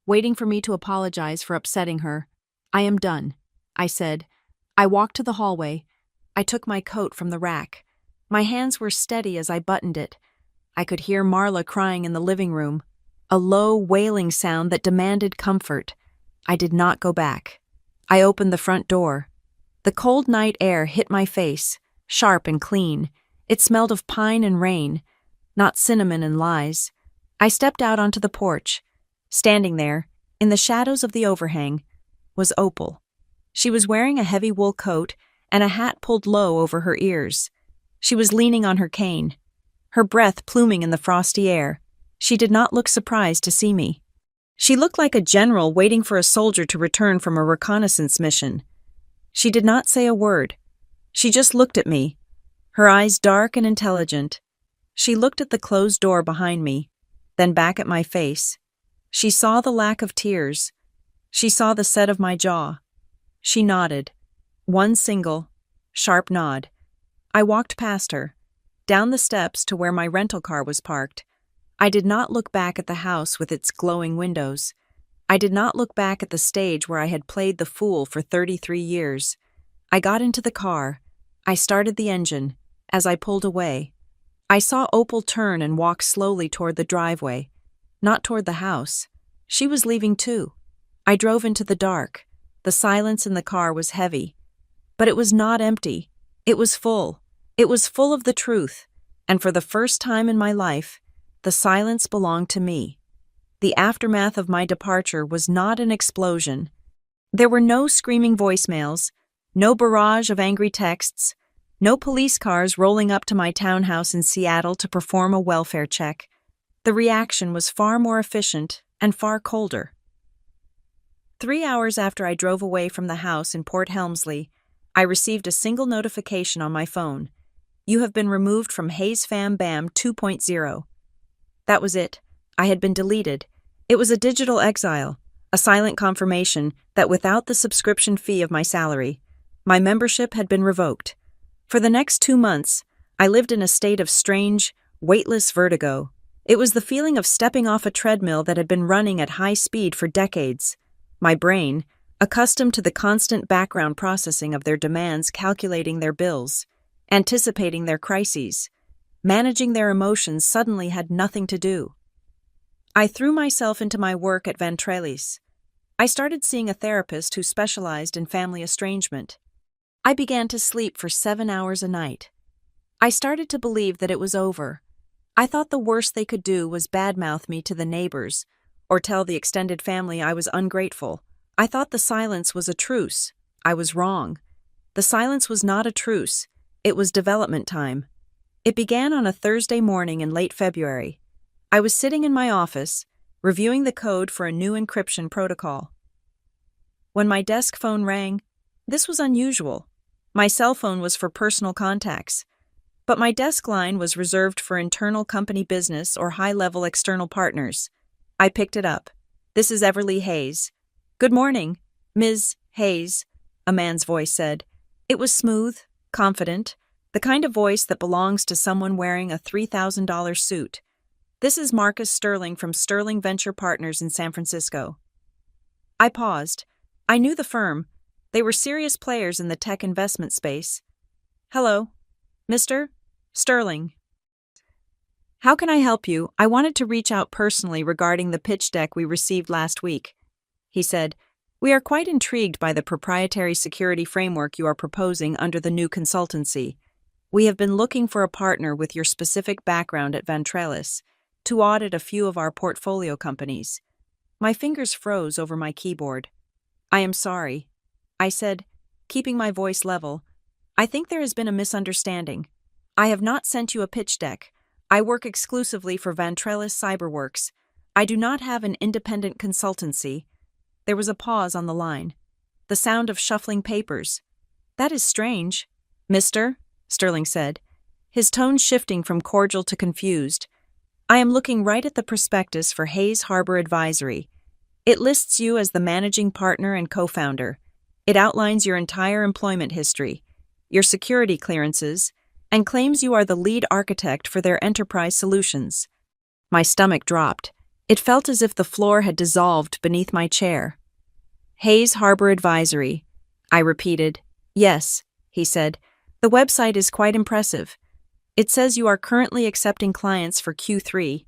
waiting for me to apologize for upsetting her. I am done, I said. I walked to the hallway. I took my coat from the rack. My hands were steady as I buttoned it. I could hear Marla crying in the living room, a low, wailing sound that demanded comfort. I did not go back. I opened the front door. The cold night air hit my face, sharp and clean. It smelled of pine and rain, not cinnamon and lies. I stepped out onto the porch. Standing there, in the shadows of the overhang, was Opal. She was wearing a heavy wool coat and a hat pulled low over her ears. She was leaning on her cane, her breath pluming in the frosty air. She did not look surprised to see me. She looked like a general waiting for a soldier to return from a reconnaissance mission. She did not say a word. She just looked at me, her eyes dark and intelligent. She looked at the closed door behind me, then back at my face. She saw the lack of tears. She saw the set of my jaw. She nodded. One single, sharp nod. I walked past her, down the steps to where my rental car was parked. I did not look back at the house with its glowing windows. I did not look back at the stage where I had played the fool for 33 years. I got into the car. I started the engine. As I pulled away, I saw Opal turn and walk slowly toward the driveway, not toward the house. She was leaving too. I drove into the dark. The silence in the car was heavy. But it was not empty. It was full. It was full of the truth. And for the first time in my life, the silence belonged to me. The aftermath of my departure was not an explosion. There were no screaming voicemails, no barrage of angry texts, no police cars rolling up to my townhouse in Seattle to perform a welfare check. The reaction was far more efficient and far colder. 3 hours after I drove away from the house in Port Helmsley, I received a single notification on my phone. You have been removed from Hayes Fam Bam 2.0. That was it. I had been deleted. It was a digital exile, a silent confirmation that without the subscription fee of my salary, my membership had been revoked. For the next 2 months, I lived in a state of strange, weightless vertigo. It was the feeling of stepping off a treadmill that had been running at high speed for decades. My brain, accustomed to the constant background processing of their demands, calculating their bills, anticipating their crises, managing their emotions, suddenly had nothing to do. I threw myself into my work at Ventralis. I started seeing a therapist who specialized in family estrangement. I began to sleep for 7 hours a night. I started to believe that it was over. I thought the worst they could do was badmouth me to the neighbors, or tell the extended family I was ungrateful. I thought the silence was a truce. I was wrong. The silence was not a truce. It was development time. It began on a Thursday morning in late February. I was sitting in my office, reviewing the code for a new encryption protocol. When my desk phone rang, this was unusual. My cell phone was for personal contacts, but my desk line was reserved for internal company business or high-level external partners. I picked it up. "This is Everly Hayes." "Good morning, Ms. Hayes," a man's voice said. It was smooth, confident, the kind of voice that belongs to someone wearing a $3,000 suit. "This is Marcus Sterling from Sterling Venture Partners in San Francisco." I paused. I knew the firm. They were serious players in the tech investment space. "Hello, Mr. Sterling. How can I help you? I wanted to reach out personally regarding the pitch deck we received last week," he said. "We are quite intrigued by the proprietary security framework you are proposing under the new consultancy. We have been looking for a partner with your specific background at Ventralis to audit a few of our portfolio companies." My fingers froze over my keyboard. "I am sorry," I said, keeping my voice level. "I think there has been a misunderstanding. I have not sent you a pitch deck. I work exclusively for Ventralis Cyberworks. I do not have an independent consultancy." There was a pause on the line. The sound of shuffling papers. "That is strange, Mr. Sterling said, his tone shifting from cordial to confused. "I am looking right at the prospectus for Hayes Harbor Advisory. It lists you as the managing partner and co-founder. It outlines your entire employment history, your security clearances, and claims you are the lead architect for their enterprise solutions." My stomach dropped. It felt as if the floor had dissolved beneath my chair. "Hayes Harbor Advisory," I repeated. "Yes," he said. "The website is quite impressive. It says you are currently accepting clients for Q3.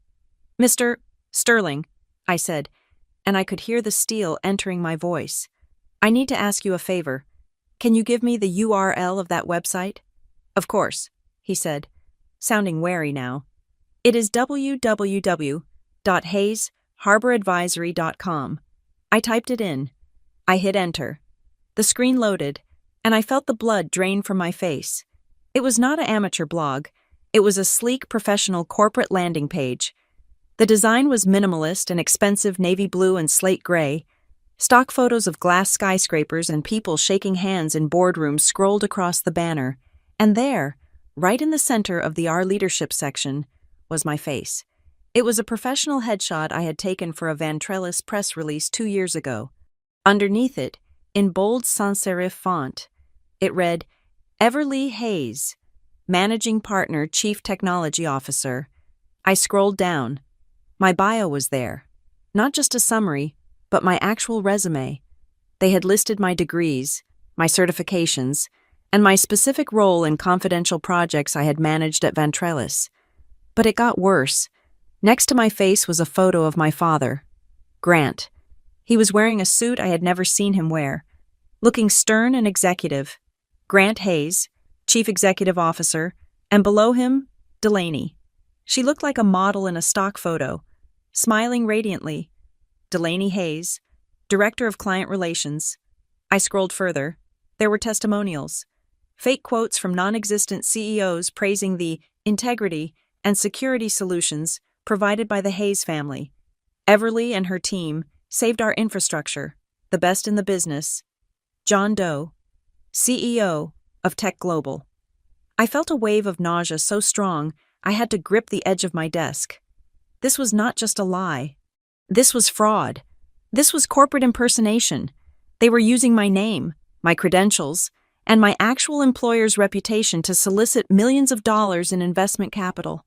"Mr. Sterling," I said, and I could hear the steel entering my voice. "I need to ask you a favor. Can you give me the URL of that website?" "Of course," he said, sounding wary now. "It is www.hayesharboradvisory.com. I typed it in. I hit enter. The screen loaded, and I felt the blood drain from my face. It was not an amateur blog. It was a sleek, professional corporate landing page. The design was minimalist and expensive navy blue and slate gray. Stock photos of glass skyscrapers and people shaking hands in boardrooms scrolled across the banner. And there, right in the center of the Our Leadership section, was my face. It was a professional headshot I had taken for a Ventralis press release 2 years ago. Underneath it, in bold sans-serif font, it read, "Everly Hayes, Managing Partner, Chief Technology Officer." I scrolled down. My bio was there. Not just a summary, but my actual resume. They had listed my degrees, my certifications, and my specific role in confidential projects I had managed at Ventralis. But it got worse. Next to my face was a photo of my father, Grant. He was wearing a suit I had never seen him wear, looking stern and executive. Grant Hayes, Chief Executive Officer, and below him, Delaney. She looked like a model in a stock photo, smiling radiantly. Delaney Hayes, Director of Client Relations. I scrolled further. There were testimonials. Fake quotes from non-existent CEOs praising the integrity and security solutions provided by the Hayes family. Everly and her team saved our infrastructure, the best in the business. John Doe, CEO of Tech Global. I felt a wave of nausea so strong I had to grip the edge of my desk. This was not just a lie. This was fraud. This was corporate impersonation. They were using my name, my credentials, and my actual employer's reputation to solicit millions of dollars in investment capital.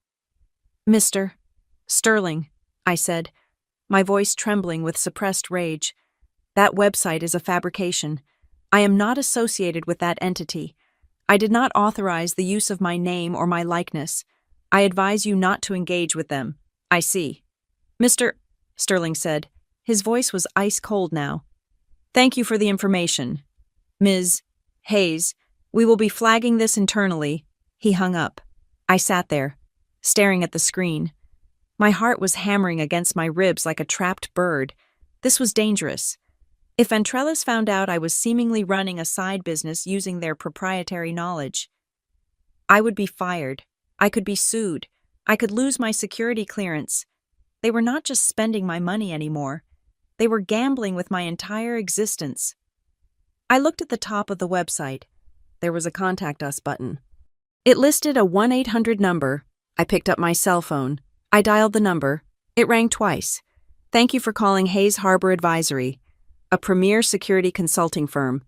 Mr. Sterling, I said, my voice trembling with suppressed rage. That website is a fabrication. I am not associated with that entity. I did not authorize the use of my name or my likeness. I advise you not to engage with them. I see. Mr. Sterling said. His voice was ice cold now. Thank you for the information. Ms. Hayes, we will be flagging this internally. He hung up. I sat there, staring at the screen. My heart was hammering against my ribs like a trapped bird. This was dangerous. If Ventrellis found out I was seemingly running a side business using their proprietary knowledge, I would be fired. I could be sued. I could lose my security clearance. They were not just spending my money anymore. They were gambling with my entire existence. I looked at the top of the website. There was a Contact Us button. It listed a 1-800 number. I picked up my cell phone. I dialed the number. It rang twice. Thank you for calling Hayes Harbor Advisory, a premier security consulting firm.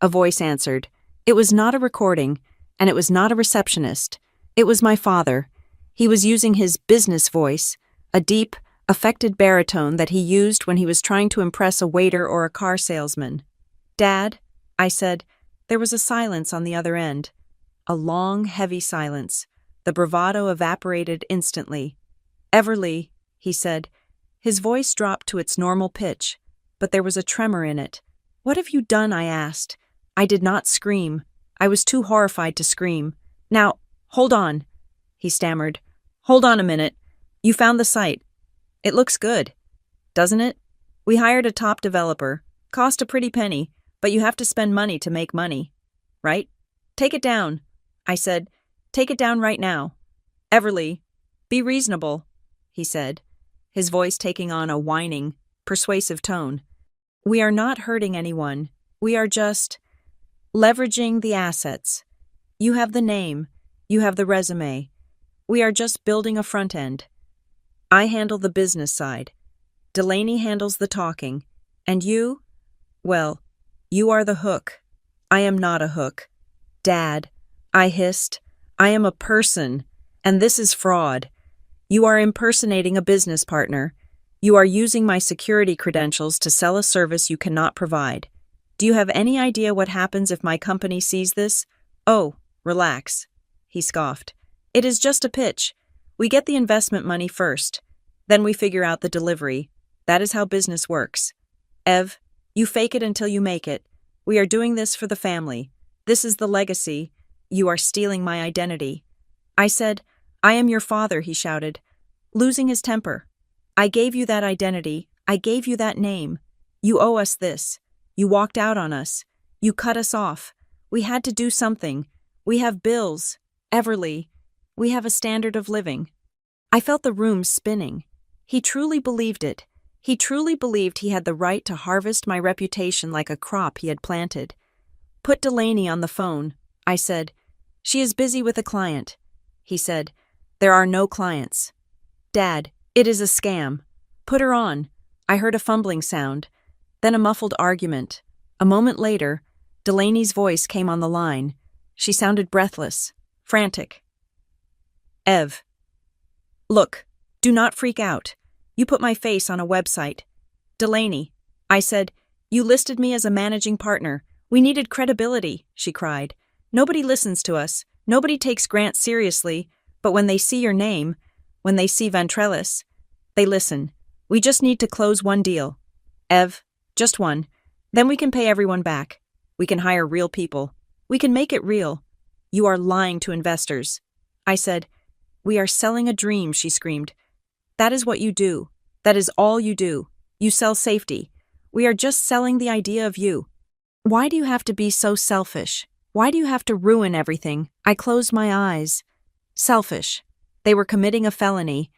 A voice answered. It was not a recording, and it was not a receptionist. It was my father. He was using his business voice, a deep, affected baritone that he used when he was trying to impress a waiter or a car salesman. Dad, I said. There was a silence on the other end. A long, heavy silence. The bravado evaporated instantly. Everly, he said. His voice dropped to its normal pitch, but there was a tremor in it. What have you done? I asked. I did not scream. I was too horrified to scream. Now, hold on, he stammered. Hold on a minute. You found the site. It looks good, doesn't it? We hired a top developer. Cost a pretty penny, but you have to spend money to make money, right? Take it down, I said. Take it down right now. Everly, be reasonable, he said, his voice taking on a whining, persuasive tone. We are not hurting anyone. We are just leveraging the assets. You have the name. You have the resume. We are just building a front end. I handle the business side. Delaney handles the talking. And you? Well, you are the hook. I am not a hook. Dad, I hissed, I am a person, and this is fraud. You are impersonating a business partner. You are using my security credentials to sell a service you cannot provide. Do you have any idea what happens if my company sees this? Oh, relax, he scoffed. It is just a pitch. We get the investment money first. Then we figure out the delivery. That is how business works. Ev, you fake it until you make it. We are doing this for the family. This is the legacy. You are stealing my identity. I said, I am your father, he shouted, losing his temper. I gave you that identity. I gave you that name. You owe us this. You walked out on us. You cut us off. We had to do something. We have bills. Everly, we have a standard of living. I felt the room spinning. He truly believed it. He truly believed he had the right to harvest my reputation like a crop he had planted. Put Delaney on the phone, I said. She is busy with a client. He said, there are no clients. Dad, it is a scam. Put her on. I heard a fumbling sound, then a muffled argument. A moment later, Delaney's voice came on the line. She sounded breathless, frantic. Ev. Look, do not freak out. You put my face on a website. Delaney, I said, you listed me as a managing partner. We needed credibility, she cried. Nobody listens to us. Nobody takes Grant seriously. But when they see your name, when they see Ventrellis, they listen. We just need to close one deal. Ev, just one. Then we can pay everyone back. We can hire real people. We can make it real. You are lying to investors. I said, we are selling a dream, she screamed. That is what you do. That is all you do. You sell safety. We are just selling the idea of you. Why do you have to be so selfish? Why do you have to ruin everything? I closed my eyes. Selfish. They were committing a felony,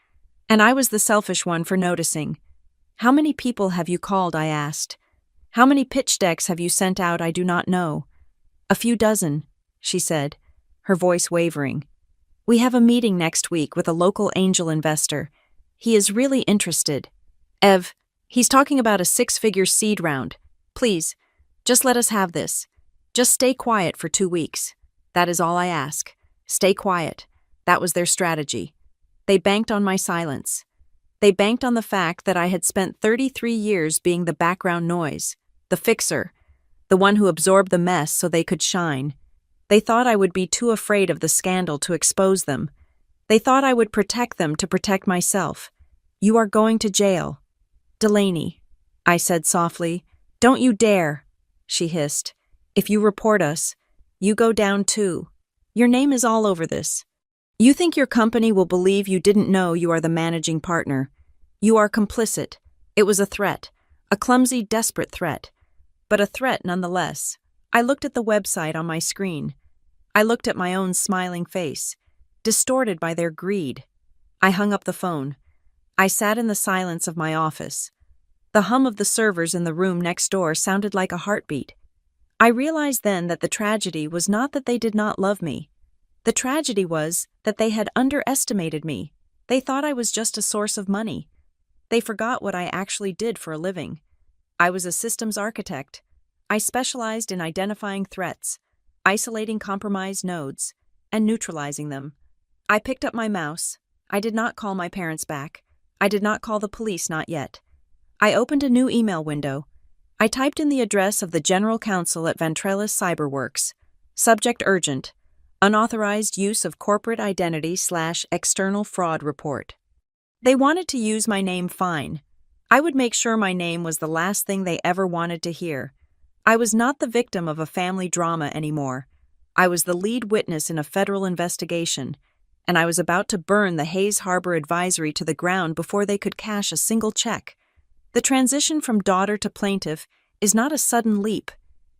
and I was the selfish one for noticing. How many people have you called? I asked. How many pitch decks have you sent out? I do not know. A few dozen, she said, her voice wavering. We have a meeting next week with a local angel investor. He is really interested. Ev, he's talking about a 6-figure seed round. Please, just let us have this. Just stay quiet for 2 weeks. That is all I ask. Stay quiet. That was their strategy. They banked on my silence. They banked on the fact that I had spent 33 years being the background noise, the fixer, the one who absorbed the mess so they could shine. They thought I would be too afraid of the scandal to expose them. They thought I would protect them to protect myself. You are going to jail. Delaney, I said softly. Don't you dare, she hissed. If you report us, you go down too. Your name is all over this. You think your company will believe you didn't know you are the managing partner. You are complicit. It was a threat, a clumsy, desperate threat, but a threat nonetheless. I looked at the website on my screen. I looked at my own smiling face, distorted by their greed. I hung up the phone. I sat in the silence of my office. The hum of the servers in the room next door sounded like a heartbeat. I realized then that the tragedy was not that they did not love me. The tragedy was that they had underestimated me. They thought I was just a source of money. They forgot what I actually did for a living. I was a systems architect. I specialized in identifying threats, isolating compromised nodes, and neutralizing them. I picked up my mouse. I did not call my parents back. I did not call the police, not yet. I opened a new email window. I typed in the address of the General Counsel at Ventrellis Cyberworks. Subject urgent. Unauthorized use of corporate identity/external fraud report. They wanted to use my name fine. I would make sure my name was the last thing they ever wanted to hear. I was not the victim of a family drama anymore. I was the lead witness in a federal investigation, and I was about to burn the Hayes Harbor Advisory to the ground before they could cash a single check. The transition from daughter to plaintiff is not a sudden leap.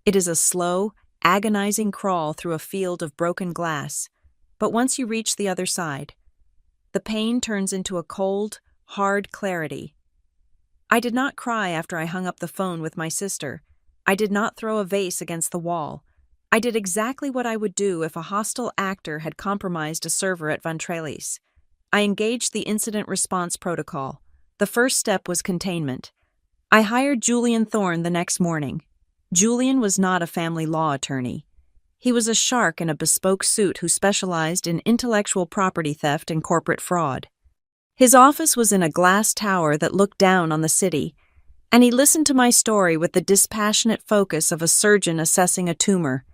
It is a slow, agonizing crawl through a field of broken glass. But once you reach the other side, the pain turns into a cold, hard clarity. I did not cry after I hung up the phone with my sister. I did not throw a vase against the wall. I did exactly what I would do if a hostile actor had compromised a server at Ventrellis. I engaged the incident response protocol. The first step was containment. I hired Julian Thorne the next morning. Julian was not a family law attorney. He was a shark in a bespoke suit who specialized in intellectual property theft and corporate fraud. His office was in a glass tower that looked down on the city, and he listened to my story with the dispassionate focus of a surgeon assessing a tumor.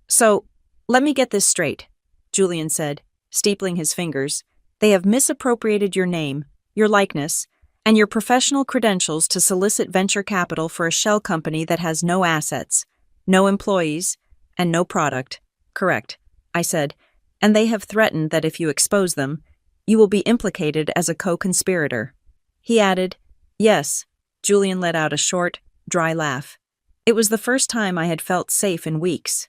So, let me get this straight, Julian said, steepling his fingers. They have misappropriated your name, your likeness, and your professional credentials to solicit venture capital for a shell company that has no assets, no employees, and no product. Correct, I said, and they have threatened that if you expose them, you will be implicated as a co-conspirator. He added, Yes. Julian let out a short, dry laugh. It was the first time I had felt safe in weeks.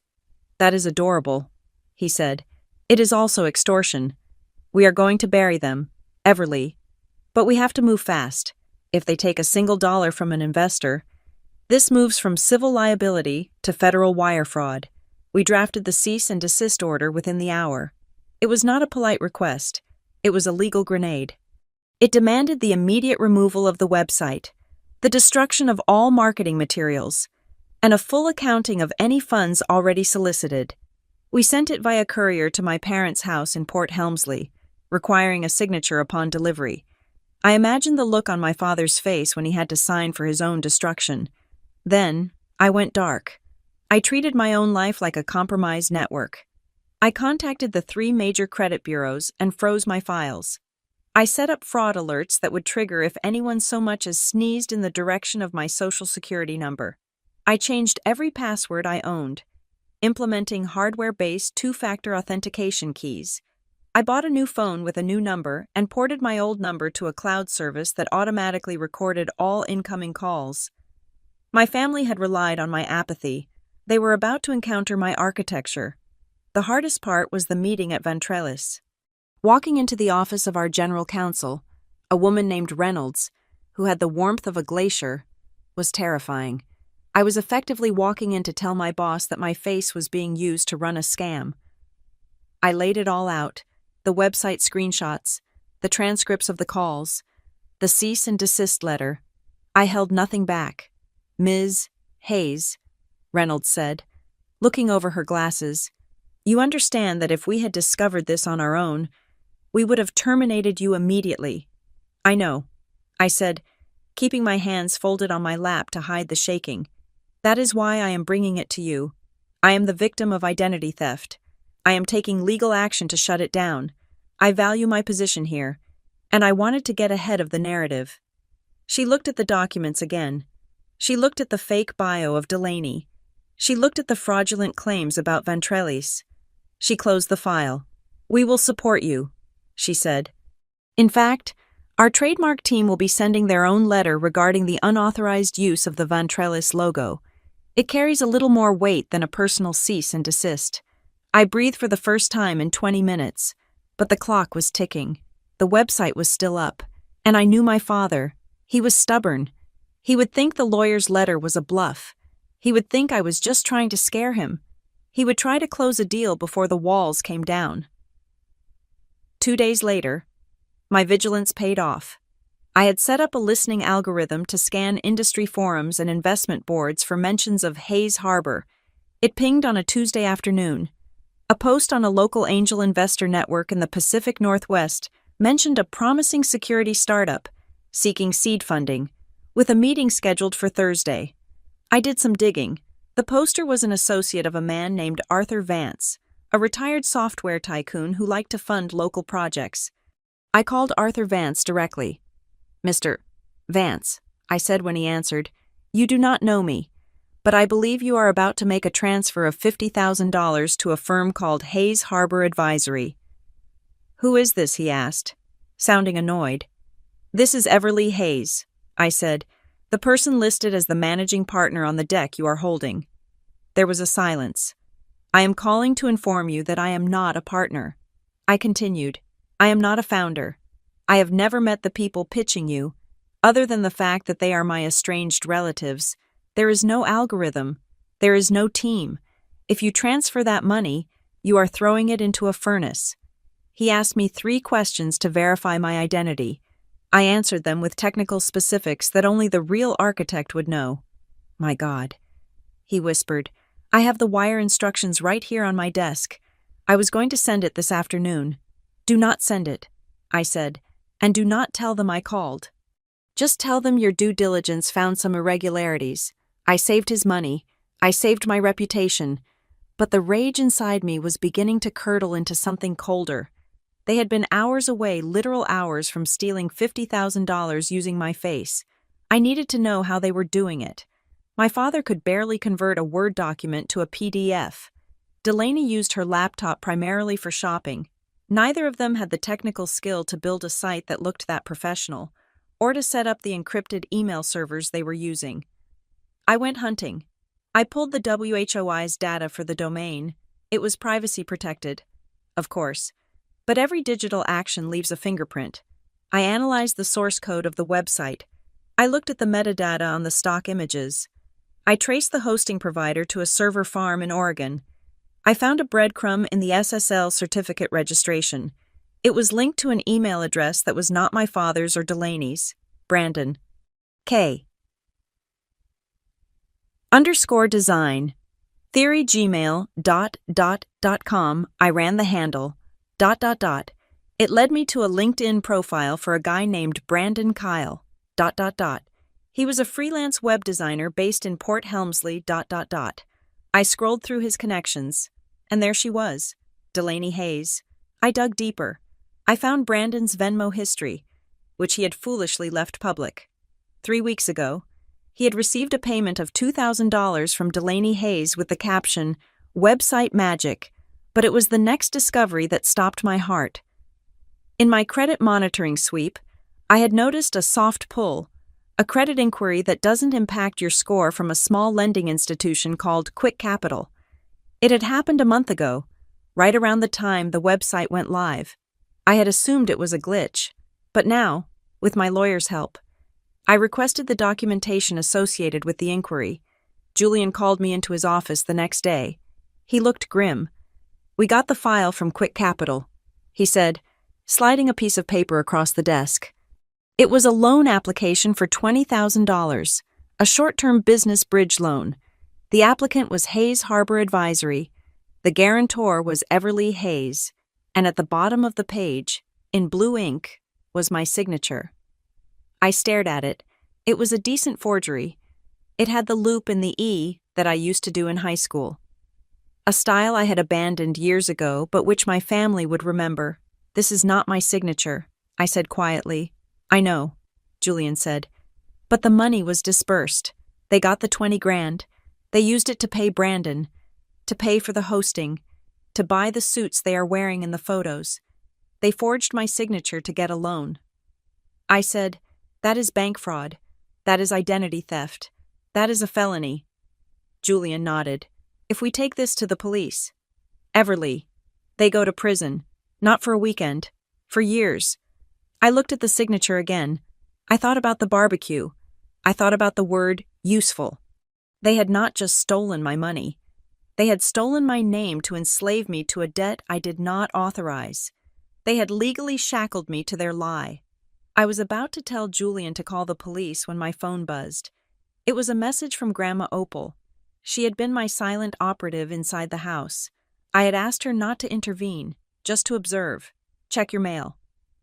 That is adorable, he said. It is also extortion. We are going to bury them, Everly. But we have to move fast. If they take a single dollar from an investor, this moves from civil liability to federal wire fraud. We drafted the cease and desist order within the hour. It was not a polite request. It was a legal grenade. It demanded the immediate removal of the website, the destruction of all marketing materials, and a full accounting of any funds already solicited. We sent it via courier to my parents' house in Port Helmsley, requiring a signature upon delivery. I imagined the look on my father's face when he had to sign for his own destruction. Then, I went dark. I treated my own life like a compromised network. I contacted the 3 major credit bureaus and froze my files. I set up fraud alerts that would trigger if anyone so much as sneezed in the direction of my social security number. I changed every password I owned, implementing hardware-based 2-factor authentication keys. I bought a new phone with a new number and ported my old number to a cloud service that automatically recorded all incoming calls. My family had relied on my apathy. They were about to encounter my architecture. The hardest part was the meeting at Ventrellis. Walking into the office of our general counsel, a woman named Reynolds, who had the warmth of a glacier, was terrifying. I was effectively walking in to tell my boss that my face was being used to run a scam. I laid it all out. The website screenshots, the transcripts of the calls, the cease and desist letter. I held nothing back. Ms. Hayes, Reynolds said, looking over her glasses. "You understand that if we had discovered this on our own, we would have terminated you immediately." "I know," I said, keeping my hands folded on my lap to hide the shaking. "That is why I am bringing it to you. I am the victim of identity theft. I am taking legal action to shut it down. I value my position here, and I wanted to get ahead of the narrative." She looked at the documents again. She looked at the fake bio of Delaney. She looked at the fraudulent claims about Ventrellis. She closed the file. "We will support you," she said. "In fact, our trademark team will be sending their own letter regarding the unauthorized use of the Ventrellis logo. It carries a little more weight than a personal cease and desist." I breathed for the first time in 20 minutes, but the clock was ticking. The website was still up, and I knew my father. He was stubborn. He would think the lawyer's letter was a bluff. He would think I was just trying to scare him. He would try to close a deal before the walls came down. 2 days later, my vigilance paid off. I had set up a listening algorithm to scan industry forums and investment boards for mentions of Hayes Harbor. It pinged on a Tuesday afternoon. A post on a local angel investor network in the Pacific Northwest mentioned a promising security startup seeking seed funding, with a meeting scheduled for Thursday. I did some digging. The poster was an associate of a man named Arthur Vance, a retired software tycoon who liked to fund local projects. I called Arthur Vance directly. "Mr. Vance," I said when he answered, "you do not know me, but I believe you are about to make a transfer of $50,000 to a firm called Hayes Harbor Advisory." "Who is this?" he asked, sounding annoyed. "This is Everly Hayes," I said, "the person listed as the managing partner on the deck you are holding." There was a silence. "I am calling to inform you that I am not a partner." I continued, "I am not a founder. I have never met the people pitching you. Other than the fact that they are my estranged relatives, there is no algorithm. There is no team. If you transfer that money, you are throwing it into a furnace." He asked me 3 questions to verify my identity. I answered them with technical specifics that only the real architect would know. "My God," he whispered, "I have the wire instructions right here on my desk. I was going to send it this afternoon." "Do not send it," I said, "and do not tell them I called. Just tell them your due diligence found some irregularities. I saved his money. I saved my reputation." But the rage inside me was beginning to curdle into something colder. They had been hours away, literal hours, from stealing $50,000 using my face. I needed to know how they were doing it. My father could barely convert a Word document to a PDF. Delaney used her laptop primarily for shopping. Neither of them had the technical skill to build a site that looked that professional, or to set up the encrypted email servers they were using. I went hunting. I pulled the WHOI's data for the domain. It was privacy protected, of course. But every digital action leaves a fingerprint. I analyzed the source code of the website. I looked at the metadata on the stock images. I traced the hosting provider to a server farm in Oregon. I found a breadcrumb in the SSL certificate registration. It was linked to an email address that was not my father's or Delaney's. Brandon K. _design. theorygmail.com. I ran the handle. ... It led me to a LinkedIn profile for a guy named Brandon Kyle. ... He was a freelance web designer based in Port Helmsley. ... I scrolled through his connections, and there she was, Delaney Hayes. I dug deeper. I found Brandon's Venmo history, which he had foolishly left public. 3 weeks ago, he had received a payment of $2,000 from Delaney Hayes with the caption, "Website Magic," but it was the next discovery that stopped my heart. In my credit monitoring sweep, I had noticed a soft pull, a credit inquiry that doesn't impact your score from a small lending institution called Quick Capital. It had happened a month ago, right around the time the website went live. I had assumed it was a glitch, but now, with my lawyer's help, I requested the documentation associated with the inquiry. Julian called me into his office the next day. He looked grim. "We got the file from Quick Capital," he said, sliding a piece of paper across the desk. It was a loan application for $20,000, a short-term business bridge loan. The applicant was Hayes Harbor Advisory. The guarantor was Everly Hayes. And at the bottom of the page, in blue ink, was my signature. I stared at it. It was a decent forgery. It had the loop in the E that I used to do in high school. A style I had abandoned years ago, but which my family would remember. "This is not my signature," I said quietly. "I know," Julian said. "But the money was dispersed. They got the 20 grand. They used it to pay Brandon, to pay for the hosting, to buy the suits they are wearing in the photos. They forged my signature to get a loan." I said, "That is bank fraud. That is identity theft. That is a felony." Julian nodded. "If we take this to the police?" "Everly. They go to prison. Not for a weekend. For years." I looked at the signature again. I thought about the barbecue. I thought about the word useful. They had not just stolen my money. They had stolen my name to enslave me to a debt I did not authorize. They had legally shackled me to their lie. I was about to tell Julian to call the police when my phone buzzed. It was a message from Grandma Opal. She had been my silent operative inside the house. I had asked her not to intervene, just to observe. "Check your mail."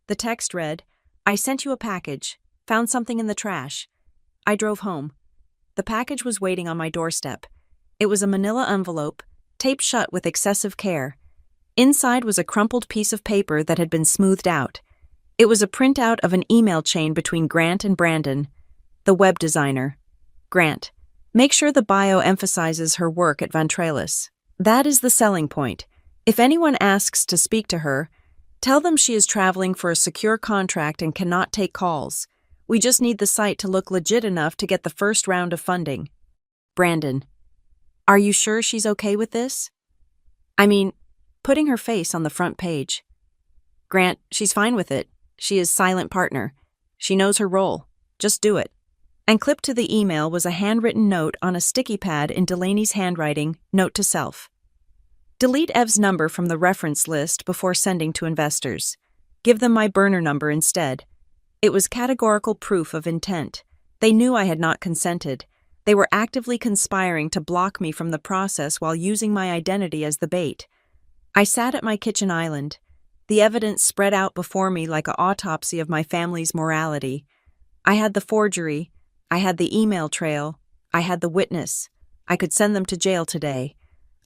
The text read, "I sent you a package. Found something in the trash." I drove home. The package was waiting on my doorstep. It was a manila envelope, taped shut with excessive care. Inside was a crumpled piece of paper that had been smoothed out. It was a printout of an email chain between Grant and Brandon, the web designer. "Grant, make sure the bio emphasizes her work at Ventralis. That is the selling point. If anyone asks to speak to her, tell them she is traveling for a secure contract and cannot take calls. We just need the site to look legit enough to get the first round of funding." "Brandon, are you sure she's okay with this? I mean, putting her face on the front page." "Grant, she's fine with it. She is silent partner. She knows her role. Just do it." And clipped to the email was a handwritten note on a sticky pad in Delaney's handwriting, "Note to self. Delete Ev's number from the reference list before sending to investors. Give them my burner number instead." It was categorical proof of intent. They knew I had not consented. They were actively conspiring to block me from the process while using my identity as the bait. I sat at my kitchen island. The evidence spread out before me like an autopsy of my family's morality. I had the forgery. I had the email trail. I had the witness. I could send them to jail today.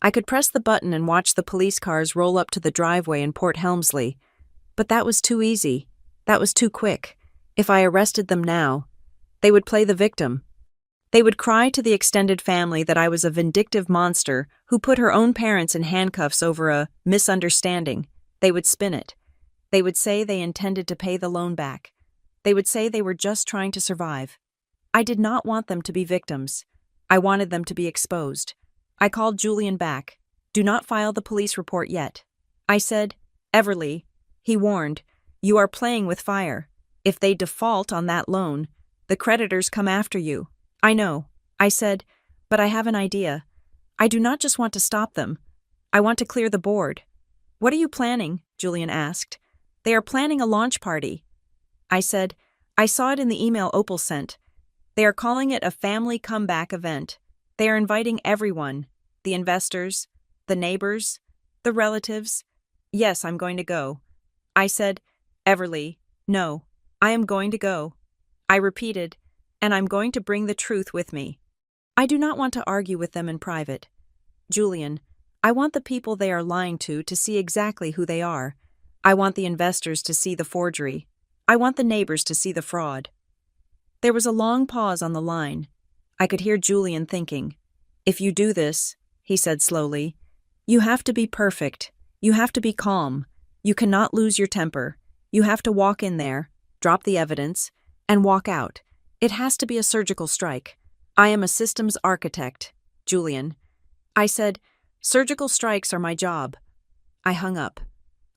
I could press the button and watch the police cars roll up to the driveway in Port Helmsley. But that was too easy. That was too quick. If I arrested them now, they would play the victim. They would cry to the extended family that I was a vindictive monster who put her own parents in handcuffs over a misunderstanding. They would spin it. They would say they intended to pay the loan back. They would say they were just trying to survive. I did not want them to be victims. I wanted them to be exposed. I called Julian back. "Do not file the police report yet." I said, "Everly," he warned, "you are playing with fire. If they default on that loan, the creditors come after you." "I know," I said, "but I have an idea. I do not just want to stop them. I want to clear the board." "What are you planning?" Julian asked. "They are planning a launch party." I said, "I saw it in the email Opal sent. They are calling it a family comeback event. They are inviting everyone, the investors, the neighbors, the relatives. Yes, I'm going to go." I said, "Everly, no, I am going to go." I repeated, "And I'm going to bring the truth with me." I do not want to argue with them in private. Julian, I want the people they are lying to see exactly who they are. I want the investors to see the forgery. I want the neighbors to see the fraud. There was a long pause on the line. I could hear Julian thinking. "If you do this," he said slowly, "you have to be perfect. You have to be calm. You cannot lose your temper. You have to walk in there, drop the evidence, and walk out. It has to be a surgical strike. I am a systems architect, Julian." I said, "Surgical strikes are my job." I hung up.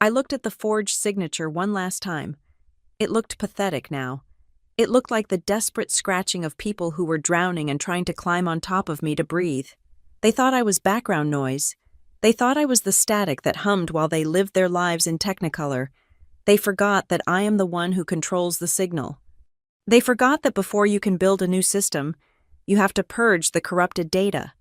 I looked at the forged signature one last time. It looked pathetic now. It looked like the desperate scratching of people who were drowning and trying to climb on top of me to breathe. They thought I was background noise. They thought I was the static that hummed while they lived their lives in Technicolor. They forgot that I am the one who controls the signal. They forgot that before you can build a new system, you have to purge the corrupted data.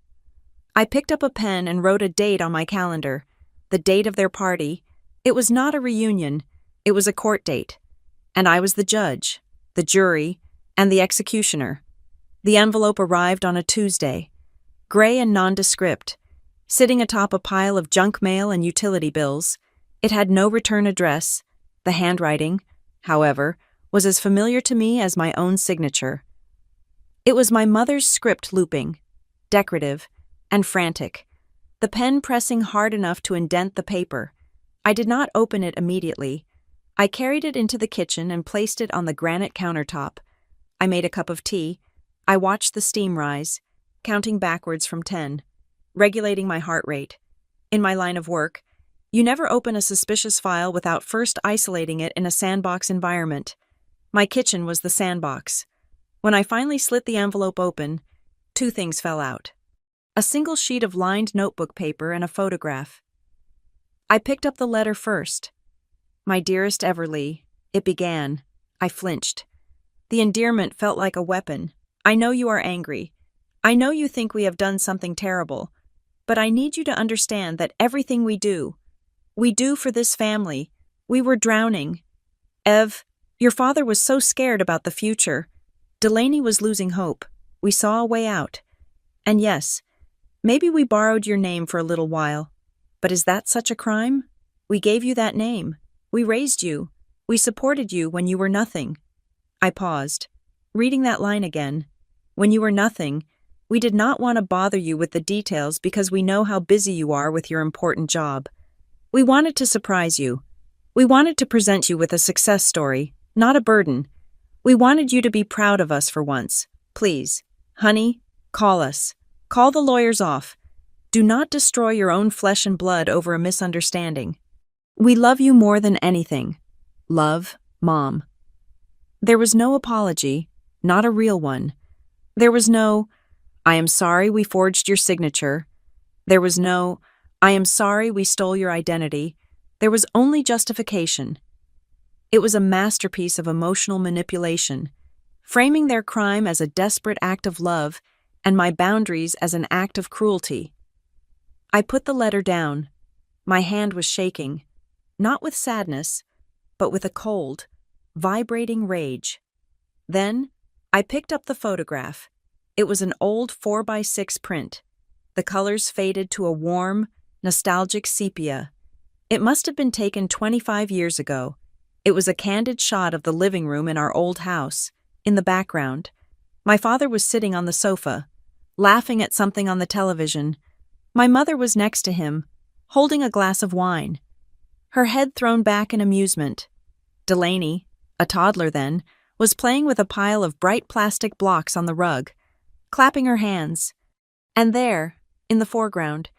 I picked up a pen and wrote a date on my calendar, the date of their party. It was not a reunion, it was a court date. And I was the judge, the jury, and the executioner. The envelope arrived on a Tuesday, gray and nondescript, sitting atop a pile of junk mail and utility bills. It had no return address. The handwriting, however, was as familiar to me as my own signature. It was my mother's script looping, decorative, and frantic, the pen pressing hard enough to indent the paper. I did not open it immediately. I carried it into the kitchen and placed it on the granite countertop. I made a cup of tea. I watched the steam rise, counting backwards from 10, regulating my heart rate. In my line of work, you never open a suspicious file without first isolating it in a sandbox environment. My kitchen was the sandbox. When I finally slit the envelope open, two things fell out: a single sheet of lined notebook paper and a photograph. I picked up the letter first. "My dearest Everly," it began. I flinched. The endearment felt like a weapon. "I know you are angry. I know you think we have done something terrible. But I need you to understand that everything we do for this family. We were drowning. Ev, your father was so scared about the future. Delaney was losing hope. We saw a way out. And yes, maybe we borrowed your name for a little while. But is that such a crime? We gave you that name. We raised you. We supported you when you were nothing." I paused, reading that line again. When you were nothing, we did not want to bother you with the details because we know how busy you are with your important job. We wanted to surprise you. We wanted to present you with a success story, not a burden. We wanted you to be proud of us for once. Please, honey, call us. Call the lawyers off. Do not destroy your own flesh and blood over a misunderstanding. We love you more than anything. Love, Mom. There was no apology, not a real one. There was no, "I am sorry we forged your signature." There was no, "I am sorry we stole your identity." There was only justification. It was a masterpiece of emotional manipulation, framing their crime as a desperate act of love and my boundaries as an act of cruelty. I put the letter down. My hand was shaking, not with sadness, but with a cold, vibrating rage. Then, I picked up the photograph. It was an old 4x6 print. The colors faded to a warm, nostalgic sepia. It must have been taken 25 years ago. It was a candid shot of the living room in our old house. In the background, my father was sitting on the sofa, laughing at something on the television. My mother was next to him, holding a glass of wine, her head thrown back in amusement. Delaney, a toddler then, was playing with a pile of bright plastic blocks on the rug, clapping her hands. And there, in the foreground,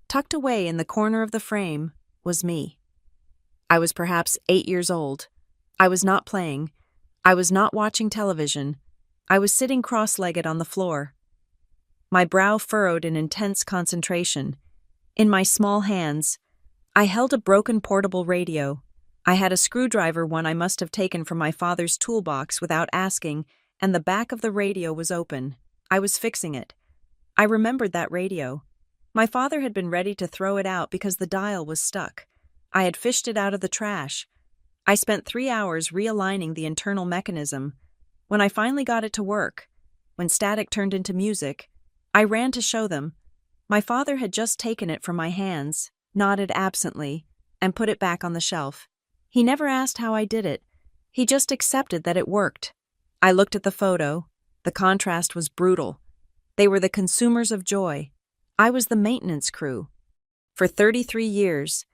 tucked away in the corner of the frame, was me. I was perhaps 8 years old. I was not playing. I was not watching television. I was sitting cross-legged on the floor. My brow furrowed in intense concentration. In my small hands, I held a broken portable radio. I had a screwdriver, one I must have taken from my father's toolbox without asking, and the back of the radio was open. I was fixing it. I remembered that radio. My father had been ready to throw it out because the dial was stuck. I had fished it out of the trash. I spent 3 hours realigning the internal mechanism. When I finally got it to work, when static turned into music, I ran to show them. My father had just taken it from my hands, nodded absently, and put it back on the shelf. He never asked how I did it. He just accepted that it worked. I looked at the photo. The contrast was brutal. They were the consumers of joy. I was the maintenance crew. For 33 years,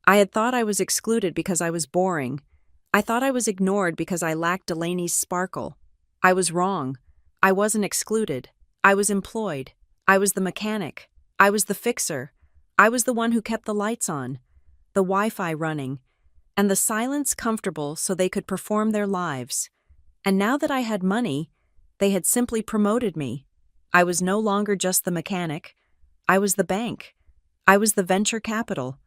I had thought I was excluded because I was boring. I thought I was ignored because I lacked Delaney's sparkle. I was wrong. I wasn't excluded. I was employed. I was the mechanic. I was the fixer. I was the one who kept the lights on, the Wi-Fi running, and the silence comfortable so they could perform their lives. And now that I had money, they had simply promoted me. I was no longer just the mechanic. I was the bank. I was the venture capital.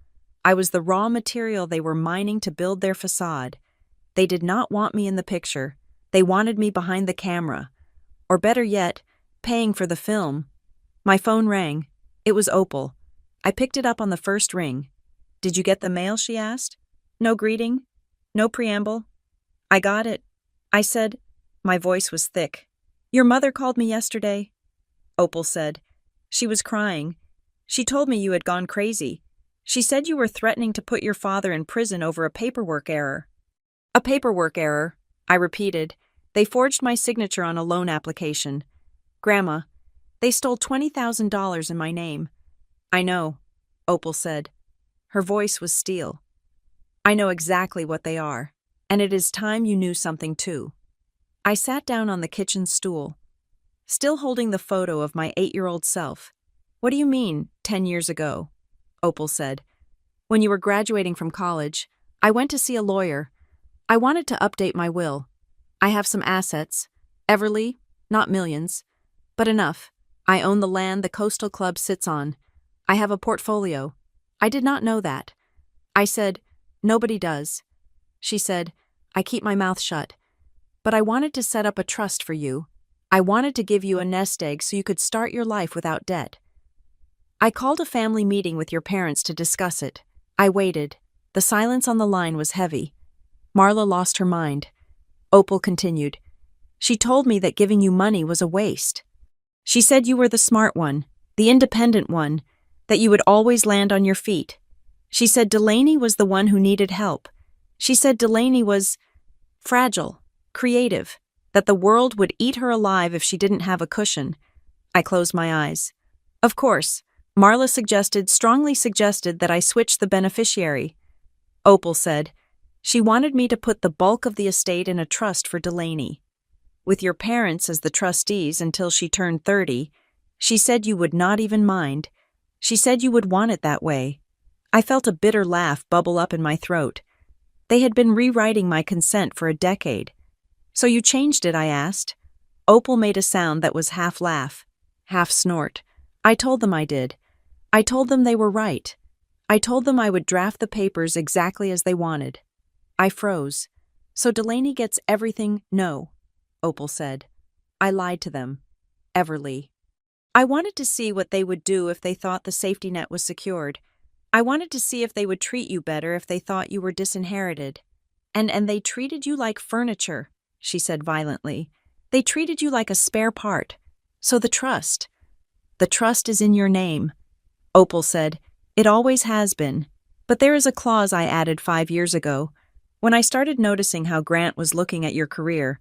I was the raw material they were mining to build their facade. They did not want me in the picture. They wanted me behind the camera. Or better yet, paying for the film. My phone rang. It was Opal. I picked it up on the first ring. Did you get the mail? She asked. No greeting? No preamble? I got it. I said. My voice was thick. Your mother called me yesterday. Opal said. She was crying. She told me you had gone crazy. She said you were threatening to put your father in prison over a paperwork error. A paperwork error, I repeated. They forged my signature on a loan application. Grandma, they stole $20,000 in my name. I know, Opal said. Her voice was steel. I know exactly what they are, and it is time you knew something too. I sat down on the kitchen stool, still holding the photo of my 8-year-old self. What do you mean, 10 years ago? Opal said. When you were graduating from college, I went to see a lawyer. I wanted to update my will. I have some assets. Everly, not millions, but enough. I own the land the Coastal Club sits on. I have a portfolio. I did not know that. I said, nobody does. She said, I keep my mouth shut. But I wanted to set up a trust for you. I wanted to give you a nest egg so you could start your life without debt. I called a family meeting with your parents to discuss it. I waited. The silence on the line was heavy. Marla lost her mind. Opal continued. She told me that giving you money was a waste. She said you were the smart one, the independent one, that you would always land on your feet. She said Delaney was the one who needed help. She said Delaney was fragile, creative, that the world would eat her alive if she didn't have a cushion. I closed my eyes. Of course, Marla strongly suggested that I switch the beneficiary. Opal said, she wanted me to put the bulk of the estate in a trust for Delaney. With your parents as the trustees until she turned 30, she said you would not even mind. She said you would want it that way. I felt a bitter laugh bubble up in my throat. They had been rewriting my consent for a decade. So you changed it, I asked. Opal made a sound that was half laugh, half snort. I told them I did. I told them they were right. I told them I would draft the papers exactly as they wanted. I froze. So Delaney gets everything? No, Opal said. I lied to them. Everly. I wanted to see what they would do if they thought the safety net was secured. I wanted to see if they would treat you better if they thought you were disinherited. And they treated you like furniture, she said violently. They treated you like a spare part. So the trust is in your name. Opal said, it always has been. But there is a clause I added 5 years ago, when I started noticing how Grant was looking at your career.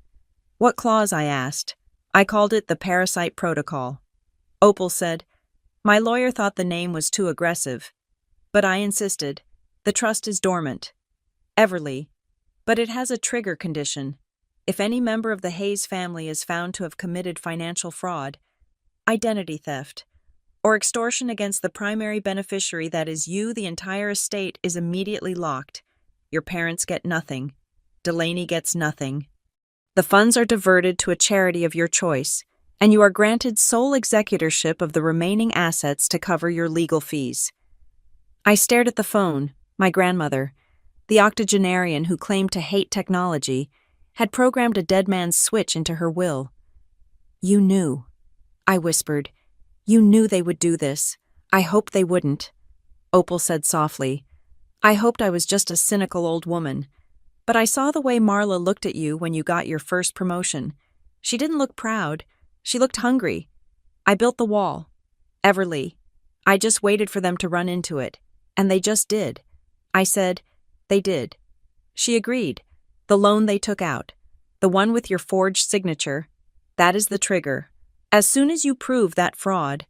What clause? I asked. I called it the Parasite Protocol. Opal said, my lawyer thought the name was too aggressive. But I insisted. The trust is dormant. Everly. But it has a trigger condition. If any member of the Hayes family is found to have committed financial fraud, identity theft, or extortion against the primary beneficiary, that is you, the entire estate is immediately locked. Your parents get nothing. Delaney gets nothing. The funds are diverted to a charity of your choice, and you are granted sole executorship of the remaining assets to cover your legal fees. I stared at the phone. My grandmother, the octogenarian who claimed to hate technology, had programmed a dead man's switch into her will. You knew, I whispered. You knew they would do this. I hoped they wouldn't. Opal said softly. I hoped I was just a cynical old woman. But I saw the way Marla looked at you when you got your first promotion. She didn't look proud. She looked hungry. I built the wall. Everly. I just waited for them to run into it. And they just did. I said, they did. She agreed. The loan they took out. The one with your forged signature. That is the trigger. As soon as you prove that fraud,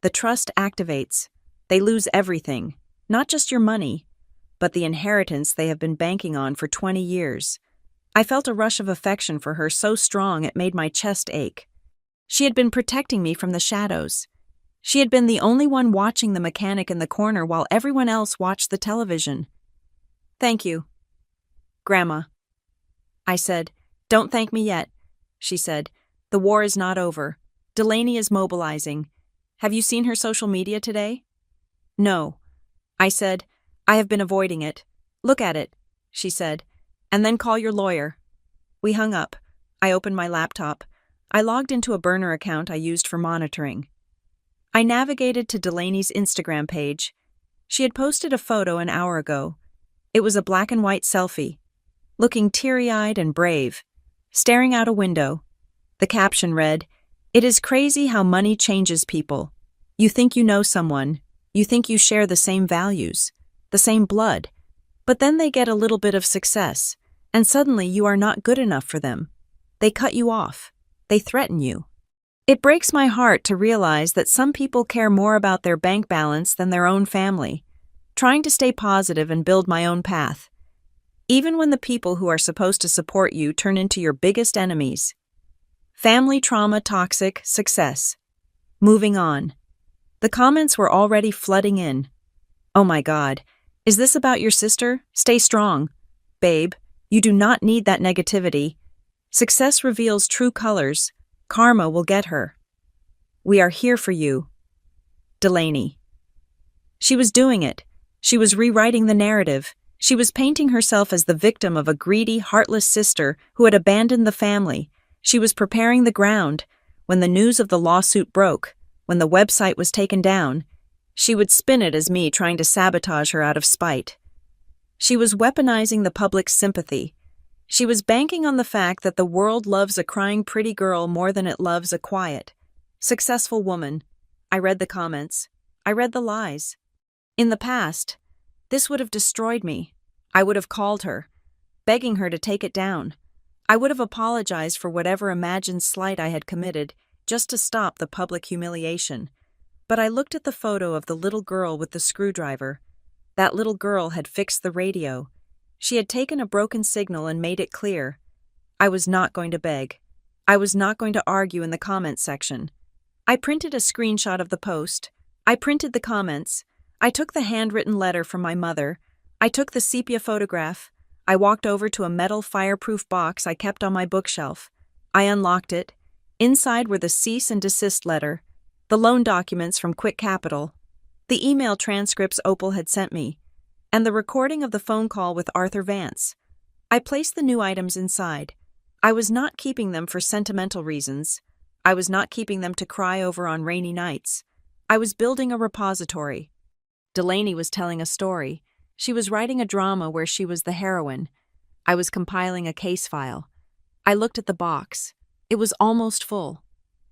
the trust activates. They lose everything, not just your money, but the inheritance they have been banking on for 20 years. I felt a rush of affection for her so strong it made my chest ache. She had been protecting me from the shadows. She had been the only one watching the mechanic in the corner while everyone else watched the television. Thank you, Grandma. I said, don't thank me yet, she said. The war is not over. Delaney is mobilizing. Have you seen her social media today? No. I said, I have been avoiding it. Look at it, she said, and then call your lawyer. We hung up. I opened my laptop. I logged into a burner account I used for monitoring. I navigated to Delaney's Instagram page. She had posted a photo an hour ago. It was a black and white selfie, looking teary-eyed and brave, staring out a window. The caption read, "It is crazy how money changes people. You think you know someone, you think you share the same values, the same blood, but then they get a little bit of success, and suddenly you are not good enough for them. They cut you off. They threaten you." It breaks my heart to realize that some people care more about their bank balance than their own family, trying to stay positive and build my own path, even when the people who are supposed to support you turn into your biggest enemies. Family trauma, toxic, success. Moving on. The comments were already flooding in. "Oh my God, is this about your sister? Stay strong. Babe, you do not need that negativity. Success reveals true colors. Karma will get her. We are here for you." Delaney. She was doing it. She was rewriting the narrative. She was painting herself as the victim of a greedy, heartless sister who had abandoned the family. She was preparing the ground. When the news of the lawsuit broke, when the website was taken down, she would spin it as me trying to sabotage her out of spite. She was weaponizing the public's sympathy. She was banking on the fact that the world loves a crying pretty girl more than it loves a quiet, successful woman. I read the comments. I read the lies. In the past, this would have destroyed me. I would have called her, begging her to take it down. I would have apologized for whatever imagined slight I had committed, just to stop the public humiliation. But I looked at the photo of the little girl with the screwdriver. That little girl had fixed the radio. She had taken a broken signal and made it clear. I was not going to beg. I was not going to argue in the comments section. I printed a screenshot of the post. I printed the comments. I took the handwritten letter from my mother. I took the sepia photograph. I walked over to a metal fireproof box I kept on my bookshelf. I unlocked it. Inside were the cease and desist letter, the loan documents from Quick Capital, the email transcripts Opal had sent me, and the recording of the phone call with Arthur Vance. I placed the new items inside. I was not keeping them for sentimental reasons. I was not keeping them to cry over on rainy nights. I was building a repository. Delaney was telling a story. She was writing a drama where she was the heroine. I was compiling a case file. I looked at the box. It was almost full.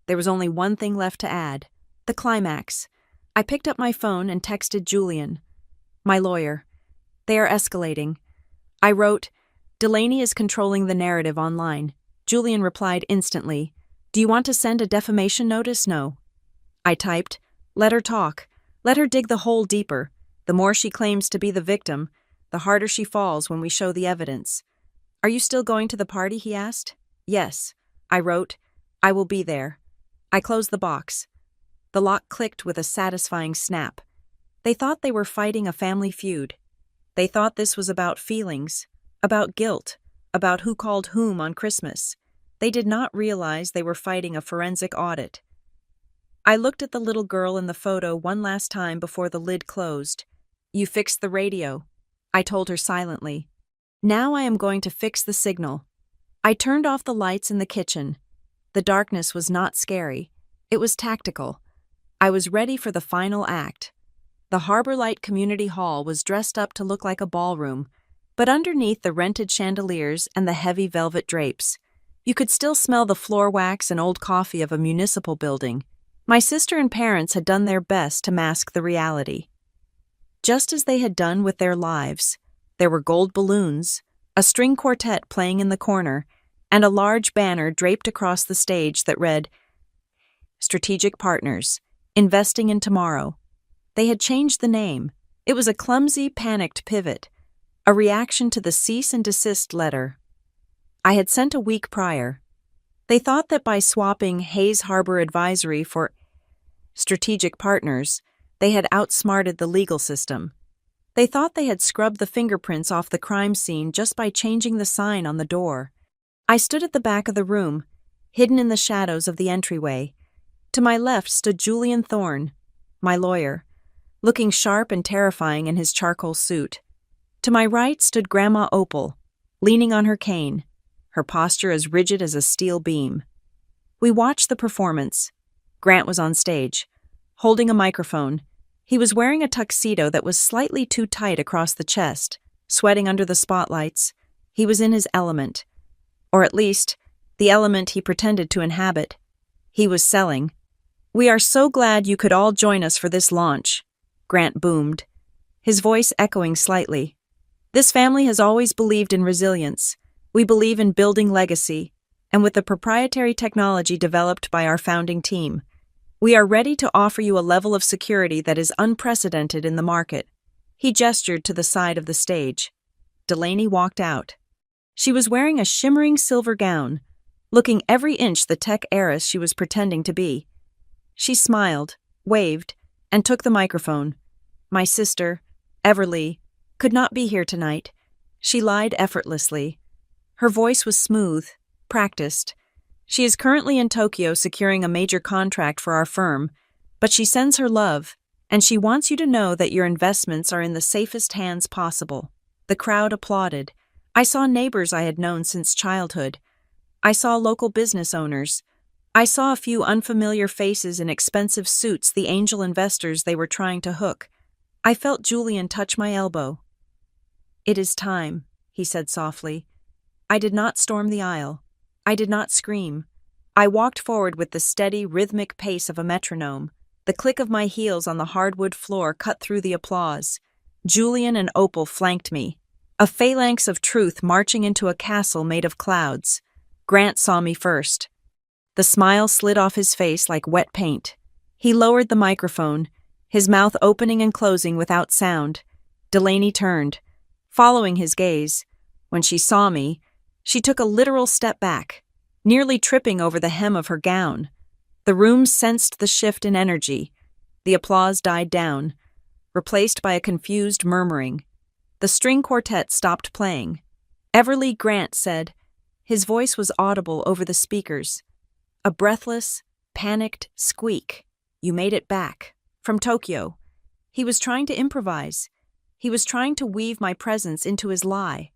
There was only one thing left to add, the climax. I picked up my phone and texted Julian, my lawyer. They are escalating. I wrote, "Delaney is controlling the narrative online." Julian replied instantly, "Do you want to send a defamation notice? No." I typed, "Let her talk. Let her dig the hole deeper. The more she claims to be the victim, the harder she falls when we show the evidence." "Are you still going to the party?" he asked. "Yes." I wrote, "I will be there." I closed the box. The lock clicked with a satisfying snap. They thought they were fighting a family feud. They thought this was about feelings, about guilt, about who called whom on Christmas. They did not realize they were fighting a forensic audit. I looked at the little girl in the photo one last time before the lid closed. "You fixed the radio," I told her silently. "Now I am going to fix the signal." I turned off the lights in the kitchen. The darkness was not scary. It was tactical. I was ready for the final act. The Harbor Light Community Hall was dressed up to look like a ballroom, but underneath the rented chandeliers and the heavy velvet drapes, you could still smell the floor wax and old coffee of a municipal building. My sister and parents had done their best to mask the reality. Just as they had done with their lives, there were gold balloons, a string quartet playing in the corner, and a large banner draped across the stage that read, "Strategic Partners, Investing in Tomorrow." They had changed the name. It was a clumsy, panicked pivot, a reaction to the cease and desist letter I had sent a week prior. They thought that by swapping Hayes Harbor Advisory for Strategic Partners, they had outsmarted the legal system. They thought they had scrubbed the fingerprints off the crime scene just by changing the sign on the door. I stood at the back of the room, hidden in the shadows of the entryway. To my left stood Julian Thorne, my lawyer, looking sharp and terrifying in his charcoal suit. To my right stood Grandma Opal, leaning on her cane, her posture as rigid as a steel beam. We watched the performance. Grant was on stage, holding a microphone. He was wearing a tuxedo that was slightly too tight across the chest, sweating under the spotlights. He was in his element. Or at least, the element he pretended to inhabit. He was selling. "We are so glad you could all join us for this launch," Grant boomed, his voice echoing slightly. "This family has always believed in resilience. We believe in building legacy, and with the proprietary technology developed by our founding team, we are ready to offer you a level of security that is unprecedented in the market." He gestured to the side of the stage. Delaney walked out. She was wearing a shimmering silver gown, looking every inch the tech heiress she was pretending to be. She smiled, waved, and took the microphone. "My sister, Everly, could not be here tonight." She lied effortlessly. Her voice was smooth, practiced. "She is currently in Tokyo securing a major contract for our firm, but she sends her love, and she wants you to know that your investments are in the safest hands possible." The crowd applauded. I saw neighbors I had known since childhood. I saw local business owners. I saw a few unfamiliar faces in expensive suits, the angel investors they were trying to hook. I felt Julian touch my elbow. "It is time," he said softly. I did not storm the aisle. I did not scream. I walked forward with the steady, rhythmic pace of a metronome. The click of my heels on the hardwood floor cut through the applause. Julian and Opal flanked me, a phalanx of truth marching into a castle made of clouds. Grant saw me first. The smile slid off his face like wet paint. He lowered the microphone, his mouth opening and closing without sound. Delaney turned, following his gaze. When she saw me, she took a literal step back, nearly tripping over the hem of her gown. The room sensed the shift in energy. The applause died down, replaced by a confused murmuring. The string quartet stopped playing. "Everly Grant," said. His voice was audible over the speakers. A breathless, panicked squeak. "You made it back. From Tokyo." He was trying to improvise. He was trying to weave my presence into his lie.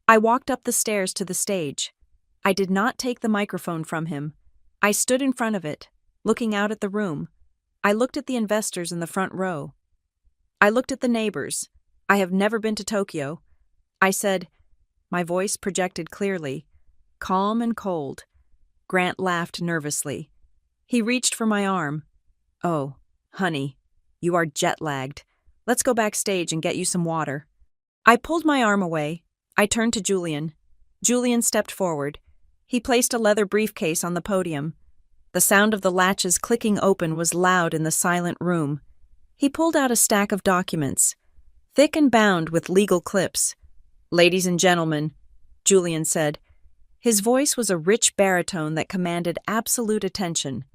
I walked up the stairs to the stage. I did not take the microphone from him. I stood in front of it, looking out at the room. I looked at the investors in the front row. I looked at the neighbors. "I have never been to Tokyo." I said, my voice projected clearly, calm and cold. Grant laughed nervously. He reached for my arm. "Oh, honey, you are jet-lagged. Let's go backstage and get you some water." I pulled my arm away. I turned to Julian. Julian stepped forward. He placed a leather briefcase on the podium. The sound of the latches clicking open was loud in the silent room. He pulled out a stack of documents, thick and bound with legal clips. "Ladies and gentlemen," Julian said. His voice was a rich baritone that commanded absolute attention.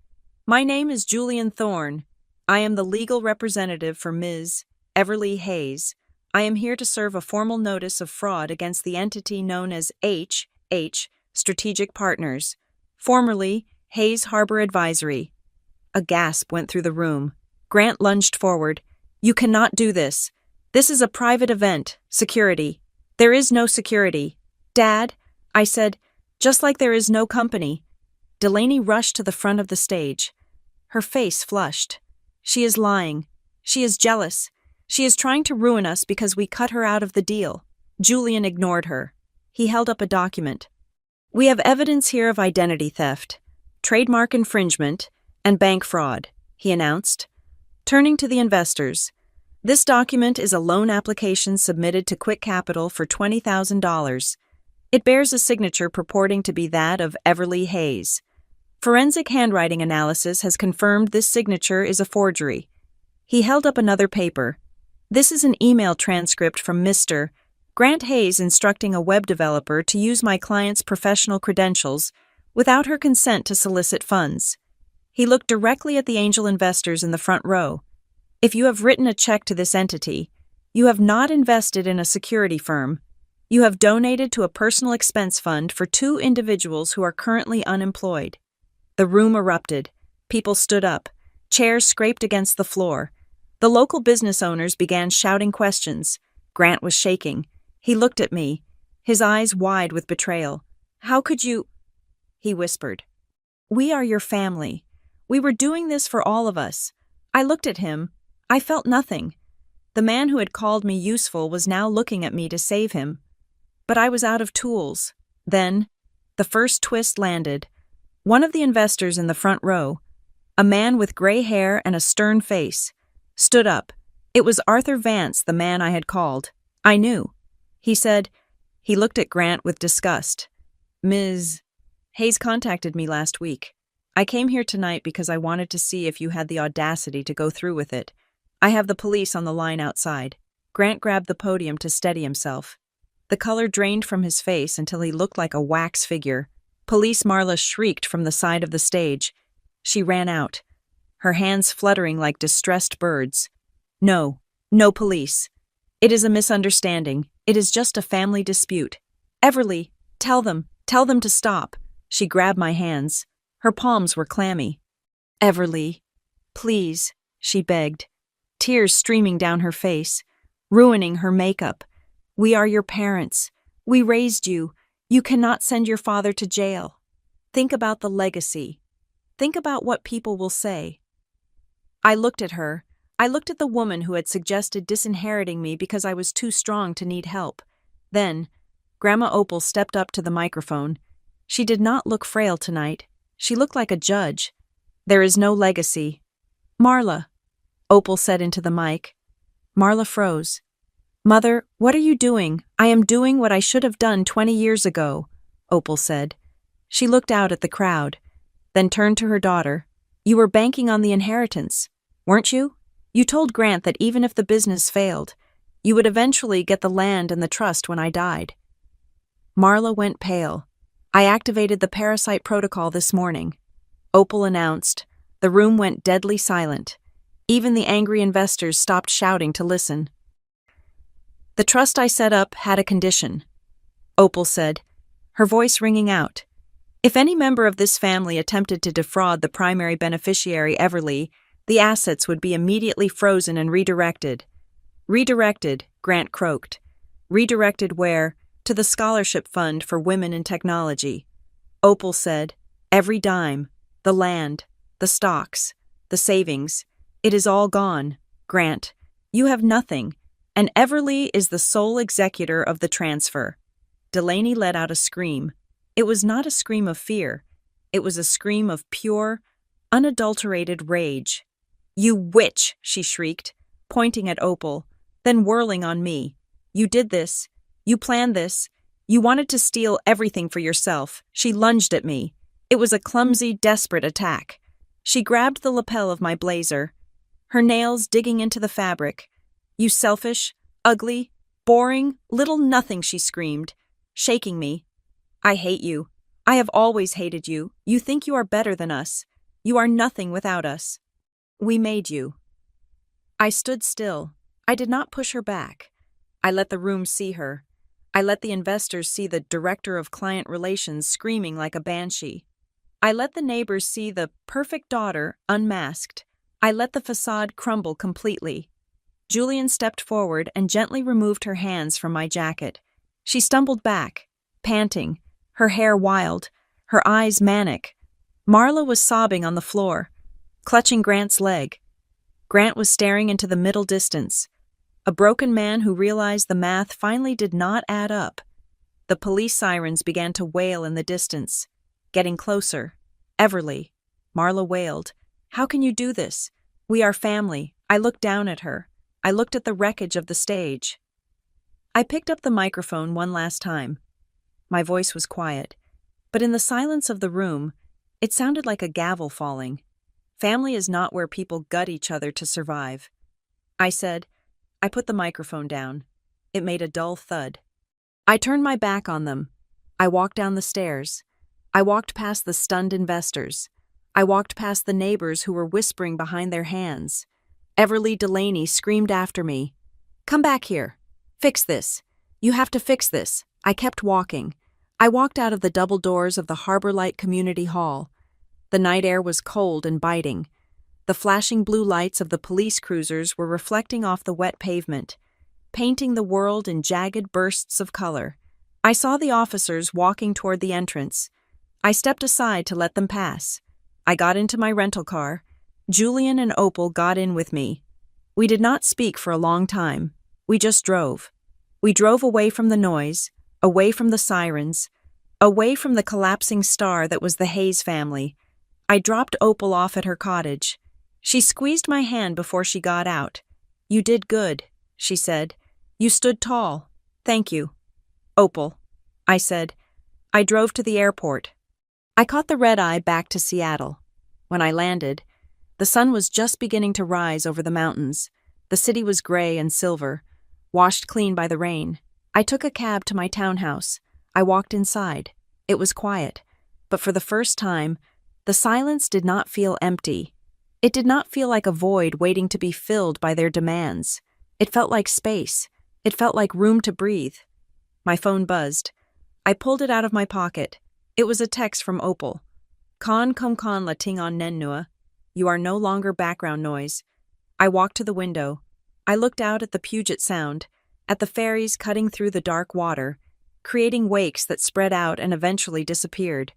"My name is Julian Thorne. I am the legal representative for Ms. Everly Hayes. I am here to serve a formal notice of fraud against the entity known as H Strategic Partners, formerly Hayes Harbor Advisory." A gasp went through the room. Grant lunged forward. "You cannot do this. This is a private event. Security." "There is no security." "Dad," I said, "just like there is no company." Delaney rushed to the front of the stage. Her face flushed. "She is lying. She is jealous. She is trying to ruin us because we cut her out of the deal." Julian ignored her. He held up a document. "We have evidence here of identity theft, trademark infringement, and bank fraud," he announced. Turning to the investors, "This document is a loan application submitted to Quick Capital for $20,000. It bears a signature purporting to be that of Everly Hayes. Forensic handwriting analysis has confirmed this signature is a forgery." He held up another paper. "This is an email transcript from Mr. Grant Hayes instructing a web developer to use my client's professional credentials without her consent to solicit funds." He looked directly at the angel investors in the front row. "If you have written a check to this entity, you have not invested in a security firm. You have donated to a personal expense fund for 2 individuals who are currently unemployed." The room erupted. People stood up. Chairs scraped against the floor. The local business owners began shouting questions. Grant was shaking. He looked at me, his eyes wide with betrayal. "How could you?" he whispered. "We are your family. We were doing this for all of us. I looked at him. I felt nothing. The man who had called me useful was now looking at me to save him. But I was out of tools. Then, the first twist landed. One of the investors in the front row, a man with gray hair and a stern face, stood up. It was Arthur Vance, the man I had called. I knew. He looked at Grant with disgust. Ms. Hayes contacted me last week. I came here tonight because I wanted to see if you had the audacity to go through with it. I have the police on the line outside. Grant grabbed the podium to steady himself. The color drained from his face until he looked like a wax figure. Police Marla shrieked from the side of the stage. She ran out, her hands fluttering like distressed birds. No police. It is a misunderstanding. It is just a family dispute. Everly, tell them to stop. She grabbed my hands. Her palms were clammy. Everly, please, she begged, tears streaming down her face, ruining her makeup. We are your parents. We raised you. You cannot send your father to jail. Think about the legacy. Think about what people will say. I looked at her. I looked at the woman who had suggested disinheriting me because I was too strong to need help. Then, Grandma Opal stepped up to the microphone. She did not look frail tonight. She looked like a judge. There is no legacy. Marla, Opal said into the mic. Marla froze. Mother, what are you doing? I am doing what I should have done 20 years ago, Opal said. She looked out at the crowd, then turned to her daughter. You were banking on the inheritance, weren't you? You told Grant that even if the business failed, you would eventually get the land and the trust when I died. Marla went pale. I activated the parasite protocol this morning, Opal announced. The room went deadly silent. Even the angry investors stopped shouting to listen. The trust I set up had a condition, Opal said, her voice ringing out. If any member of this family attempted to defraud the primary beneficiary, Everly, the assets would be immediately frozen and redirected. Redirected, Grant croaked. Redirected where? To the scholarship fund for women in technology. Opal said, every dime, the land, the stocks, the savings, it is all gone. Grant, you have nothing, and Everly is the sole executor of the transfer. Delaney let out a scream. It was not a scream of fear. It was a scream of pure, unadulterated rage. You witch, she shrieked, pointing at Opal, then whirling on me. You did this. You planned this. You wanted to steal everything for yourself. She lunged at me. It was a clumsy, desperate attack. She grabbed the lapel of my blazer, her nails digging into the fabric. You selfish, ugly, boring, little nothing, she screamed, shaking me. I hate you. I have always hated you. You think you are better than us. You are nothing without us. We made you. I stood still. I did not push her back. I let the room see her. I let the investors see the director of client relations screaming like a banshee. I let the neighbors see the perfect daughter unmasked. I let the facade crumble completely. Julian stepped forward and gently removed her hands from my jacket. She stumbled back, panting, her hair wild, her eyes manic. Marla was sobbing on the floor, clutching Grant's leg. Grant was staring into the middle distance, a broken man who realized the math finally did not add up. The police sirens began to wail in the distance, getting closer. Everly, Marla wailed. How can you do this? We are family. I looked down at her. I looked at the wreckage of the stage. I picked up the microphone one last time. My voice was quiet, but in the silence of the room, it sounded like a gavel falling. Family is not where people gut each other to survive. I said. I put the microphone down. It made a dull thud. I turned my back on them. I walked down the stairs. I walked past the stunned investors. I walked past the neighbors who were whispering behind their hands. Everly Delaney screamed after me. Come back here. Fix this. You have to fix this. I kept walking. I walked out of the double doors of the Harbor Light Community Hall. The night air was cold and biting. The flashing blue lights of the police cruisers were reflecting off the wet pavement, painting the world in jagged bursts of color. I saw the officers walking toward the entrance. I stepped aside to let them pass. I got into my rental car. Julian and Opal got in with me. We did not speak for a long time. We just drove. We drove away from the noise, away from the sirens, away from the collapsing star that was the Hayes family. I dropped Opal off at her cottage. She squeezed my hand before she got out. "You did good," she said. "You stood tall. Thank you." "Opal," I said. I drove to the airport. I caught the red-eye back to Seattle. When I landed, the sun was just beginning to rise over the mountains. The city was gray and silver, washed clean by the rain. I took a cab to my townhouse. I walked inside. It was quiet, but for the first time, the silence did not feel empty. It did not feel like a void waiting to be filled by their demands. It felt like space. It felt like room to breathe. My phone buzzed. I pulled it out of my pocket. It was a text from Opal. "Con kom con la ting on nen nua. You are no longer background noise." I walked to the window. I looked out at the Puget Sound, at the ferries cutting through the dark water, creating wakes that spread out and eventually disappeared.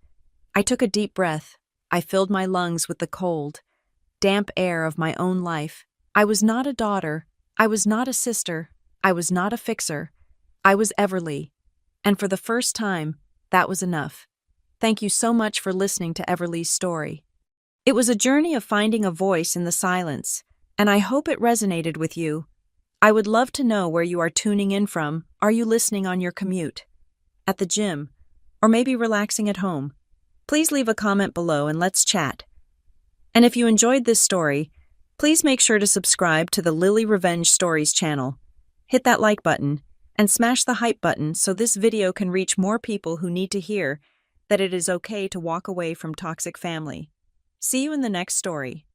I took a deep breath. I filled my lungs with the cold, damp air of my own life. I was not a daughter. I was not a sister. I was not a fixer. I was Everly. And for the first time, that was enough. Thank you so much for listening to Everly's story. It was a journey of finding a voice in the silence, and I hope it resonated with you. I would love to know where you are tuning in from. Are you listening on your commute, at the gym, or maybe relaxing at home? Please leave a comment below and let's chat. And if you enjoyed this story, please make sure to subscribe to the Lily Revenge Stories channel. Hit that like button and smash the hype button so this video can reach more people who need to hear that it is okay to walk away from toxic family. See you in the next story.